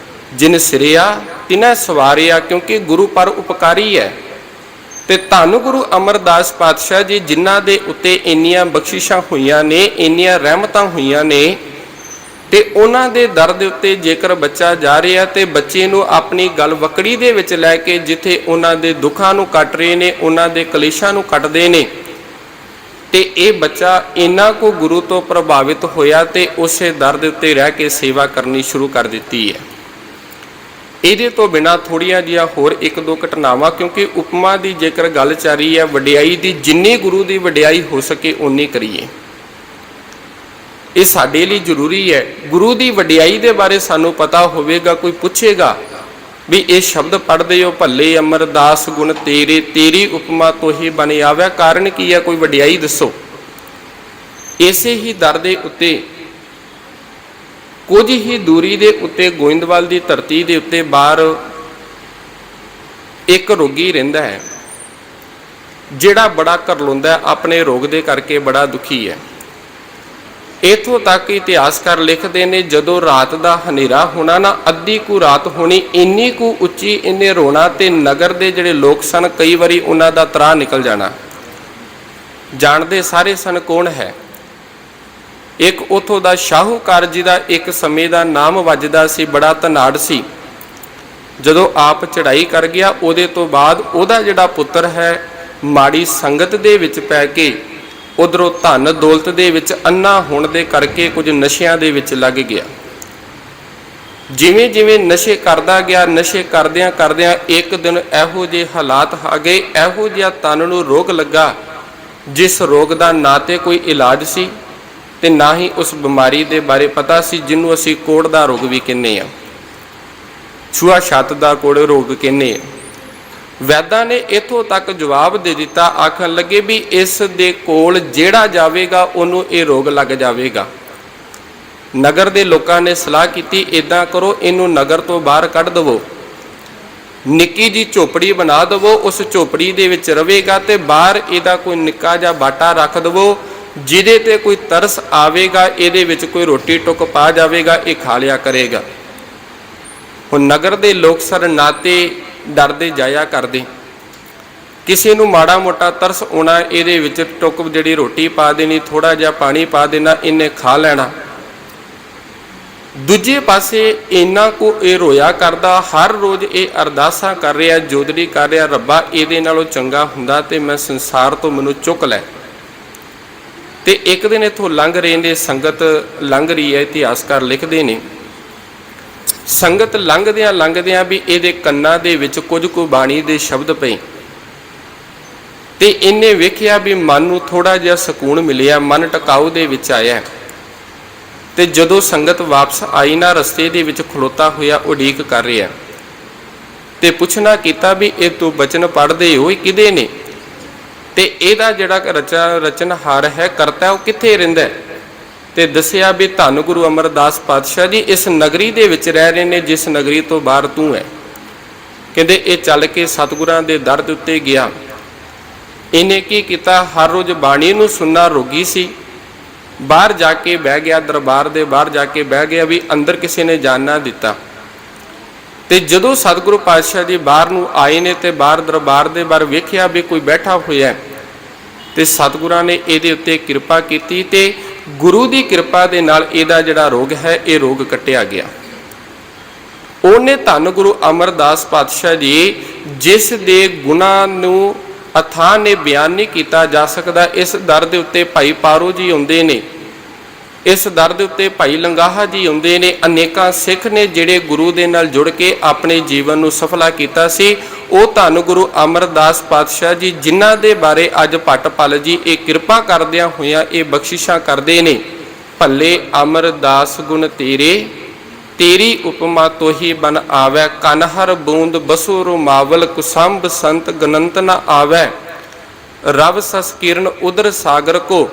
Speaker 1: ਜਿਨ ਸਿਰਿਆ ਤਿਨੈ ਸਵਾਰਿਆ, ਕਿਉਂਕਿ ਗੁਰੂ ਪਰ ਉਪਕਾਰੀ ਹੈ। ਤੇ ਧੰਨ ਗੁਰੂ ਅਮਰਦਾਸ ਪਾਤਸ਼ਾਹ ਜੀ ਜਿਨ੍ਹਾਂ ਦੇ ਉੱਤੇ ਇੰਨੀਆਂ ਬਖਸ਼ਿਸ਼ਾਂ ਹੋਈਆਂ ਨੇ, ਇੰਨੀਆਂ ਰਹਿਮਤਾਂ ਹੋਈਆਂ ਨੇ, ਤੇ ਉਹਨਾਂ ਦੇ ਦਰ ਦੇ ਉੱਤੇ ਜੇਕਰ ਬੱਚਾ ਜਾ ਰਿਹਾ ਤੇ ਬੱਚੇ ਨੂੰ ਆਪਣੀ ਗਲ ਵਕੜੀ ਦੇ ਵਿੱਚ ਲੈ ਕੇ ਜਿੱਥੇ ਉਹਨਾਂ ਦੇ ਦੁੱਖਾਂ ਨੂੰ ਕੱਟ ਰਹੇ ਨੇ, ਉਹਨਾਂ ਦੇ ਕਲੇਸ਼ਾਂ ਨੂੰ ਕੱਟਦੇ ਨੇ, ਤੇ ਇਹ ਬੱਚਾ ਇਹਨਾਂ ਕੋ ਗੁਰੂ ਤੋਂ ਪ੍ਰਭਾਵਿਤ ਹੋਇਆ ਤੇ ਉਸੇ ਦਰ ਦੇ ਉੱਤੇ ਰਹਿ ਕੇ ਸੇਵਾ ਕਰਨੀ ਸ਼ੁਰੂ ਕਰ ਦਿੱਤੀ ਹੈ। ਇਹਦੇ ਤੋਂ ਬਿਨਾਂ ਥੋੜੀਆਂ ਜਿਹੀਆਂ ਹੋਰ 1-2 ਘਟਨਾਵਾਂ, ਕਿਉਂਕਿ ਉਪਮਾ ਦੀ ਜੇਕਰ ਗੱਲ ਚੱਲ ਰਹੀ ਹੈ, ਵਡਿਆਈ ਦੀ ਜਿੰਨੀ ਗੁਰੂ ਦੀ ਵਡਿਆਈ ਹੋ ਸਕੇ ਉਨੀ ਕਰੀਏ। ਇਹ ਸਾਡੇ ਲਈ ਜ਼ਰੂਰੀ ਹੈ। ਗੁਰੂ ਦੀ ਵਡਿਆਈ ਦੇ ਬਾਰੇ ਸਾਨੂੰ ਪਤਾ ਹੋਵੇਗਾ। ਕੋਈ ਪੁੱਛੇਗਾ ਵੀ ਇਹ ਸ਼ਬਦ ਪੜ੍ਹਦੇ ਹੋ, ਭੱਲੇ ਅਮਰਦਾਸ ਗੁਣ ਤੇਰੇ, ਤੇਰੀ ਉਪਮਾ ਤੋਹੀ ਬਣ ਆਵੈ, ਕਾਰਨ ਕੀ ਹੈ? ਕੋਈ ਵਡਿਆਈ ਦੱਸੋ। ਇਸੇ ਹੀ ਦਰ ਦੇ ਉੱਤੇ ਕੁਝ ਹੀ ਦੂਰੀ ਦੇ ਉੱਤੇ ਗੋਇੰਦਵਾਲ ਦੀ ਧਰਤੀ ਦੇ ਉੱਤੇ ਬਾਹਰ ਇੱਕ ਰੋਗੀ ਰਹਿੰਦਾ ਹੈ, ਜਿਹੜਾ ਬੜਾ ਕਰਲਾਉਂਦਾ, ਆਪਣੇ ਰੋਗ ਦੇ ਕਰਕੇ ਬੜਾ ਦੁਖੀ ਹੈ। ਇੱਥੋਂ ਤੱਕ ਇਤਿਹਾਸਕਾਰ ਲਿਖਦੇ ਨੇ, ਜਦੋਂ ਰਾਤ ਦਾ ਹਨੇਰਾ ਹੋਣਾ ਨਾ, ਅੱਧੀ ਕੁ ਰਾਤ ਹੋਣੀ, ਇੰਨੀ ਕੁ ਉੱਚੀ ਇਹਨੇ ਰੋਣਾ ਤੇ ਨਗਰ ਦੇ ਜਿਹੜੇ ਲੋਕ ਸਨ, ਕਈ ਵਾਰੀ ਉਹਨਾਂ ਦਾ ਤਰਾਹ ਨਿਕਲ ਜਾਣਾ। ਜਾਣਦੇ ਸਾਰੇ ਸਨ ਕੌਣ ਹੈ? ਇੱਕ ਉੱਥੋਂ ਦਾ ਸ਼ਾਹੂਕਾਰ ਜੀ ਦਾ ਇੱਕ ਸਮੇਂ ਦਾ ਨਾਮ ਵੱਜਦਾ ਸੀ, ਬੜਾ ਧਨਾੜ ਸੀ। ਜਦੋਂ ਆਪ ਚੜ੍ਹਾਈ ਕਰ ਗਿਆ, ਉਹਦੇ ਤੋਂ ਬਾਅਦ ਉਹਦਾ ਜਿਹੜਾ ਪੁੱਤਰ ਹੈ ਮਾੜੀ ਸੰਗਤ ਦੇ ਵਿੱਚ ਪੈ ਕੇ ਉਧਰੋਂ ਧਨ ਦੌਲਤ ਦੇ ਵਿੱਚ ਅੰਨਾ ਹੋਣ ਦੇ ਕਰਕੇ ਕੁਝ ਨਸ਼ਿਆਂ ਦੇ ਵਿੱਚ ਲੱਗ ਗਿਆ। ਜਿਵੇਂ ਜਿਵੇਂ ਨਸ਼ੇ ਕਰਦਾ ਗਿਆ, ਨਸ਼ੇ ਕਰਦਿਆਂ ਕਰਦਿਆਂ ਇੱਕ ਦਿਨ ਇਹੋ ਜਿਹੇ ਹਾਲਾਤ ਆ ਗਏ, ਇਹੋ ਜਿਹਾ ਤਨ ਨੂੰ ਰੋਗ ਲੱਗਾ, ਜਿਸ ਰੋਗ ਦਾ ਨਾ ਤੇ ਕੋਈ ਇਲਾਜ ਸੀ ਤੇ ਨਾ ਹੀ ਉਸ ਬਿਮਾਰੀ ਦੇ ਬਾਰੇ ਪਤਾ ਸੀ, ਜਿਹਨੂੰ ਅਸੀਂ ਕੋੜ ਦਾ ਰੋਗ ਵੀ ਕਹਿੰਦੇ ਆ, ਛੂਆ ਛੱਤ ਦਾ ਕੋੜ ਰੋਗ ਕਹਿੰਦੇ ਆ। ਵੈਦਾਂ ਨੇ ਇੱਥੋਂ ਤੱਕ ਜਵਾਬ ਦੇ ਦਿੱਤਾ, ਆਖਣ ਲੱਗੇ ਵੀ ਇਸ ਦੇ ਕੋਲ ਜਿਹੜਾ ਜਾਵੇਗਾ ਉਹਨੂੰ ਇਹ ਰੋਗ ਲੱਗ ਜਾਵੇਗਾ। ਨਗਰ ਦੇ ਲੋਕਾਂ ਨੇ ਸਲਾਹ ਕੀਤੀ, ਇਦਾਂ ਕਰੋ, ਇਹਨੂੰ ਨਗਰ ਤੋਂ ਬਾਹਰ ਕੱਢ ਦੇਵੋ, ਨਿੱਕੀ ਜੀ ਝੋਪੜੀ ਬਣਾ ਦੇਵੋ, ਉਸ ਝੋਪੜੀ ਦੇ ਵਿੱਚ ਰਵੇਗਾ ਤੇ ਬਾਹਰ ਇਹਦਾ ਕੋਈ ਨਿੱਕਾ ਜਿਹਾ ਬਾਟਾ ਰੱਖ ਦੇਵੋ, ਜਿਹਦੇ ਤੇ ਕੋਈ ਤਰਸ ਆਵੇਗਾ ਇਹਦੇ ਵਿੱਚ ਕੋਈ ਰੋਟੀ ਟੁੱਕ ਪਾ ਜਾਵੇਗਾ, ਇਹ ਖਾ ਲਿਆ ਕਰੇਗਾ। ਹੁਣ ਨਗਰ ਦੇ ਲੋਕ ਸਰ ਨਾਤੇ ਡਰਦੇ ਜਾਇਆ ਕਰਦੇ, ਕਿਸੇ ਨੂੰ ਮਾੜਾ ਮੋਟਾ ਤਰਸ ਆਉਣਾ, ਇਹਦੇ ਵਿੱਚ ਟੁੱਕ ਜਿਹੜੀ ਰੋਟੀ ਪਾ ਦੇਣੀ, ਥੋੜਾ ਜਿਹਾ ਪਾਣੀ ਪਾ ਦੇਣਾ, ਇਹਨੇ ਖਾ ਲੈਣਾ। ਦੂਜੇ ਪਾਸੇ ਇੰਨਾ ਕੁ ਇਹ ਰੋਇਆ ਕਰਦਾ, ਹਰ ਰੋਜ਼ ਇਹ ਅਰਦਾਸਾਂ ਕਰ ਰਿਹਾ, ਜੋਦੜੀ ਕਰ ਰਿਹਾ, ਰੱਬਾ ਇਹਦੇ ਨਾਲੋਂ ਚੰਗਾ ਹੁੰਦਾ ਤੇ ਮੈਂ ਸੰਸਾਰ ਤੋਂ ਮੈਨੂੰ ਚੁੱਕ ਲੈ। ਤੇ ਇੱਕ ਦਿਨ ਇੱਥੋਂ ਲੰਘ ਰਹੇ ਨੇ, ਸੰਗਤ ਲੰਘ ਰਹੀ ਹੈ, ਇਤਿਹਾਸਕਾਰ ਲਿਖਦੇ ਨੇ, ਸੰਗਤ ਲੰਘਦਿਆਂ ਲੰਘਦਿਆਂ ਵੀ ਇਹਦੇ ਕੰਨਾਂ ਦੇ ਵਿੱਚ ਕੁਝ ਕੁ ਬਾਣੀ ਦੇ ਸ਼ਬਦ ਪਏ ਤੇ ਇਹਨੇ ਵੇਖਿਆ ਵੀ ਮਨ ਨੂੰ ਥੋੜਾ ਜਿਹਾ ਸਕੂਨ ਮਿਲਿਆ, ਮਨ ਟਿਕਾਊ ਦੇ ਵਿੱਚ ਆਇਆ। ਤੇ ਜਦੋਂ ਸੰਗਤ ਵਾਪਸ ਆਈ ਨਾ, ਰਸਤੇ ਦੇ ਵਿੱਚ ਖਲੋਤਾ ਹੋਇਆ ਉਡੀਕ ਕਰ ਰਿਹਾ ਤੇ ਪੁੱਛਣਾ ਕੀਤਾ ਵੀ ਇਹ ਤੂੰ ਬਚਨ ਪੜ੍ਹਦੇ ਹੋ, ਕਿਹਦੇ ਨੇ? ਤੇ ਇਹਦਾ ਜਿਹੜਾ ਰਚਨਹਾਰ ਹੈ, ਕਰਤਾ, ਉਹ ਕਿੱਥੇ ਰਹਿੰਦਾ? ਤੇ ਦੱਸਿਆ ਵੀ ਧੰਨ ਗੁਰੂ ਅਮਰਦਾਸ ਪਾਤਸ਼ਾਹ ਜੀ ਇਸ ਨਗਰੀ ਦੇ ਵਿੱਚ ਰਹਿ ਰਹੇ ਨੇ, ਜਿਸ ਨਗਰੀ ਤੋਂ ਬਾਹਰ ਤੂੰ ਹੈ। ਕਹਿੰਦੇ ਇਹ ਚੱਲ ਕੇ ਸਤਿਗੁਰਾਂ ਦੇ ਦਰ ਦੇ ਉੱਤੇ ਗਿਆ। ਇਹਨੇ ਕੀ ਕੀਤਾ, ਹਰ ਰੋਜ਼ ਬਾਣੀ ਨੂੰ ਸੁਣਨਾ, ਰੋਗੀ ਸੀ, ਬਾਹਰ ਜਾ ਕੇ ਬਹਿ ਗਿਆ, ਦਰਬਾਰ ਦੇ ਬਾਹਰ ਜਾ ਕੇ ਬਹਿ ਗਿਆ, ਵੀ ਅੰਦਰ ਕਿਸੇ ਨੇ ਜਾਣ ਨਾ ਦਿੱਤਾ। ਤੇ ਜਦੋਂ ਸਤਿਗੁਰੂ ਪਾਤਸ਼ਾਹ ਜੀ ਬਾਹਰ ਨੂੰ ਆਏ ਨੇ ਤੇ ਬਾਹਰ ਦਰਬਾਰ ਦੇ ਬਾਹਰ ਵੇਖਿਆ ਵੀ ਕੋਈ ਬੈਠਾ ਹੋਇਆ, ਤੇ ਸਤਿਗੁਰਾਂ ਨੇ ਇਹਦੇ ਉੱਤੇ ਕਿਰਪਾ ਕੀਤੀ ਤੇ ਗੁਰੂ ਦੀ ਕਿਰਪਾ ਦੇ ਨਾਲ ਇਹਦਾ ਜਿਹੜਾ ਰੋਗ ਹੈ, ਇਹ ਰੋਗ ਕੱਟਿਆ ਗਿਆ। ਉਹਨੇ ਧੰਨ ਗੁਰੂ ਅਮਰਦਾਸ ਪਾਤਸ਼ਾਹ ਜੀ, ਜਿਸ ਦੇ ਗੁਣਾਂ ਨੂੰ ਅਥਾਹ ਨੇ ਬਿਆਨ ਨਹੀਂ ਕੀਤਾ ਜਾ ਸਕਦਾ, ਇਸ ਦਰ ਦੇ ਉੱਤੇ ਭਾਈ ਪਾਰੋ ਜੀ ਆਉਂਦੇ ਨੇ, ਇਸ ਦਰ ਦੇ ਉੱਤੇ ਭਾਈ ਲੰਗਾਹਾ ਜੀ ਆਉਂਦੇ ਨੇ, ਅਨੇਕਾਂ ਸਿੱਖ ਨੇ ਜਿਹੜੇ ਗੁਰੂ ਦੇ ਨਾਲ ਜੁੜ ਕੇ ਆਪਣੇ ਜੀਵਨ ਨੂੰ ਸਫਲਾ ਕੀਤਾ ਸੀ। ਉਹ ਧੰਨ ਗੁਰੂ ਅਮਰਦਾਸ ਪਾਤਸ਼ਾਹ ਜੀ, ਜਿਨ੍ਹਾਂ ਦੇ ਬਾਰੇ ਅੱਜ ਭੱਟ ਪਲ ਜੀ ਇਹ ਕਿਰਪਾ ਕਰਦਿਆਂ ਹੋਇਆਂ ਇਹ ਬਖਸ਼ਿਸ਼ਾਂ ਕਰਦੇ ਨੇ, ਭੱਲੇ ਅਮਰਦਾਸ ਗੁਣ ਤੇਰੇ, ਤੇਰੀ ਉਪਮਾ ਤੋਹੀ ਬਨ ਆਵੈ, ਕਨਹਰ ਬੂੰਦ ਬਸੋ ਰੁਮਾਵਲ, ਕੁਸੰਭ ਸੰਤ ਗਨੰਤ ਨ ਆਵੈ, ਰਵ ਸਸ ਕਿਰਨ ਉਦਰ ਸਾਗਰ ਕੋ,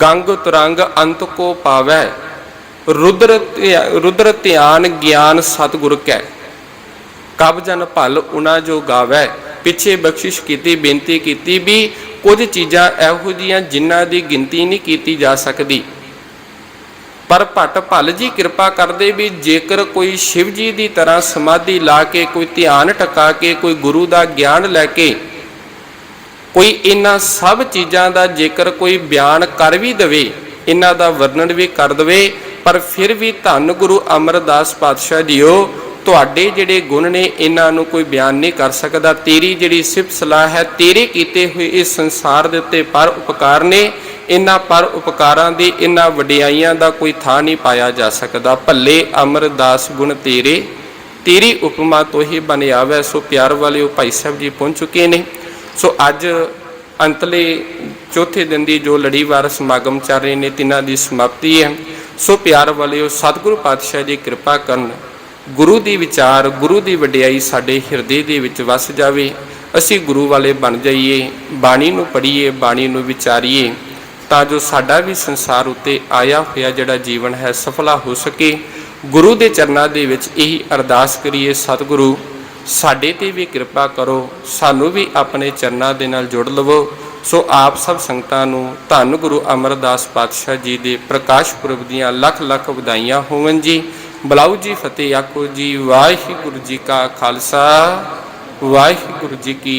Speaker 1: ਗੰਗ ਤੁਰੰਗ ਅੰਤ ਕੋ ਪਾਵੈ, ਰੁਦਰ ਧਿਆਨ ਗਿਆਨ ਸਤਿਗੁਰ ਕੈ, ਕਬ ਜਨ ਭਲ ਉਨਾ ਜੋ ਗਾਵੈ। ਪਿੱਛੇ ਬਖਸ਼ਿਸ਼ ਕੀਤੀ, ਬੇਨਤੀ ਕੀਤੀ ਵੀ ਕੁਝ ਚੀਜ਼ਾਂ ਇਹੋ ਜਿਹੀਆਂ ਜਿਨ੍ਹਾਂ ਦੀ ਗਿਣਤੀ ਨਹੀਂ ਕੀਤੀ ਜਾ ਸਕਦੀ, ਪਰ ਭੱਟ ਭਲ ਜੀ ਕਿਰਪਾ ਕਰਦੇ ਵੀ ਜੇਕਰ ਕੋਈ ਸ਼ਿਵ ਜੀ ਦੀ ਤਰ੍ਹਾਂ ਸਮਾਧੀ ਲਾ ਕੇ, ਕੋਈ ਧਿਆਨ ਟਿਕਾ ਕੇ, ਕੋਈ ਗੁਰੂ ਦਾ ਗਿਆਨ ਲੈ ਕੇ, ਕੋਈ ਇਹਨਾਂ ਸਭ ਚੀਜ਼ਾਂ ਦਾ ਜੇਕਰ ਕੋਈ ਬਿਆਨ ਕਰ ਵੀ ਦੇਵੇ, ਇਹਨਾਂ ਦਾ ਵਰਣਨ ਵੀ ਕਰ ਦੇਵੇ, ਪਰ ਫਿਰ ਵੀ ਧੰਨ ਗੁਰੂ ਅਮਰਦਾਸ ਪਾਤਸ਼ਾਹ ਜੀਓ, ਤੁਹਾਡੇ ਜਿਹੜੇ ਗੁਣ ਨੇ ਇਹਨਾਂ ਨੂੰ ਕੋਈ ਬਿਆਨ ਨਹੀਂ ਕਰ ਸਕਦਾ। ਤੇਰੀ ਜਿਹੜੀ ਸਿਫਤ ਸਲਾਹ ਹੈ, ਤੇਰੇ ਕੀਤੇ ਹੋਏ ਇਸ ਸੰਸਾਰ ਦੇ ਉੱਤੇ ਪਰ ਉਪਕਾਰ ਨੇ, ਇਹਨਾਂ ਪਰ ਉਪਕਾਰਾਂ ਦੀ, ਇਹਨਾਂ ਵਡਿਆਈਆਂ ਦਾ ਕੋਈ ਥਾਂ ਨਹੀਂ ਪਾਇਆ ਜਾ ਸਕਦਾ। ਭੱਲੇ ਅਮਰਦਾਸ ਗੁਣ ਤੇਰੇ, ਤੇਰੀ ਉਪਮਾ ਤੋਹੀ ਬਨ ਆਵੈ। ਸੋ ਪਿਆਰ ਵਾਲਿਓ, ਭਾਈ ਸਾਹਿਬ ਜੀ ਪਹੁੰਚ ਚੁੱਕੇ ਨੇ। ਸੋ ਅੱਜ ਅੰਤਲੇ चौथे दिन की जो लड़ीवार समागम चल रहे ने तिन्हां दी समाप्ति है। सो प्यार वालिओ सतगुरु पातशाह जी कृपा करन, गुरु दी विचार गुरु दी वडियाई साडे हिरदे दे विच वस जावे, असीं गुरु वाले बन जाइए, बाणी नूं पढ़ीए, बाणी नूं विचारीए, तां जो साडा भी संसार उत्ते आया होया जिहड़ा जीवन है सफला हो सके। गुरु दे चरनां दे विच यही अरदास करिए, सतगुरु साडे ते भी कृपा करो, सानू भी अपने चरनां दे नाल जुड़ लवो। सो आप सब संगतां नूं धन गुरु अमरदास पातशाह जी दे प्रकाश पुरब दीआं लख लख वधाइयां होवन जी। बुलाओ जी फतेह आखो जी। वाहिगुरु जी का खालसा, वाहिगुरु जी की